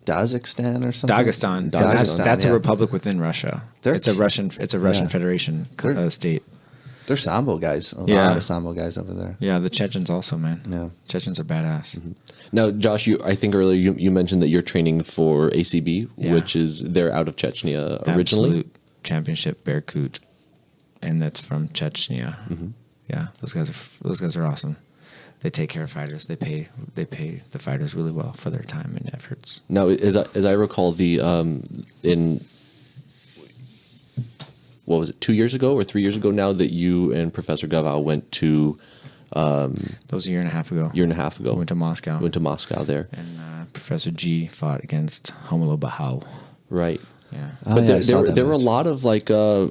Dagestan or something. Dagestan. Dagestan, That's yeah. a republic within Russia. They're- It's a Russian Yeah. Federation They're- state. They're Sambo guys. A Yeah. lot of Sambo guys over there. Yeah, the Chechens also, man. Yeah. Chechens are badass. Now, Josh, I think earlier you mentioned that you're training for ACB, Yeah. which is they're out of Chechnya originally. Absolute championship Berkut, and that's from Chechnya. Yeah, those guys are awesome. They take care of fighters. They pay the fighters really well for their time and efforts. Now, as I recall, in what was it, 2 years ago or 3 years ago now that you and Professor Galvao went to That was a year and a half ago. year and a half ago. Went to Moscow. Went to Moscow there, And Professor G fought against Homulo Bahau. right? Yeah. Oh, But yeah, I saw that there were a match. lot of like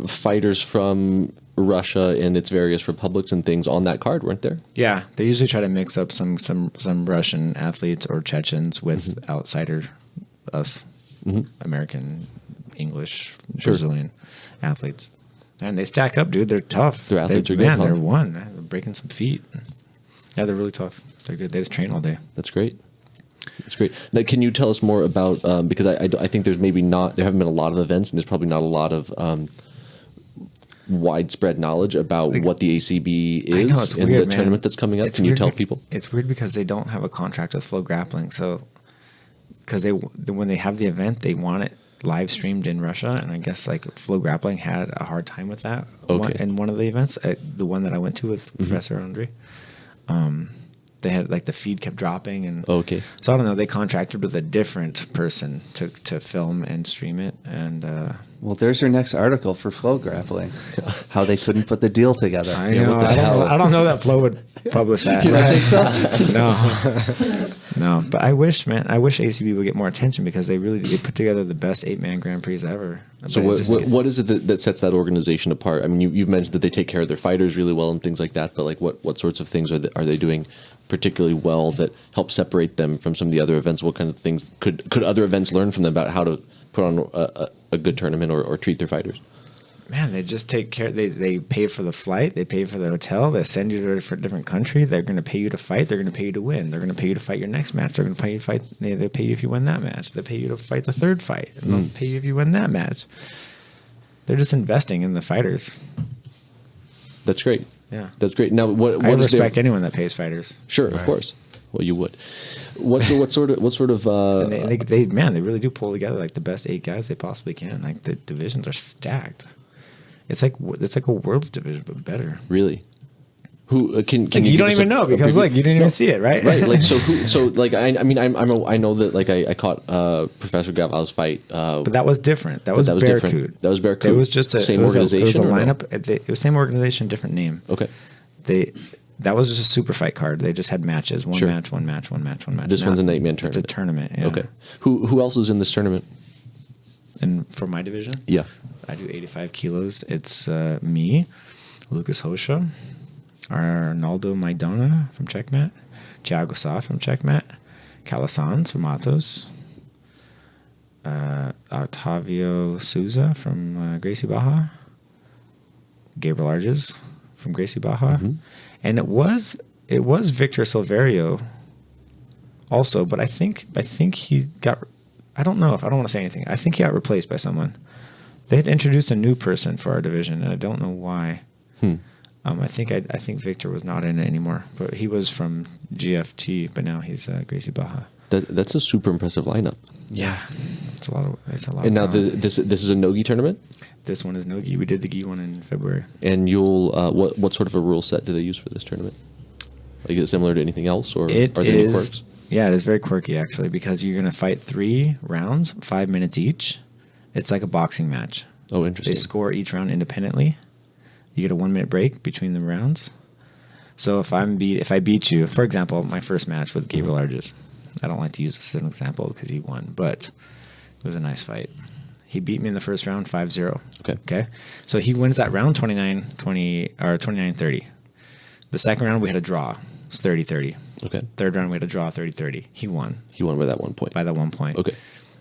fighters from Russia and its various republics and things on that card, weren't there? Yeah, they usually try to mix up some Russian athletes or Chechens with outsider us, American, English, Brazilian athletes. And they stack up, dude. They're tough. Their athletes are good, Man, huh? they're one. They're breaking some feet. Yeah, they're really tough. They're good. They just train all day. That's great. That's great. Now, can you tell us more about because I think there haven't been a lot of events, and there's probably not a lot of widespread knowledge about what the ACB is in the tournament that's coming up. Can you tell people? It's weird because they don't have a contract with Flow Grappling, so because when they have the event, they want it live streamed in Russia, and I guess like Flow Grappling had a hard time with that. In one of the events, the one that I went to with Professor Andre. They had like the feed kept dropping, and so I don't know. They contracted with a different person to film and stream it, and well, there's your next article for Flow Grappling, how they couldn't put the deal together. I know. I don't know that Flow would publish that. You don't think so? No. But I wish ACB would get more attention because they really did put together the best 8-man Grand Prix ever. So what is it that sets that organization apart? I mean, you've mentioned that they take care of their fighters really well and things like that, but like what sorts of things are they doing particularly well that help separate them from some of the other events? What kind of things could other events learn from them about how to put on a good tournament or treat their fighters? Man, they just take care. They pay for the flight. They pay for the hotel. They send you to a different country. They're going to pay you to fight. They're going to pay you to win. They're going to pay you to fight your next match. They're going to pay you to fight. They pay you if you win that match. They pay you to fight the third fight. And they'll pay you if you win that match. They're just investing in the fighters. That's great. Yeah, that's great. Now, I respect anyone that pays fighters. Sure, of course. Well, you would. What sort of? And they really do pull together like the best 8 guys they possibly can. Like the divisions are stacked. It's like a world division, but better. Really? Who can you don't even know because you didn't even see it, right? Right. Like I know that like I caught Professor Galvao's fight. But that was different. That was Barracuda. That was Barracuda. It was just same organization. It was a lineup. It was same organization, different name. Okay. That was just a super fight card. They just had matches. One match. This one's an 8-man tournament. It's a tournament. Yeah. Okay. Who else is in this tournament? And for my division? Yeah. I do 85 kilos. It's me, Lucas Hosha, Arnaldo Maidana from Checkmat, Thiago Sá from Checkmat, Calasanz from Atos, Otavio Souza from Gracie Baja, Gabriel Arges from Gracie Baja, and it was Victor Silverio also, but I think he got. I don't want to say anything. I think he got replaced by someone. They had introduced a new person for our division, and I don't know why. I think Victor was not in it anymore, but he was from GFT, but now he's Gracie Baja. That's a super impressive lineup. Yeah, it's a lot. And now this is a no-gi tournament. This one is no-gi. We did the gi one in February. And you'll what sort of a rule set do they use for this tournament? Like, is it similar to anything else, or are there any quirks? Yeah, it is very quirky actually because you're going to fight 3 rounds, 5 minutes each. It's like a boxing match. Oh, interesting. They score each round independently. You get a 1-minute break between the rounds. So if I beat you, for example, my first match with Gabriel Arges, I don't like to use this as an example because he won, but it was a nice fight. He beat me in the first round 5-0. Okay. So he wins that round 29-20 or 29-30. The second round we had a draw. It's 30-30. Okay. Third round we had a draw 30-30. He won. He won by that 1 point. Okay.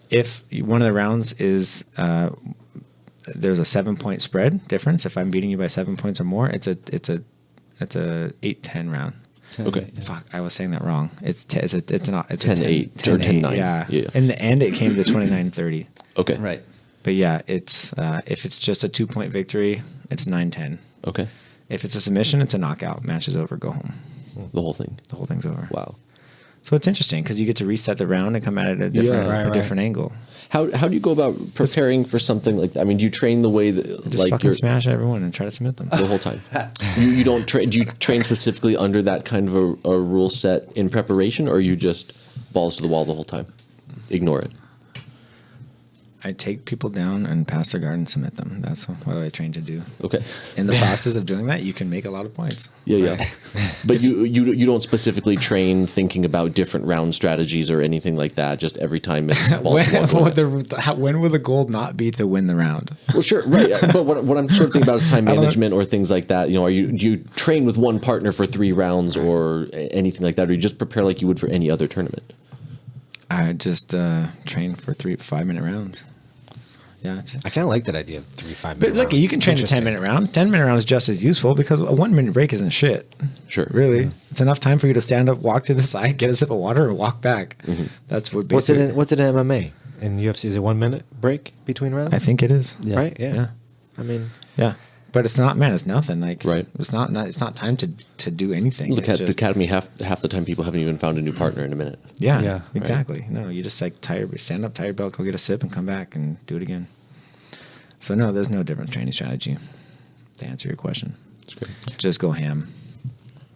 If one of the rounds is there's a 7-point spread difference. If I'm beating you by 7 points or more, it's a 8-10 round. 10, okay. Fuck, I was saying that wrong. It's 10-8 or 10-9. Yeah. In the end, it came to 29-30. Okay. Right. But yeah, it's if it's just a 2-point victory, it's 9-10. Okay. If it's a submission, it's a knockout. Match is over. Go home. The whole thing. The whole thing's over. Wow. So it's interesting because you get to reset the round and come at it at a different angle. How do you go about preparing for something like that? I mean, do you train the way that just fucking smash everyone and try to submit them the whole time? You don't train. Do you train specifically under that kind of a rule set in preparation, or are you just balls to the wall the whole time? Ignore it. I take people down and pass their guard and submit them. That's what I train to do. Okay. In the process of doing that, you can make a lot of points. Yeah. But you don't specifically train thinking about different round strategies or anything like that. Just every time. When will the goal not be to win the round? Well, sure, right. But what I'm sort of thinking about is time management or things like that. Do you train with one partner for 3 rounds or anything like that, or you just prepare like you would for any other tournament? I just train for 5-minute rounds. Yeah, I kind of like that idea of 3 5-minute But look, rounds. you can train a 10-minute round. 10-minute round is just as useful because a 1-minute break isn't shit. Sure. Really. It's enough time for you to stand up, walk to the side, get a sip of water, and walk back. That's what What's basically. it in MMA? In UFC, is it 1 minute break between rounds? I think it is. Yeah. Right? Yeah. Yeah. I mean, Yeah. But it's not, man. It's nothing. Like, Right. It's not. It's not time to do anything. Look It's at the just- academy. Half the time, people haven't even found a new partner in a minute. Yeah, Yeah, right. exactly. No, you just like stand up, tie your belt, go get a sip, and come back and do it again. So no, there's no different training strategy. To answer your question, just go ham.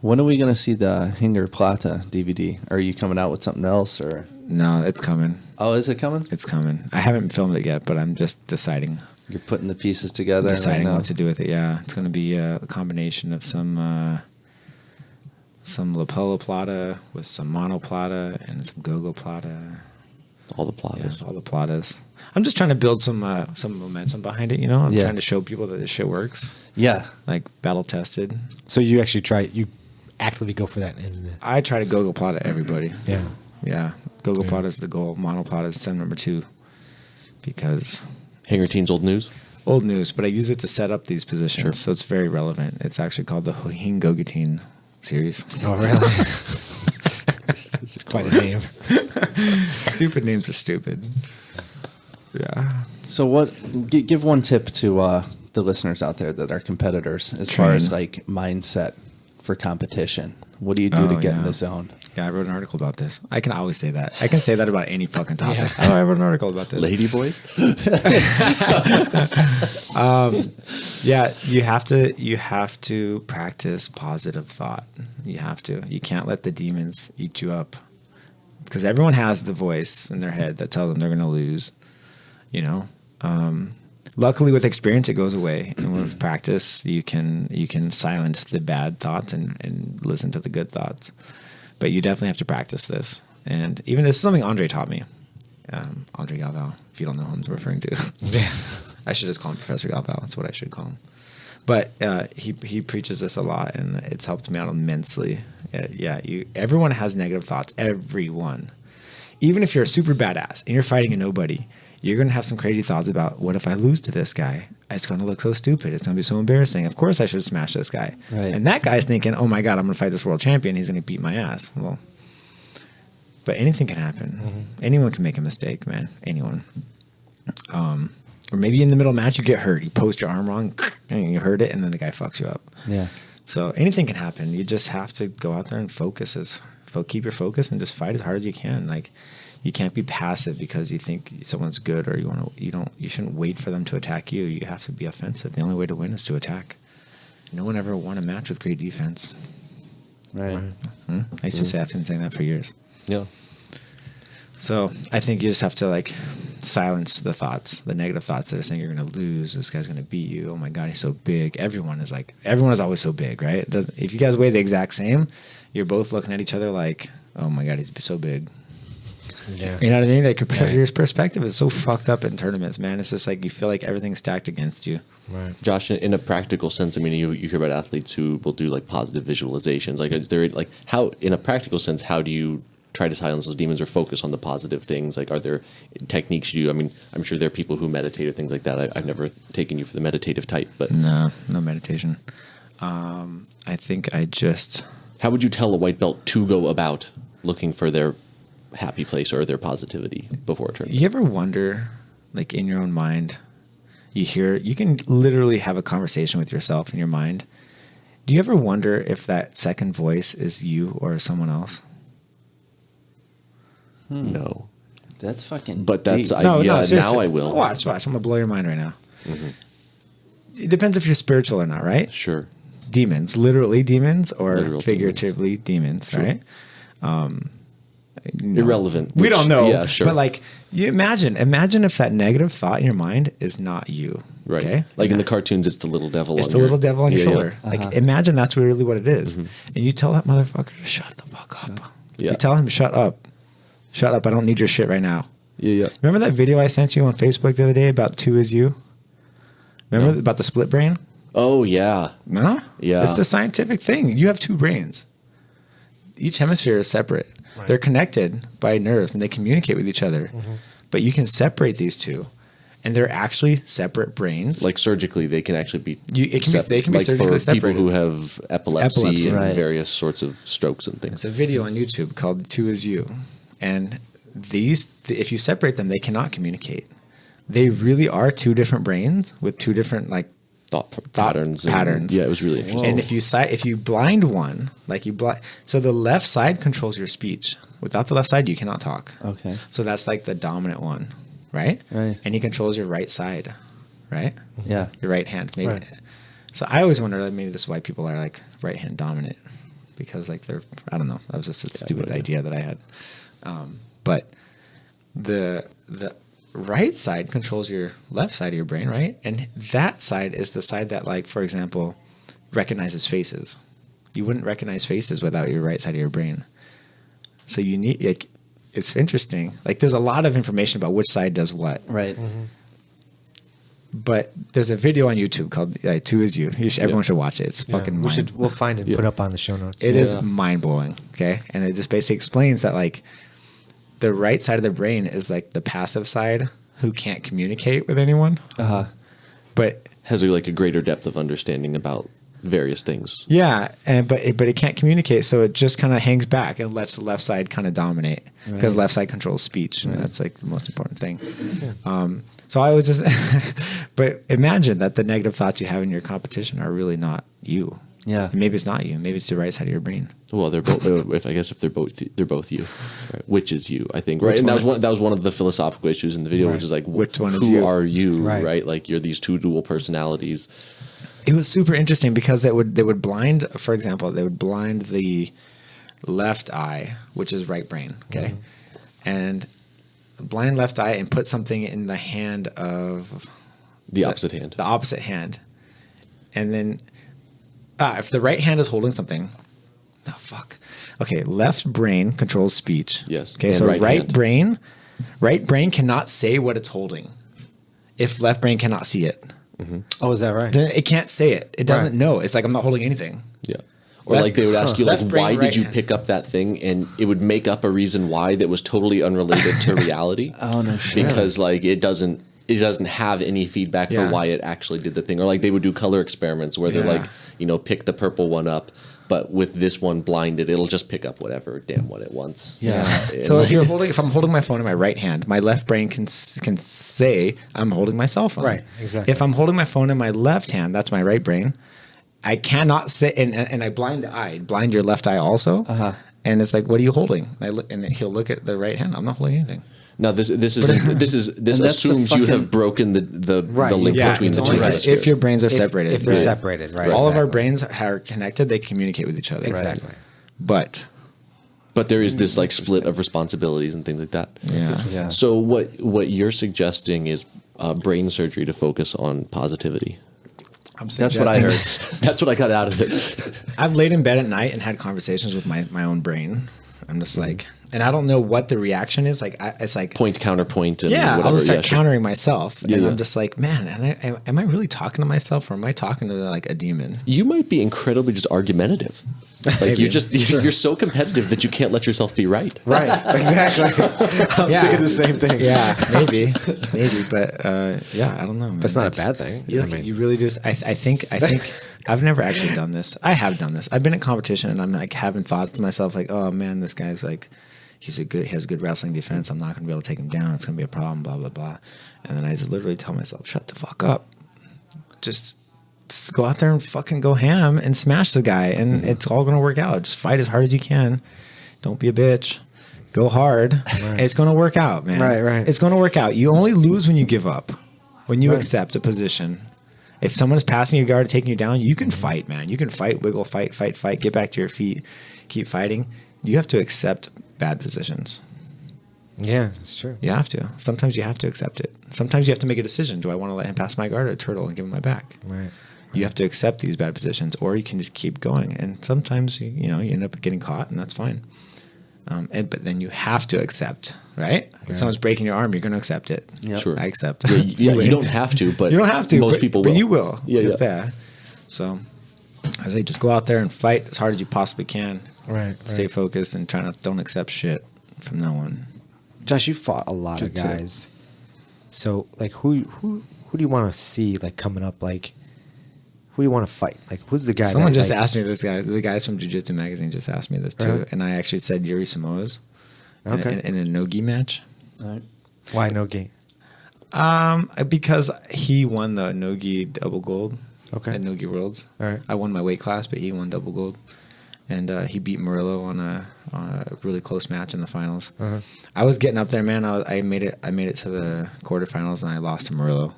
When are we going to see the Hinger Plata DVD? Are you coming out with something else, or? No, it's coming. Oh, is it coming? It's coming. I haven't filmed it yet, but I'm just deciding You're putting the pieces together. deciding right now. what to do with it. Yeah, it's going to be a combination of some lapella plata with some mono plata and some go-go plata. All the plot Yeah, is. all the platas. I'm just trying to build some momentum behind it. You know, I'm Yeah. trying to show people that this shit works. Yeah. Like battle tested. so you actually you actively go for that in the, I try to go plata everybody. yeah. Yeah, go plata is the goal. Mono plata is sim number 2 because Hanger Teens old news. old news, but I use it to set up these positions, Sure. so it's very relevant. It's actually called the Hingogatine series. Oh, really? It's quite a name. Stupid names are stupid. Yeah. So give one tip to the listeners out there that are competitors as far Train. as like mindset for competition. What do you do to get in the zone? Yeah, I wrote an article about this. I can always say that. I can say that about any fucking topic. Oh, I wrote an article about this. Lady boys. Yeah, you have to practice positive thought. You have to. You can't let the demons eat you up. Because everyone has the voice in their head that tells them they're going to lose. You know? Luckily with experience it goes away. And with practice you can silence the bad thoughts and listen to the good thoughts. But you definitely have to practice this. And even this is something Andre taught me. Andre Galvao, if you don't know who I'm referring to. Yeah. I should just call him Professor Galvao. That's what I should call him. But he preaches this a lot, and it's helped me out immensely. Everyone has negative thoughts. Everyone. Even if you're a super badass and you're fighting a nobody, you're going to have some crazy thoughts about, what if I lose to this guy? It's going to look so stupid. It's going to be so embarrassing. Of course I should smash this guy. Right. And that guy's thinking, oh my God, I'm going to fight this world champion. He's going to beat my ass. Well, but anything can happen. Mm-hmm. Anyone can make a mistake, man. Anyone. Or maybe in the middle match you get hurt. You post your arm wrong and you hurt it, and then the guy fucks you up. Yeah. So anything can happen. You just have to go out there and focus. Keep your focus and just fight as hard as you can. Like, you can't be passive because you think someone's good, or you shouldn't wait for them to attack you. You have to be offensive. The only way to win is to attack. No one ever won a match with great defense. Right. I used to say, I've been saying that for years. Yeah. So I think you just have to like silence the thoughts, the negative thoughts that are saying you're going to lose. This guy's going to beat you. Oh my God, he's so big. Everyone is always so big, right? If you guys weigh the exact same, you're both looking at each other like, oh my God, he's so big. Yeah. You know what I mean? Like your perspective is so fucked up in tournaments, man. It's just like you feel like everything's stacked against you. Right. Josh, in a practical sense, I mean, you hear about athletes who will do like positive visualizations. Like, is there like how, in a practical sense, how do you try to silence those demons or focus on the positive things? Like, are there techniques you do? I mean, I'm sure there are people who meditate or things like that. I've never taken you for the meditative type, but No meditation. I think I just. how would you tell a white belt to go about looking for their happy place or their positivity before a tournament? You ever wonder, like in your own mind, you can literally have a conversation with yourself in your mind. Do you ever wonder if that second voice is you or someone else? No, That's fucking but that's deep. seriously. now I will. Watch. I'm gonna blow your mind right now. It depends if you're spiritual or not, right? Sure. Demons, literally demons, or Literal figuratively demons, right? Irrelevant. We don't know. Yeah, sure. But like, you imagine if that negative thought in your mind is not you. Right. Okay. Like in the cartoons, it's the little devil. It's on the your, little devil on your Yeah, shoulder. yeah. Like, imagine that's really what it is. And you tell that motherfucker to shut the fuck up. Yeah. You tell him to shut up. Shut up. I don't need your shit right now. Yeah. Remember that video I sent you on Facebook the other day about 2 is you? Remember about the split brain? Oh yeah. No? Yeah. It's a scientific thing. You have 2 brains. Each hemisphere is separate. They're connected by nerves and they communicate with each other. But you can separate these two. and they're actually separate brains. Like surgically, they can actually be. They can be like surgically for separated. people who have epilepsy and Right. various sorts of strokes and things. It's a video on YouTube called Two Is You. And if you separate them, they cannot communicate. They really are two different brains with two different Thought patterns. Yeah, it was really interesting. And if you blind one, so the left side controls your speech. Without the left side, you cannot talk. Okay. So that's like the dominant one, right? Right. And he controls your right side, right? Yeah. Your right hand, maybe. Right. So I always wonder that maybe this is why people are like right hand dominant, because they're, I don't know. That was just a stupid idea that I had. But the right side controls your left side of your brain, right? And that side is the side that, for example, recognizes faces. You wouldn't recognize faces without your right side of your brain. So you need, it's interesting. There's a lot of information about which side does what. Right. Mm-hmm. But there's a video on YouTube called Two Is You. Everyone should watch it. It's fucking We'll find it and put it up on the show notes. It is mind-blowing, okay? And it just basically explains that, the right side of the brain is, the passive side who can't communicate with anyone. Uh-huh. But has a greater depth of understanding about various things. yeah, but it can't communicate, so it just kind of hangs back and lets the left side kind of dominate, because left side controls speech, and that's the most important thing. So I was just, but imagine that the negative thoughts you have in your competition are really not you. Yeah. And maybe it's not you. Maybe it's the right side of your brain. Well, they're both. If they're both you, right? Which is you? I think, right? And that was one of the philosophical issues in the video, which is which one is who you? are you? Right. Right? You're these two dual personalities. It was super interesting because they would blind, for example, they would blind the left eye, which is right brain, okay, and blind left eye and put something in the hand of The opposite hand. the opposite hand, and then if the right hand is holding something, left brain controls speech. Yes. Okay, And so right hand. right brain cannot say what it's holding if left brain cannot see it. Oh, is that right? Then it can't say it. It doesn't Right. know. It's I'm not holding anything. Yeah. Or they would ask you Left brain, why right did you hand. pick up that thing, and it would make up a reason why that was totally unrelated to reality. Oh, no shit. Because it doesn't have any feedback Yeah. for why it actually did the thing. Or they would do color experiments where they're pick the purple one up, but with this one blinded, it'll just pick up whatever damn what it wants. Yeah. And So if I'm holding my phone in my right hand, my left brain can say I'm holding my cell phone. Right, exactly. If I'm holding my phone in my left hand, that's my right brain. I cannot say, and I blind your left eye also. Uh-huh. And it's what are you holding? And he'll look at the right hand. I'm not holding anything. now this that's assumes the you fucking- have broken the link Yeah, between it's the two only hemispheres. if your brains are separated. If they're Right. separated, right? All of our exactly. brains are connected. They communicate with each other. Exactly. But But there is this split of responsibilities and things like that. Yeah. So what you're suggesting is brain surgery to focus on positivity. That's what I heard. That's what I got out of it. I've laid in bed at night and had conversations with my own brain. I'm just and I don't know what the reaction is. It's Point counterpoint and yeah, whatever. I'll just start Yeah, sure. countering myself, and Yeah. I'm just man, am I really talking to myself, or am I talking to a demon? You might be incredibly just argumentative. Maybe. You're so competitive that you can't let yourself be right. Right, exactly. I was thinking the same thing. Yeah, maybe, but I don't know. Man. That's not a bad thing. You, I mean- you really just. I think I've never actually done this. I have done this. I've been at competition and I'm having thoughts to myself oh man, this guy's he has good wrestling defense. I'm not going to be able to take him down. It's going to be a problem. Blah blah blah. And then I just literally tell myself, shut the fuck up. Just go out there and fucking go ham and smash the guy, and it's all going to work out. Just fight as hard as you can. Don't be a bitch. Go hard. Right. It's going to work out, man. Right. It's going to work out. You only lose when you give up. When you accept a position. If someone is passing your guard, taking you down, you can fight, man. You can fight, wiggle, fight, get back to your feet, keep fighting. You have to accept bad positions. Yeah, it's true. You have to. Sometimes you have to accept it. Sometimes you have to make a decision. Do I want to let him pass my guard or turtle and give him my back? Right. You have to accept these bad positions, or you can just keep going. And sometimes you end up getting caught, and that's fine. But then you have to accept, right? If someone's breaking your arm, you're going to accept it. Yep. Sure. I accept. Yeah, you don't have to, but you don't have to. Most people will. But you will. Yeah. Yeah. So I say just go out there and fight as hard as you possibly can. Right. Stay focused and don't accept shit from no one. Josh, you fought a lot of guys. So like who do you want to see like coming up? Like who do you want to fight? Like who's the guy? Someone that, just like, asked me this guy. The guys from Jiu-Jitsu magazine just asked me this too, Really? and I actually said Yuri Samoa's Okay. in a no-gi match. All right. Why no gi? Because he won the no-gi double gold. Okay. At no-gi worlds. All right. I won my weight class, but he won double gold, and he beat Murillo on a really close match in the finals. Uh-huh. I was getting up there, man. I made it to the quarterfinals, and I lost to Murillo.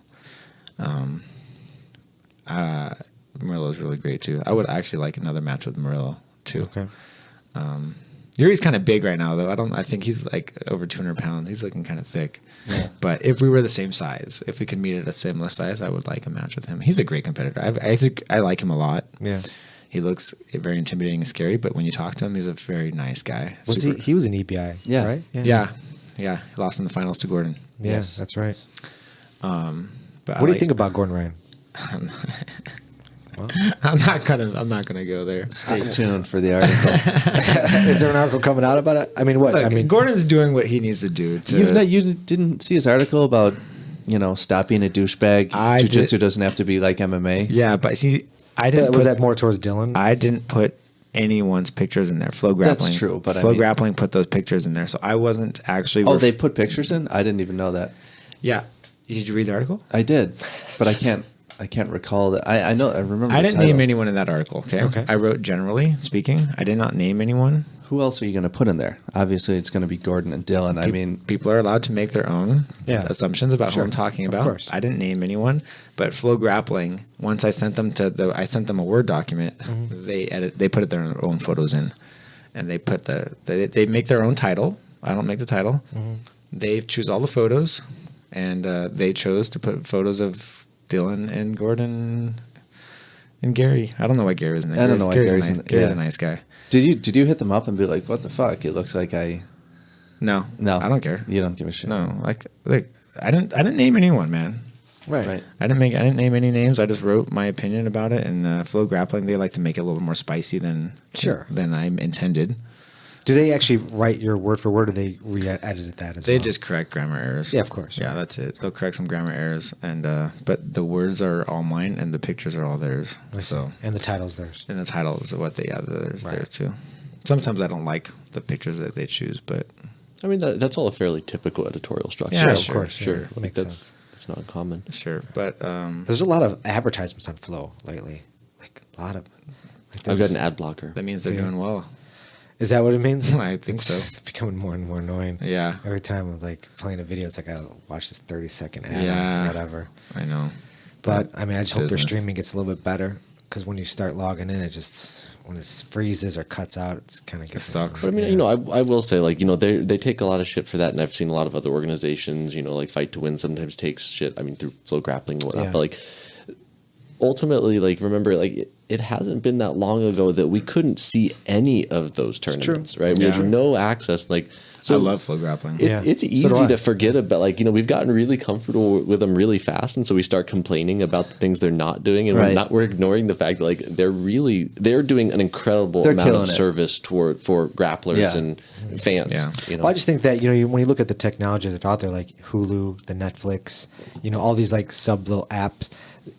Murillo's really great too. I would actually like another match with Murillo too. Okay. Yuri's kind of big right now, though. I think he's like over 200 pounds. He's looking kind of thick. Yeah. But if we were the same size, if we could meet at a similar size, I would like a match with him. He's a great competitor. I think I like him a lot. Yeah. He looks very intimidating and scary, but when you talk to him, he's a very nice guy. Was Super- he was an EBI? Yeah. Right. Yeah. He lost in the finals to Gordon. Yeah, Yes. that's right. But What do you think about Gordon Ryan? I'm not gonna go there. Stay tuned for the article. Is there an article coming out about it? I mean, what? Look, I mean, Gordon's doing what he needs to do. You didn't see his article about, stop being a douchebag. I Jiu-jitsu did- doesn't have to be like MMA. Yeah, but see, I didn't. was put- that more towards Dylan? I didn't put anyone's pictures in there. Flow Grappling. That's true, but Flow Grappling put those pictures in there, so I wasn't actually. Oh, they put pictures in? I didn't even know that. Yeah. Did you read the article? I did, but I can't recall that. I remember. I the didn't title. name anyone in that article. Okay? Okay. I wrote generally speaking. I did not name anyone. Who else are you going to put in there? Obviously, it's going to be Gordon and Dylan. I mean, People are allowed to make their own assumptions about Sure. who I'm talking Of about. course. I didn't name anyone, but Flow Grappling. Once I sent them a Word document. Mm-hmm. They put their own photos in, and they put they make their own title. I don't make the title. Mm-hmm. They choose all the photos, and they chose to put photos of Dylan and Gordon and Gary. I don't know why Gary was in there. I don't know why Gary's Gary's in there. Gary's Yeah. a nice guy. did you hit them up and be like, what the fuck? It looks like No, No. I don't care. You don't give a shit. No, like I didn't name anyone, man. Right. I didn't name any names. I just wrote my opinion about it. And Flow Grappling, they like to make it a little more spicy than I intended. Do they actually write your word for word, or they re-edit that as They well? just correct grammar errors. Yeah, of course. Yeah, that's it. They'll correct some grammar errors, and but the words are all mine, and the pictures are all theirs. I see. So And the title's theirs. and the title is what there's Right. theirs too. Sometimes I don't like the pictures that they choose, but I mean, that's all a fairly typical editorial structure. Yeah, Of course. Sure. Yeah, makes That's- sense. It's not common. sure. But There's a lot of advertisements on Flow lately. Like a lot of. Like I've got there's- an ad blocker. that means they're Yeah. doing well. Is that what it means? I think so. It's becoming more and more annoying. Yeah. Every time I'm like playing a video, it's like I watch this 30-second ad Yeah. or whatever. I know. But I mean, I just hope their Business. streaming gets a little bit better, because when you start logging in, it just when it freezes or cuts out, it's kind of It sucks. But I mean, I will say, like, they take a lot of shit for that, and I've seen a lot of other organizations, like Fight to Win sometimes takes shit. I mean, through Flow Grappling and whatnot. Yeah. But like, ultimately, like, remember, like, it hasn't been that long ago that we couldn't see any of those tournaments, right? We Yeah. have no access, like. So I love Flow Grappling. Yeah. It's So do easy I. to forget about, like, we've gotten really comfortable with them really fast, and so we start complaining about the things they're not doing, and Right. we're ignoring the fact that, like, they're doing an incredible They're amount of killing it. service for grapplers Yeah. and fans. Yeah. Well, I just think that when you look at the technology that's out there, like Hulu, the Netflix, all these like sub little apps,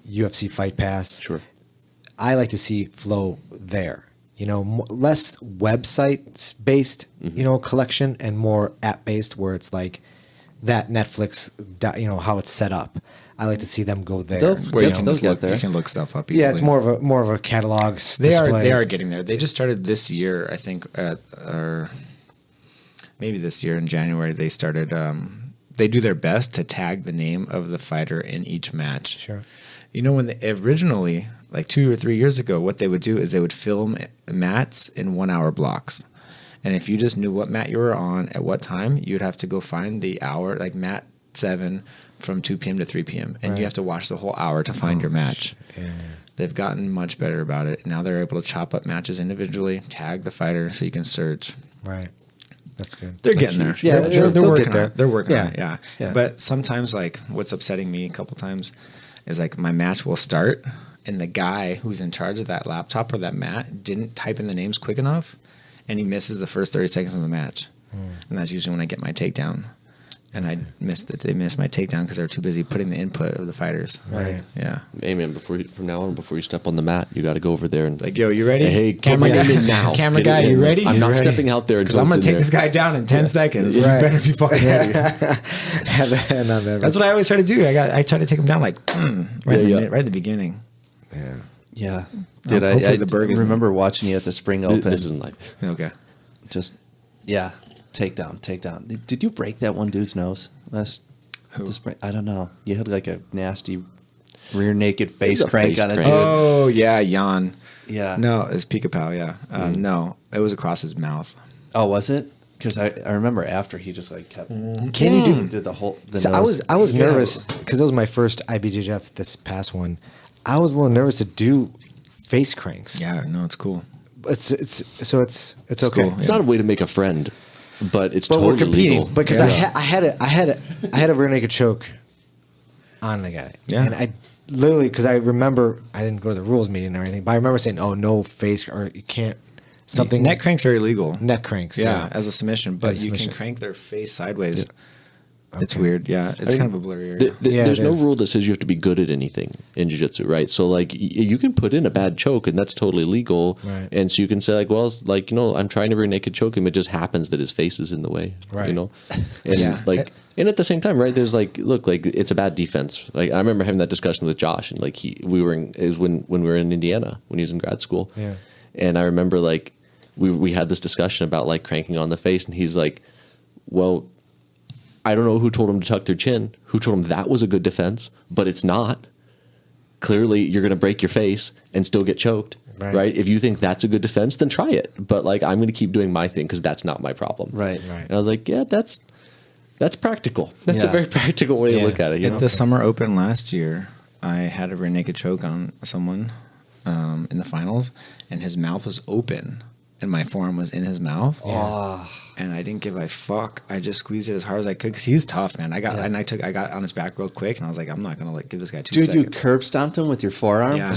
UFC Fight Pass. Sure. I like to see Flow there. Less website based, collection, and more app based, where it's like that Netflix, how it's set up. I like to see them go there. They'll- Where you Yep, can they'll just get look, there. you can look stuff up easily. Yeah, it's more of a catalog display. They are getting there. They just started this year, I think, or maybe this year in January. They started. They do their best to tag the name of the fighter in each match. Sure. When they originally, like 2 or 3 years ago, what they would do is they would film mats in 1 hour blocks. And if you just knew what mat you were on at what time, you'd have to go find the hour, like mat 7 from 2 p.m. to 3 p.m. And you have to watch the whole hour to find your match. Yeah. They've gotten much better about it. Now they're able to chop up matches individually, tag the fighter so you can search. Right. That's good. They're getting there. Yeah, they're they'll working get there. on it. They're working Yeah. on it. Yeah. Yeah. But sometimes, like, what's upsetting me a couple times is like my match will start, and the guy who's in charge of that laptop or that mat didn't type in the names quick enough, and he misses the first 30 seconds of the match, and that's usually when I get my takedown. and I missed it. They missed my takedown because they were too busy putting the input of the fighters. Right. Yeah. Hey man, from now on, before you step on the mat, you got to go over there and Like, yo, you ready? Hey, Camera get guy, in now. Camera Get guy, in. you ready? I'm You not ready? stepping out there Because until I'm gonna it's in take this there. guy down in 10 seconds. Right. You better be fucking ready. That's That's what I always try to do. I try to take him down like right at the beginning. Yeah. Yeah. Dude, hopefully I the Berg is remember watching you at the Spring Open. This isn't life. Okay. Just, yeah, takedown. Did you break that one dude's nose last Who? the spring? I don't know. You had like a nasty rear naked face It's a crank face on a crank. dude. Oh yeah, Jan. Yeah. No, it's Pika Pal. Yeah. No, it was across his mouth. Oh, was it? Because I remember after he just like kept. Can you do? Did the whole? The So nose. I was Yeah. nervous because that was my first IBJJF. This past one, I was a little nervous to do face cranks. Yeah. No, it's cool. It's okay. cool. It's not a way to make a friend, but it's But totally we're competing legal. because Yeah. I had a rear naked choke on the guy. Yeah. And I literally, because I remember I didn't go to the rules meeting or anything, but I remember saying, "Oh, no face or you can't something Neck cranks are illegal. neck cranks." Yeah, as a submission, but As a you submission. can crank their face sideways. It's Okay. weird. Yeah, it's kind of a blurry area. Yeah, There's it no is. rule that says you have to be good at anything in jiu-jitsu, right? So like you can put in a bad choke and that's totally legal. Right. And so you can say like, well, it's like, I'm trying to rear naked choke him. It just happens that his face is in the way, Right. And Yeah. and at the same time, right? There's like, look, like it's a bad defense. Like I remember having that discussion with Josh and like it was when we were in Indiana when he was in grad school. Yeah. And I remember like we had this discussion about like cranking on the face and he's like, well, I don't know who told him to tuck their chin, who told him that was a good defense, but it's not. Clearly, you're going to break your face and still get choked, right? If you think that's a good defense, then try it. But like, I'm going to keep doing my thing because that's not my problem. Right. And I was like, yeah, that's practical. That's a Yeah. very practical way to Yeah. look at it. At the Summer Open last year, I had a rear naked choke on someone in the finals, and his mouth was open, and my forearm was in his mouth. And I didn't give a fuck. I just squeezed it as hard as I could because he was tough, man. I got on his back real quick, and I was like, I'm not gonna give this guy 2 Dude, seconds. you curb stomped him with your forearm. Yeah.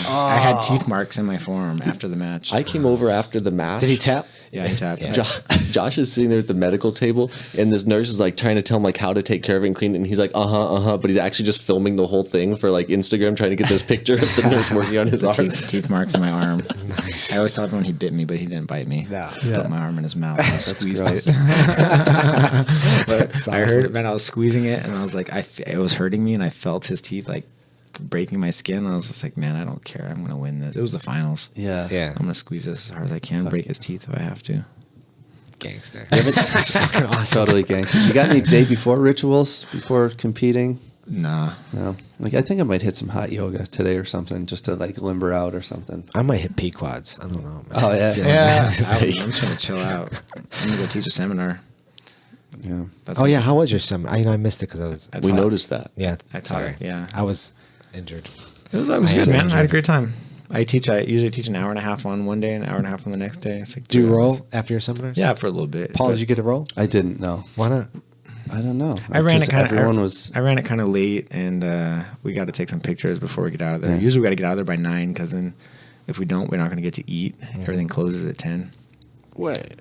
I had teeth marks in my forearm after the match. I came over after the match. Did he tap? Yeah, he tapped. Yeah. Josh is sitting there at the medical table, and this nurse is like trying to tell him like how to take care of it and clean it. And he's like, but he's actually just filming the whole thing for like Instagram, trying to get this picture of the nurse working on his arm. Teeth marks in my arm. Nice. I always tell everyone he bit me, but he didn't bite me. Yeah. He put my arm in his mouth. And I squeezed gross. it. But I heard it, man. I was squeezing it, and I was like, it was hurting me, and I felt his teeth like breaking my skin. And I was just like, man, I don't care. I'm gonna win this. It was the finals. Yeah. Yeah. I'm gonna squeeze this as hard as I can, break his teeth if I have to. Gangster. That's fucking awesome. Totally gangster. You got any day before rituals before competing? Nah. No. Like I think I might hit some hot yoga today or something just to like limber out or something. I might hit P quads. I don't know. Man. Oh yeah. Yeah. I'm just gonna chill out. I'm gonna go teach a seminar. Yeah. That's Oh yeah, how was your seminar? I missed it because I was. We noticed that. Yeah, I taught sorry. it, yeah. I was injured. It was I good, had man. to I had a enjoy great time. I usually teach an hour and a half on one day, an hour and a half on the next day. It's like Do you 2 roll hours. after your seminars? Yeah, for a little bit. Paul, but did you get to roll? I didn't know. Why not? I don't know. I ran it Just kind of. everyone was I ran it kind of late, and we got to take some pictures before we get out of there. Yeah. Usually, we got to get out of there by 9, because then if we don't, we're not going to get to eat. Everything closes at 10. Wait.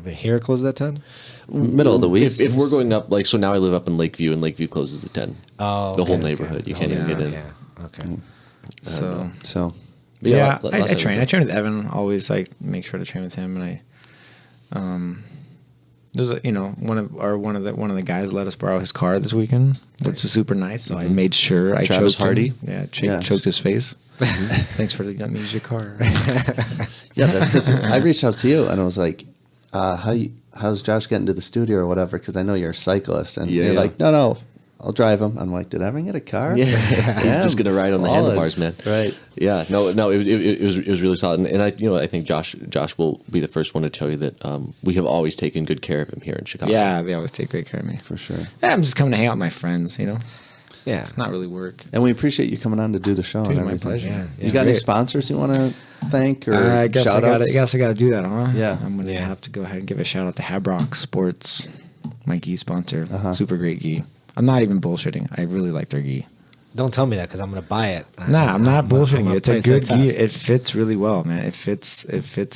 Here closes at 10? middle of the week. If we're going up, like, so now I live up in Lakeview, and Lakeview closes at 10. Oh, The whole okay, neighborhood. okay. You can't even yeah, get in. Yeah. Okay. So So But yeah, last I time train. we- I train with Evan. Always like make sure to train with him, and there's a one of the guys let us borrow his car this weekend, which is super nice. So I made sure I Travis choked him. Hardy? Yeah, Yeah. choked his face. Thanks for letting me use your car. yeah, because I reached out to you and I was like, how's Josh getting to the studio or whatever? Because I know you're a cyclist, and Yeah, you're yeah. like, no, I'll drive him. I'm like, did I ever get a car? Yeah, he's just gonna ride on the solid. handlebars, man. Right. Yeah, no, it was really solid, and I think Josh will be the first one to tell you that we have always taken good care of him here in Chicago. Yeah, they always take great care of me. For sure. Yeah, I'm just coming to hang out with my friends. Yeah. It's not really work. And we appreciate you coming on to do the show Dude, and my everything. pleasure. Yeah. You It's got any great. sponsors you want to thank or I guess shout I outs? got to do that, huh? Yeah. I'm gonna Yeah. have to go ahead and give a shout out to Habrock Sports, my gi sponsor. Super great gi. I'm not even bullshitting. I really like their gi. Don't tell me that because I'm going to buy it. Nah, I'm not bullshitting you. It's a place good that gi. test. It fits really well, man. It fits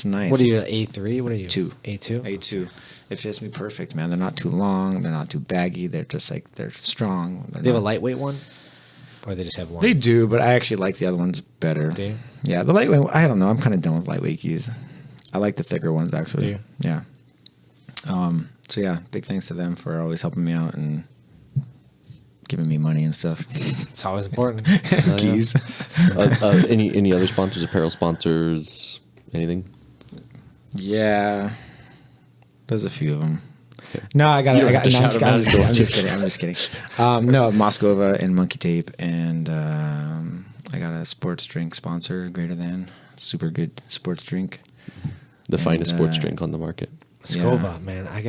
nice. What are you, It's A3? What are you? Two. A2? A2. It fits me perfect, man. They're not too long. They're not too baggy. They're just like, they're strong. They have a lightweight one? Or they just have one? They do, but I actually like the other ones better. Do you? Yeah, the lightweight, I don't know. I'm kind of done with lightweight keys. I like the thicker ones, actually. Do you? Yeah. So, yeah, big thanks to them for always helping me out and giving me money and stuff. It's always important. Keys. Any other sponsors, apparel sponsors, anything? Yeah. There's a few of them. Okay. No, I got. You don't I have got. to No, shout them out. I'm just kidding. I'm just kidding. No, Moskova and Monkey Tape, and I got a sports drink sponsor, Greater Than. Super good sports drink. The finest sports drink on the market. Skova, man, I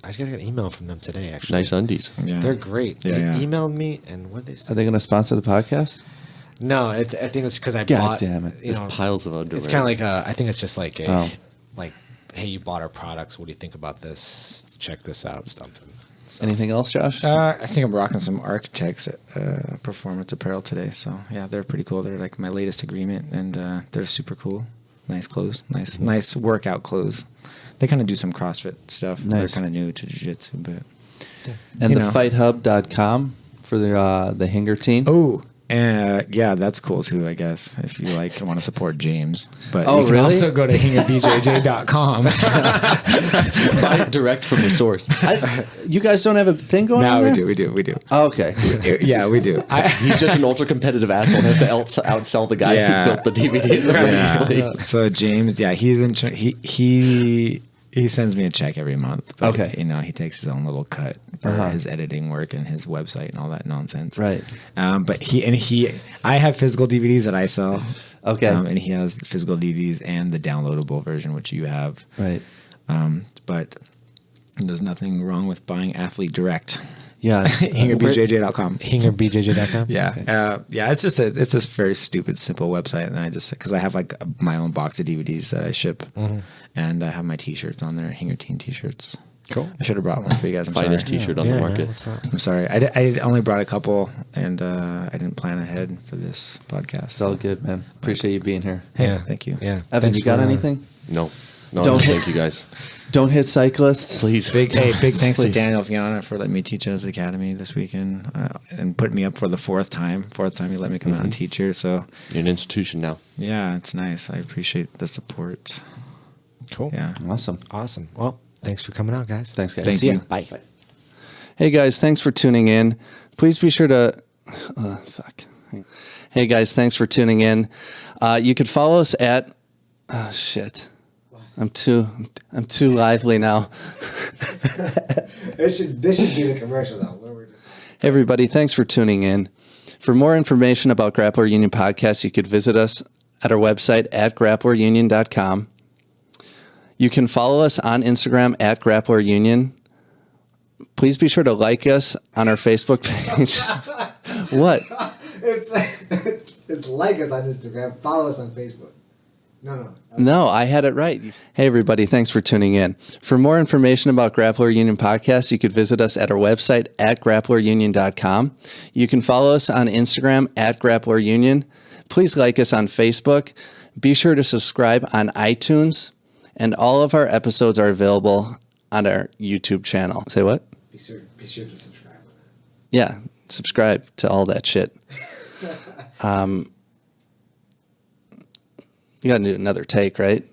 just got an email from them today. Actually, Nice undies. Yeah. They're great. Yeah, They yeah. emailed me, and what they say? Are they going to sponsor the podcast? No, I think it's because I God bought. damn it. You There's know, piles of underwear. it's kind of like I think it's just like a Oh. like, hey, you bought our products. What do you think about this? Check this out. Something. Anything else, Josh? I think I'm rocking some Architects performance apparel today. So yeah, they're pretty cool. They're like my latest agreement, and they're super cool. Nice clothes, nice workout clothes. They kind of do some CrossFit stuff. Nice. They're kind of new to jiu-jitsu, but And you the know. fighthub.com for the Hinger team. oh, yeah, that's cool too. I guess if you want to support James, but Oh, you can really? also go to hingerbjj.com. Buy it direct from the source. You guys don't have a thing going on No, there? we do. Oh, okay. Yeah, we do. He's just an ultra competitive asshole. Has to outsell the guy Yeah. who built the DVD in the Yeah. right place. So James, yeah, he's in. He sends me a check every month. But, Okay. he takes his own little cut for his editing work and his website and all that nonsense. Right. But I have physical DVDs that I sell. Okay. And he has the physical DVDs and the downloadable version, which you have. Right. But there's nothing wrong with buying Athlete Direct. Yeah. HingerBJJ.com. HingerBJJ.com. Yeah, yeah. It's just a very stupid, simple website, and I just because I have like my own box of DVDs that I ship, and I have my T-shirts on there, Hinger Team T-shirts. Cool. I should have brought one for you guys. I'm Finest sorry. T-shirt on Yeah, the man, market. what's up? I'm sorry. I only brought a couple, and I didn't plan ahead for this podcast. It's all good, man. Appreciate you being here. Hey, Yeah. thank you. Yeah. Evan, Thanks you got for, anything? No, Don't thank hit- you guys. Don't hit cyclists. Please. Big thanks to Please. Daniel Fiona for letting me teach at his academy this weekend and putting me up for the fourth time. Fourth time he let me come out and teach here. So You're an institution now. yeah, it's nice. I appreciate the support. Cool. Yeah. Awesome. Well, thanks for coming out, guys. Thanks, guys. Thank See ya. you. Bye. Hey, guys, thanks for tuning in. Please be sure to... Hey, guys, thanks for tuning in. You could follow us at... Oh, shit. I'm too lively now. This should be the commercial, though. Where we're just... Hey, everybody, thanks for tuning in. For more information about Grappler Union Podcast, you could visit us at our website at grapplerunion.com. You can follow us on Instagram at Grappler Union. Please be sure to like us on our Facebook page. What? It's like us on Instagram. Follow us on Facebook. No. No, I had it right. Hey, everybody, thanks for tuning in. For more information about Grappler Union Podcast, you could visit us at our website at grapplerunion.com. You can follow us on Instagram at Grappler Union. Please like us on Facebook. Be sure to subscribe on iTunes. And all of our episodes are available on our YouTube channel. Say what? Be sure to subscribe. Yeah, subscribe to all that shit. You got to do another take, right?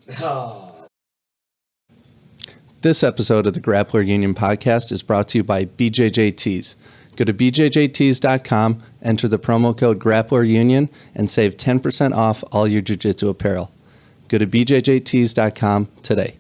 This episode of the Grappler Union Podcast is brought to you by BJJTees. Go to bjjtees.com, enter the promo code Grappler Union, and save 10% off all your jiu-jitsu apparel. Go to bjjtees.com today.